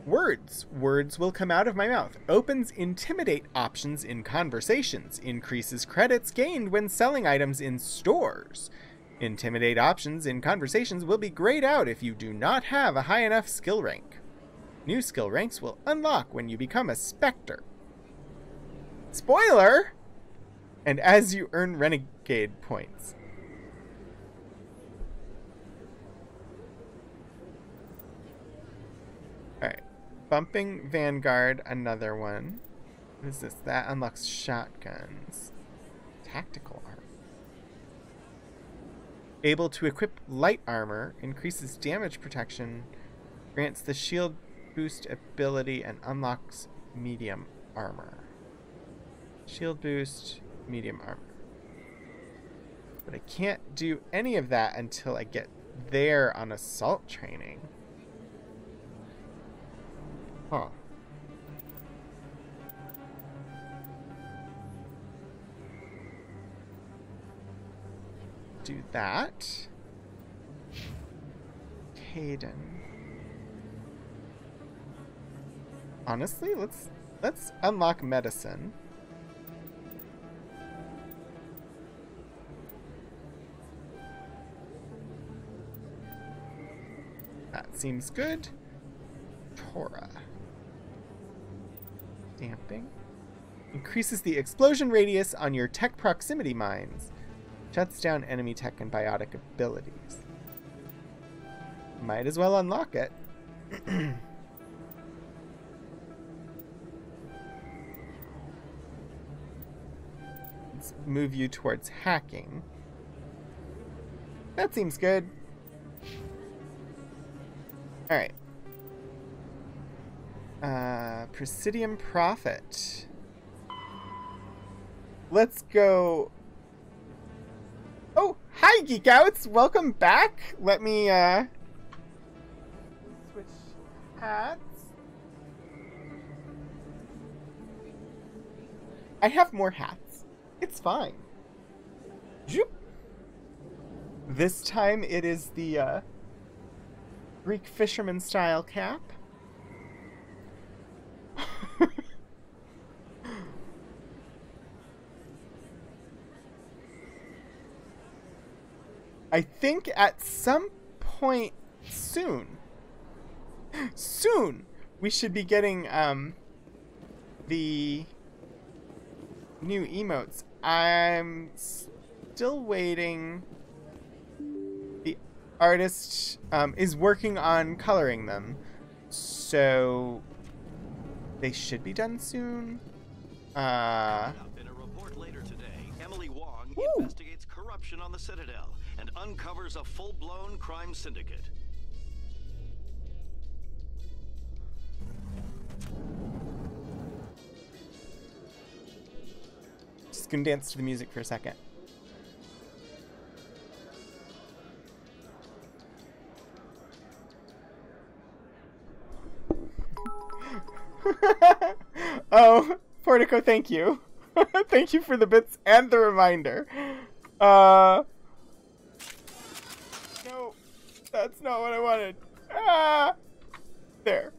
words. Words will come out of my mouth. Opens intimidate options in conversations. Increases credits gained when selling items in stores. Intimidate options in conversations will be grayed out if you do not have a high enough skill rank. New skill ranks will unlock when you become a Spectre. Spoiler! And as you earn Renegade points. Alright. Bumping Vanguard, another one. What is this? That unlocks shotguns. Tactical arm. Able to equip light armor, increases damage protection, grants the shield boost ability, and unlocks medium armor. Shield boost, medium armor. But I can't do any of that until I get there on assault training. Huh. Do that. Caden. Honestly, let's unlock medicine. That seems good. Torah. Damping. Increases the explosion radius on your tech proximity mines. Shuts down enemy tech and biotic abilities. Might as well unlock it. Let's move you towards hacking. That seems good. Alright. Presidium Prophet. Let's go. Oh, hi Geek Outs! Welcome back! Let me switch hats. I have more hats. It's fine. Zoop. This time it is the Greek fisherman style cap. I think at some point soon, we should be getting the new emotes. I'm still waiting. The artist is working on coloring them, so they should be done soon. In a report later today, Emily Wong investigates corruption on the Citadel and uncovers a full-blown crime syndicate. Just gonna dance to the music for a second. Oh, Portico, thank you. Thank you for the bits and the reminder. No, that's not what I wanted. Ah, there.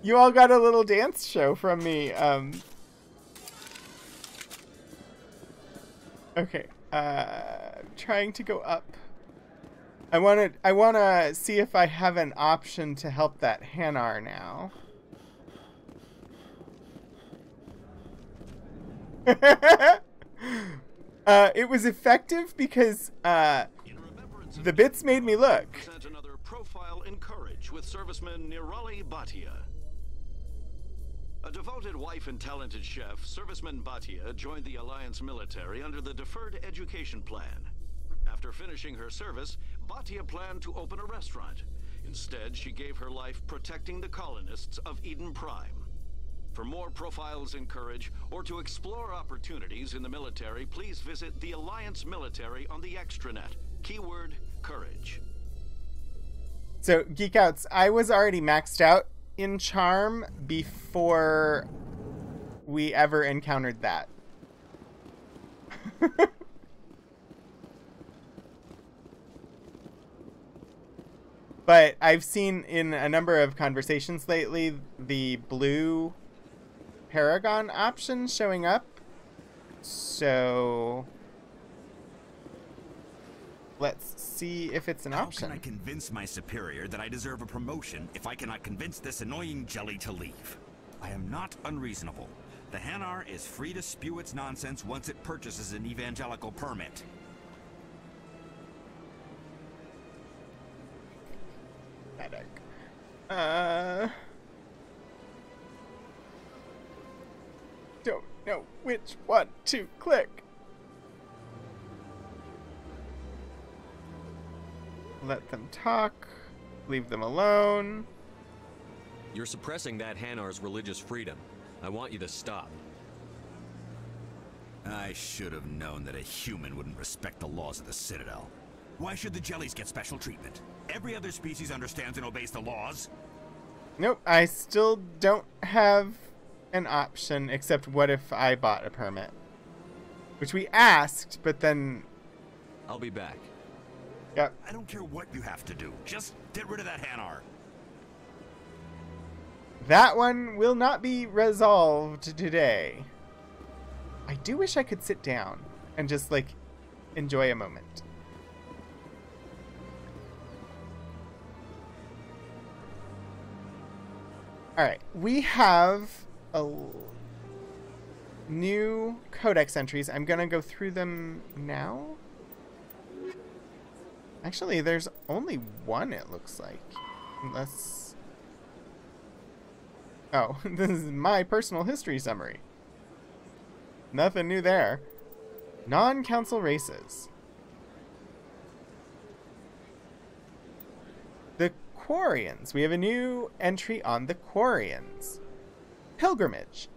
You all got a little dance show from me. Okay, trying to go up. I wanna see if I have an option to help that Hanar now. It was effective because the bits made me look. Present another profile in courage with serviceman Nirali Bhatia. A devoted wife and talented chef, serviceman Bhatia joined the Alliance military under the Deferred Education Plan. After finishing her service, Bhatia planned to open a restaurant. Instead, she gave her life protecting the colonists of Eden Prime. For more profiles in courage, or to explore opportunities in the military, please visit the Alliance Military on the extranet. Keyword, courage. So, Geek Outs, I was already maxed out in Charm before we ever encountered that. But I've seen in a number of conversations lately the blue Paragon option showing up. So let's see if it's an option. How can I convince my superior that I deserve a promotion if I cannot convince this annoying jelly to leave? I am not unreasonable. The Hanar is free to spew its nonsense once it purchases an evangelical permit. Don't know which one to click. Let them talk. Leave them alone. You're suppressing that Hanar's religious freedom. I want you to stop. I should have known that a human wouldn't respect the laws of the Citadel. Why should the jellies get special treatment? Every other species understands and obeys the laws. Nope, I still don't have an option except what if I bought a permit? Which we asked, but then... I'll be back. Yep. I don't care what you have to do. Just get rid of that Hanar. That one will not be resolved today. I do wish I could sit down and just, like, enjoy a moment. Alright, we have a new Codex entries. I'm gonna go through them now. Actually, there's only one, it looks like. Unless... Oh, this is my personal history summary. Nothing new there. Non-council races. The Quarians. We have a new entry on the Quarians. Pilgrimage.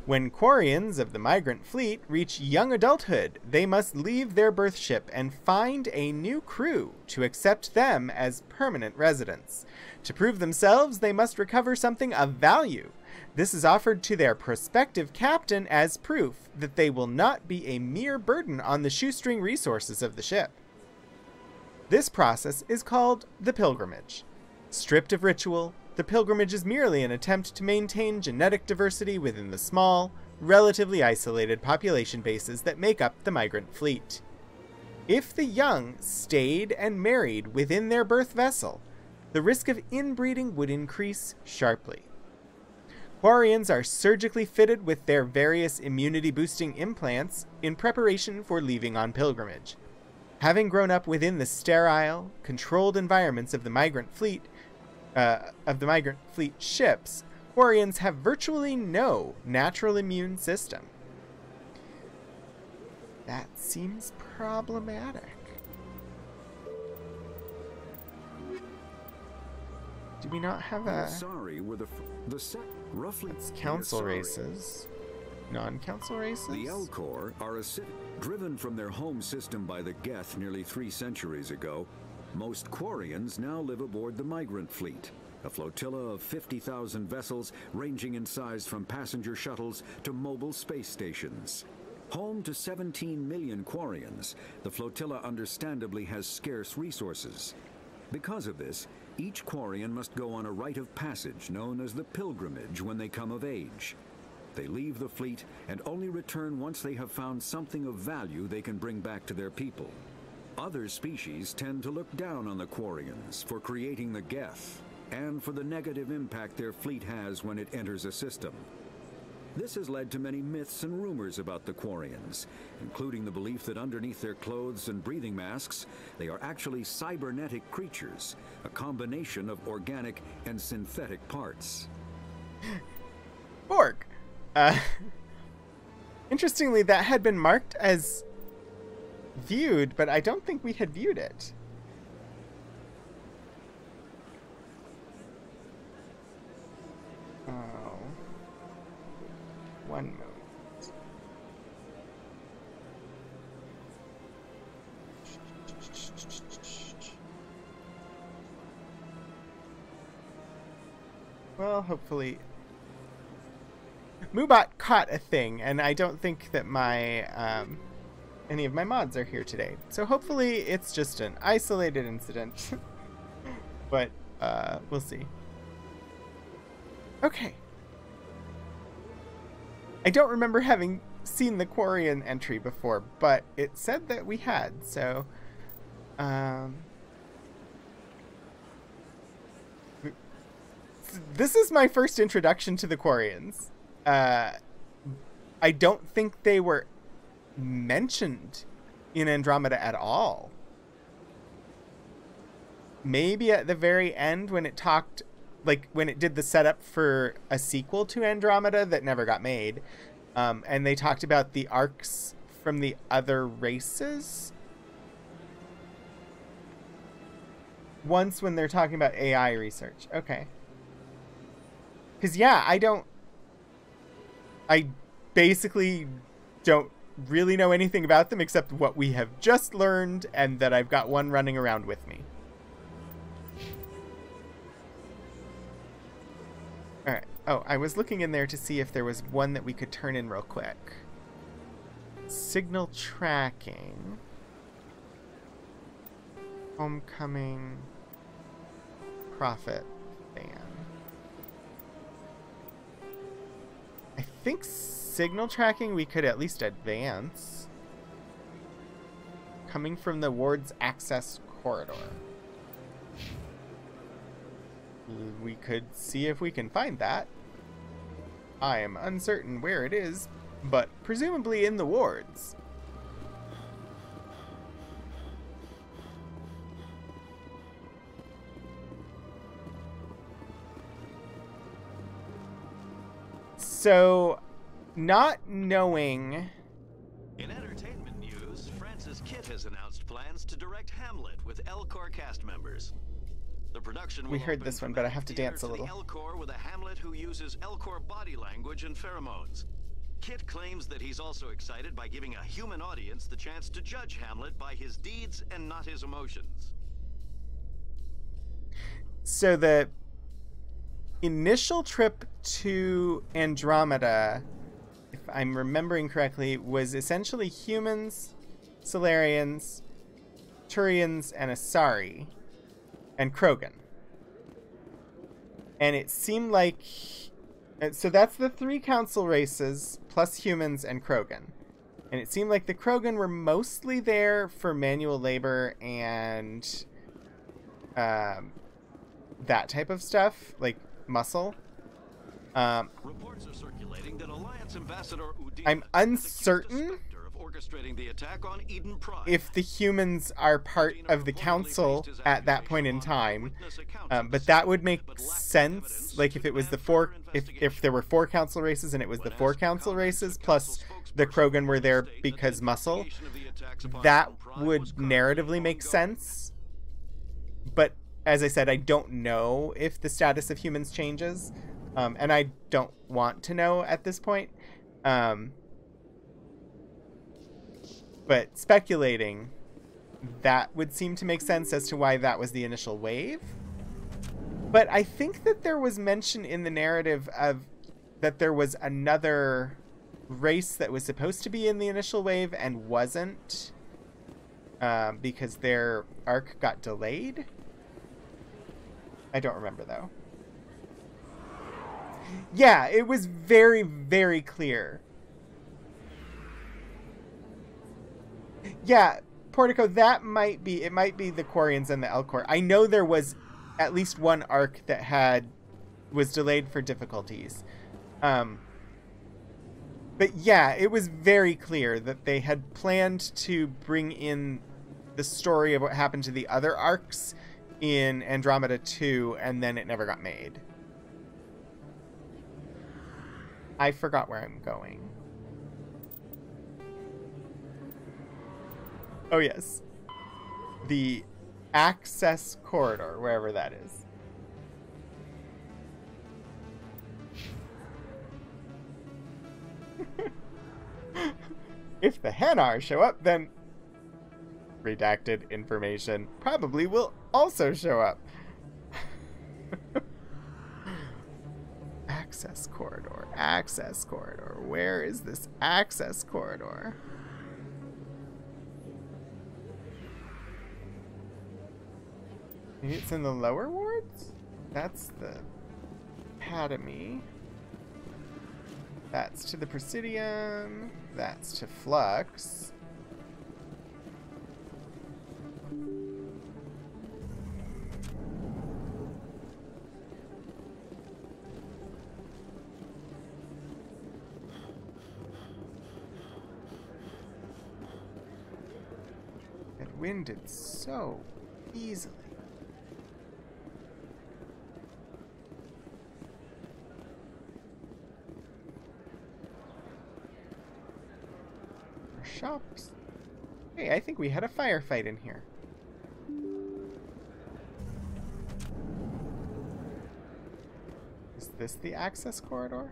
When Quarians of the migrant fleet reach young adulthood, they must leave their birth ship and find a new crew to accept them as permanent residents. To prove themselves, they must recover something of value. This is offered to their prospective captain as proof that they will not be a mere burden on the shoestring resources of the ship. This process is called the pilgrimage. Stripped of ritual, the pilgrimage is merely an attempt to maintain genetic diversity within the small, relatively isolated population bases that make up the migrant fleet. If the young stayed and married within their birth vessel, the risk of inbreeding would increase sharply. Quarians are surgically fitted with their various immunity-boosting implants in preparation for leaving on pilgrimage. Having grown up within the sterile, controlled environments of the migrant fleet, ships, Quarians have virtually no natural immune system. That seems problematic. Do we not have a... Sorry, were the roughly... It's council races. Non-council races? The Elcor are a city driven from their home system by the Geth nearly 3 centuries ago. Most Quarians now live aboard the migrant fleet, a flotilla of 50,000 vessels ranging in size from passenger shuttles to mobile space stations. Home to 17 million Quarians, the flotilla understandably has scarce resources. Because of this, each Quarian must go on a rite of passage known as the pilgrimage when they come of age. They leave the fleet and only return once they have found something of value they can bring back to their people. Other species tend to look down on the Quarians for creating the Geth and for the negative impact their fleet has when it enters a system. This has led to many myths and rumors about the Quarians, including the belief that underneath their clothes and breathing masks, they are actually cybernetic creatures, a combination of organic and synthetic parts. Borg. Interestingly, that had been marked as viewed, but I don't think we had viewed it. Oh. One moment. Well, hopefully... Moobot caught a thing, and I don't think that my, any of my mods are here today. So hopefully it's just an isolated incident. But, we'll see. Okay. I don't remember having seen the Quarian entry before, but it said that we had, so... This is my first introduction to the Quarians. I don't think they were mentioned in Andromeda at all. Maybe at the very end when it talked, like when it did the setup for a sequel to Andromeda that never got made, And they talked about the arcs from the other races once when they're talking about AI research. Okay. Because, yeah, I basically don't really know anything about them except what we have just learned and that I've got one running around with me. Alright. Oh, I was looking in there to see if there was one that we could turn in real quick. Signal tracking. Homecoming. Profit ban. I think signal tracking we could at least advance. Coming from the ward's access corridor. We could see if we can find that. I am uncertain where it is, but presumably in the wards. So, not knowing... In entertainment news, Francis Kitt has announced plans to direct Hamlet with Elcor cast members. The production will We heard this one, but I have to dance a little. Elcor with a Hamlet who uses Elcor body language and pheromones. Kitt claims that he's also excited by giving a human audience the chance to judge Hamlet by his deeds and not his emotions. So the initial trip to Andromeda, if I'm remembering correctly, was essentially humans, Solarians, Turians, and Asari, and Krogan. And it seemed like... So that's the 3 council races, plus humans and Krogan. And it seemed like the Krogan were mostly there for manual labor and that type of stuff, like muscle. Reports are circulating that Alliance Ambassador Udina I'm uncertain orchestrating the attack on Eden Prime. if the humans are part of the council at that point in time, but that would make sense. Like if it was the 4, if there were 4 council races and it was the 4 council races plus the Krogan were there because muscle, that would narratively make sense. But as I said, I don't know if the status of humans changes, and I don't want to know at this point. But speculating, that would seem to make sense as to why that was the initial wave. But I think that there was mention in the narrative of that there was another race that was supposed to be in the initial wave and wasn't, because their arc got delayed. I don't remember, though. Yeah, it was very, very clear. Yeah, Portico, that might be... It might be the Quarians and the Elcor. I know there was at least one arc that was delayed for difficulties. But yeah, it was very clear that they had planned to bring in the story of what happened to the other arcs in Andromeda 2, and then it never got made. I forgot where I'm going. Oh, yes. The access corridor, wherever that is. If the Hanar show up, then redacted information probably will also show up. Access corridor, access corridor. Where is this access corridor? Maybe it's in the lower wards? That's the Academy. That's to the Presidium. That's to Flux. It winded so easily. shops. Hey, I think we had a firefight in here. Is this the access corridor?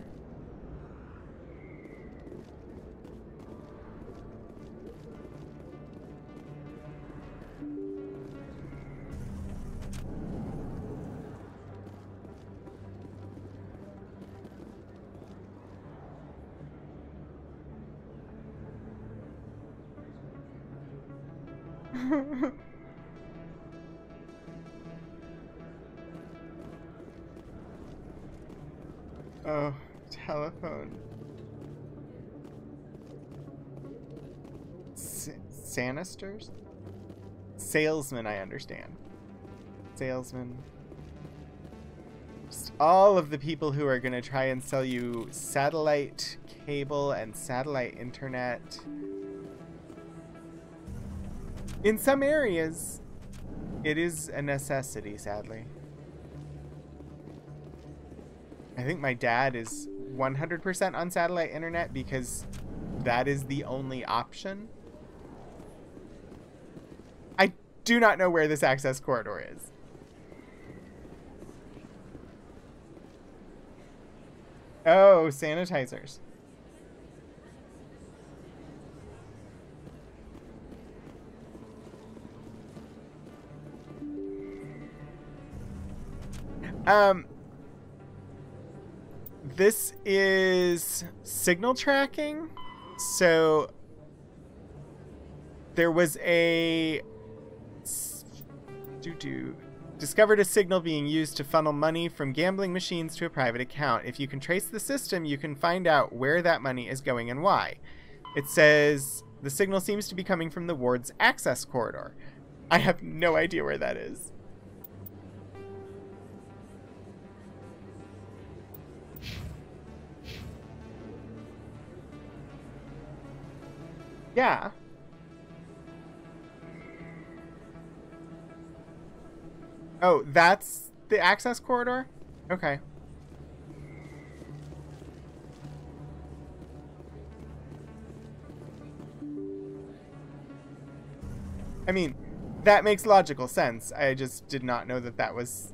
Oh, telephone. Sanisters? Salesman, I understand. Salesman. Just all of the people who are going to try and sell you satellite cable and satellite internet. In some areas, it is a necessity, sadly. I think my dad is 100% on satellite internet because that is the only option. I do not know where this access corridor is. Oh, sanitizers. This is signal tracking. So there was a discovered a signal being used to funnel money from gambling machines to a private account. If you can trace the system, you can find out where that money is going and why. It says the signal seems to be coming from the ward's access corridor. I have no idea where that is. Yeah. Oh, that's the access corridor? Okay. I mean, that makes logical sense. I just did not know that that was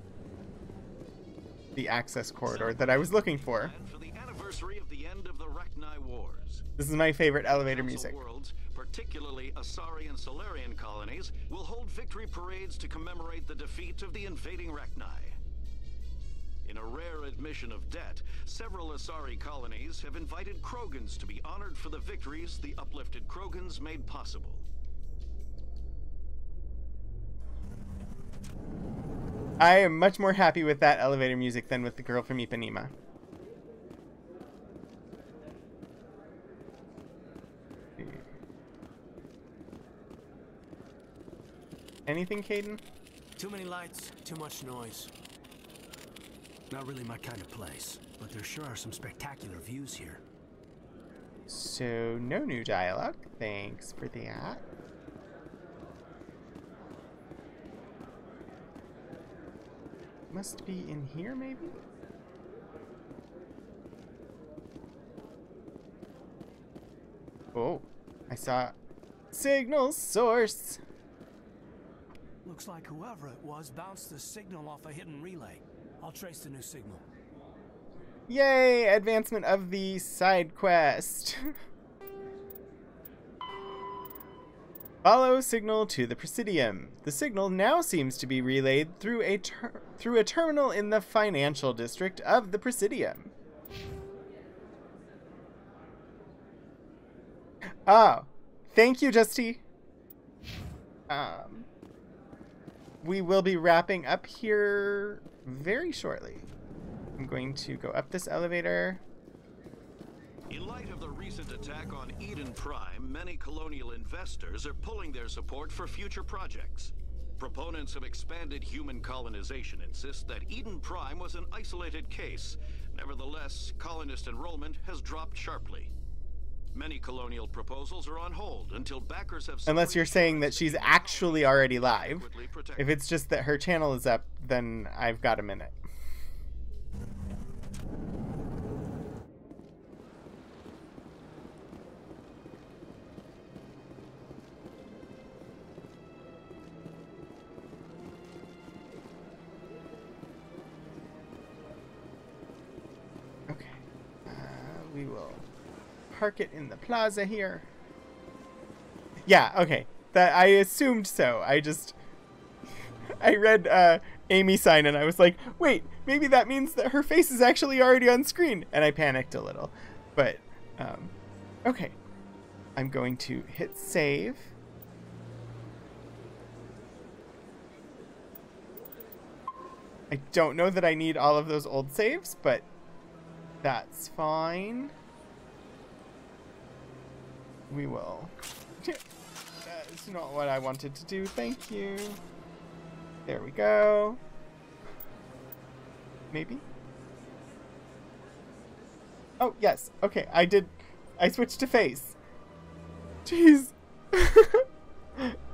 the access corridor that I was looking for. For the anniversary of the end of the Rachni Wars. This is my favorite elevator music. Worlds, particularly Asari and Solarian colonies, will hold victory parades to commemorate the defeat of the invading Rachni. In a rare admission of debt, several Asari colonies have invited Krogans to be honored for the victories the uplifted Krogans made possible. I am much more happy with that elevator music than with the girl from Ipanema. Anything, Caden? Too many lights, too much noise. Not really my kind of place, but there sure are some spectacular views here. So, no new dialogue. Thanks for that. Must be in here, maybe? Oh, I saw signal source. Looks like whoever it was bounced the signal off a hidden relay. I'll trace the new signal. Yay! Advancement of the side quest. Follow signal to the Presidium. The signal now seems to be relayed through a terminal in the financial district of the Presidium. Oh, thank you, Justy. We will be wrapping up here very shortly. I'm going to go up this elevator. In light of the recent attack on Eden Prime, many colonial investors are pulling their support for future projects. Proponents of expanded human colonization insist that Eden Prime was an isolated case. Nevertheless, colonist enrollment has dropped sharply. Many colonial proposals are on hold until backers have... Unless you're saying that she's actually already live. If it's just that her channel is up, then I've got a minute. We will park it in the plaza here. Yeah, okay. That I assumed so. I read Amy sign and I was like, wait, maybe that means that her face is actually already on screen. And I panicked a little. But, okay. I'm going to hit save. I don't know that I need all of those old saves, but that's fine. We will. That's not what I wanted to do. Thank you. There we go. Maybe? Oh, yes. Okay, I switched to face. Jeez.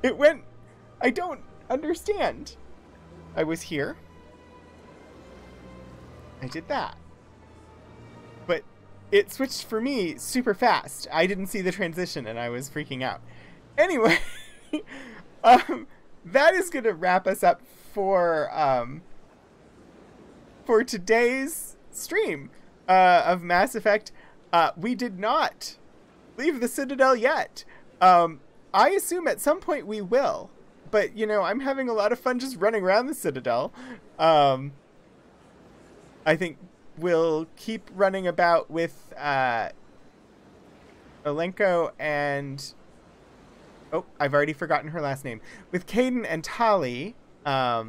It went... I don't understand. I was here. I did that. But it switched for me super fast. I didn't see the transition and I was freaking out. Anyway, that is going to wrap us up for today's stream of Mass Effect. We did not leave the Citadel yet. I assume at some point we will. But, you know, I'm having a lot of fun just running around the Citadel. I think we'll keep running about with Alenko and... Oh, I've already forgotten her last name. With Caden and Tali. Lack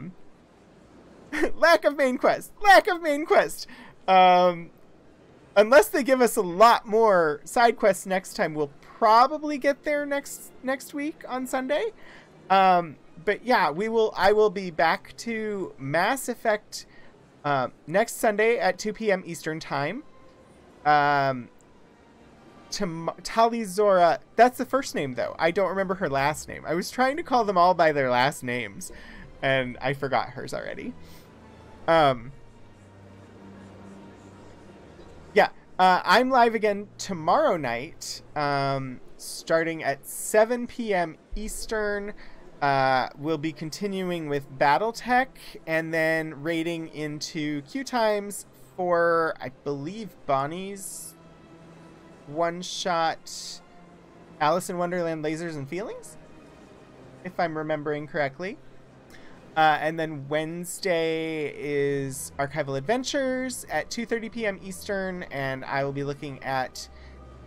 of main quest. Lack of main quest. Unless they give us a lot more side quests next time, we'll probably get there next week on Sunday. But yeah, I will be back to Mass Effect next Sunday at 2 p.m. Eastern Time. Tali Zora, that's the first name though. I don't remember her last name. I was trying to call them all by their last names, and I forgot hers already. Yeah, I'm live again tomorrow night, starting at 7 p.m. Eastern. We'll be continuing with Battletech and then raiding into Q Times for, I believe, Bonnie's one-shot Alice in Wonderland Lasers and Feelings, if I'm remembering correctly. And then Wednesday is Archival Adventures at 2:30 p.m. Eastern, and I will be looking at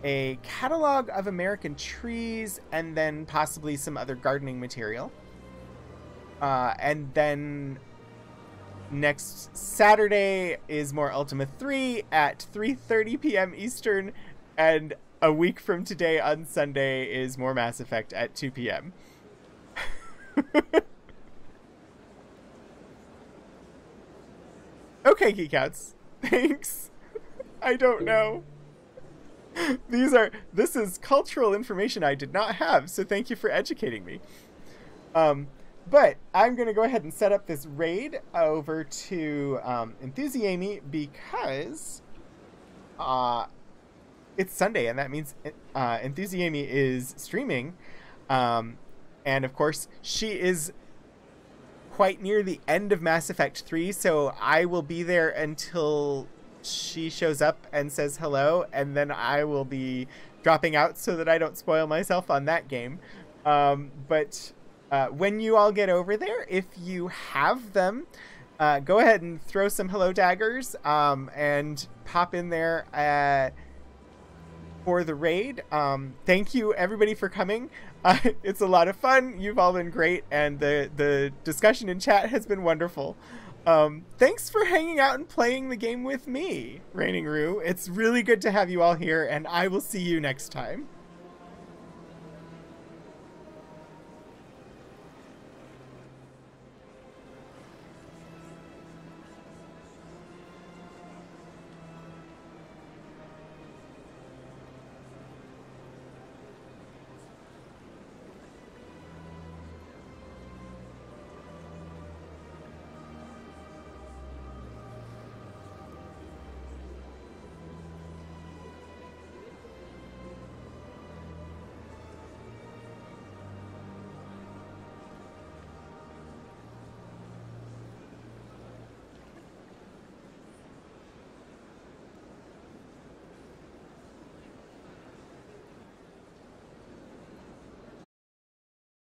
a catalog of American trees and then possibly some other gardening material. And then next Saturday is more Ultima 3 at 3:30 p.m. Eastern, and a week from today on Sunday is more Mass Effect at 2 p.m. Okay, Geekouts. Thanks. I don't know. This is cultural information I did not have, so thank you for educating me. But I'm going to go ahead and set up this raid over to Enthusiamy because it's Sunday, and that means Enthusiamy is streaming. And of course, she is quite near the end of Mass Effect 3, so I will be there until she shows up and says hello, and then I will be dropping out so that I don't spoil myself on that game. But when you all get over there, if you have them, go ahead and throw some hello daggers and pop in there for the raid. Thank you everybody for coming. It's a lot of fun. You've all been great, and the discussion in chat has been wonderful. Thanks for hanging out and playing the game with me, Raining Rue. It's really good to have you all here, and I will see you next time.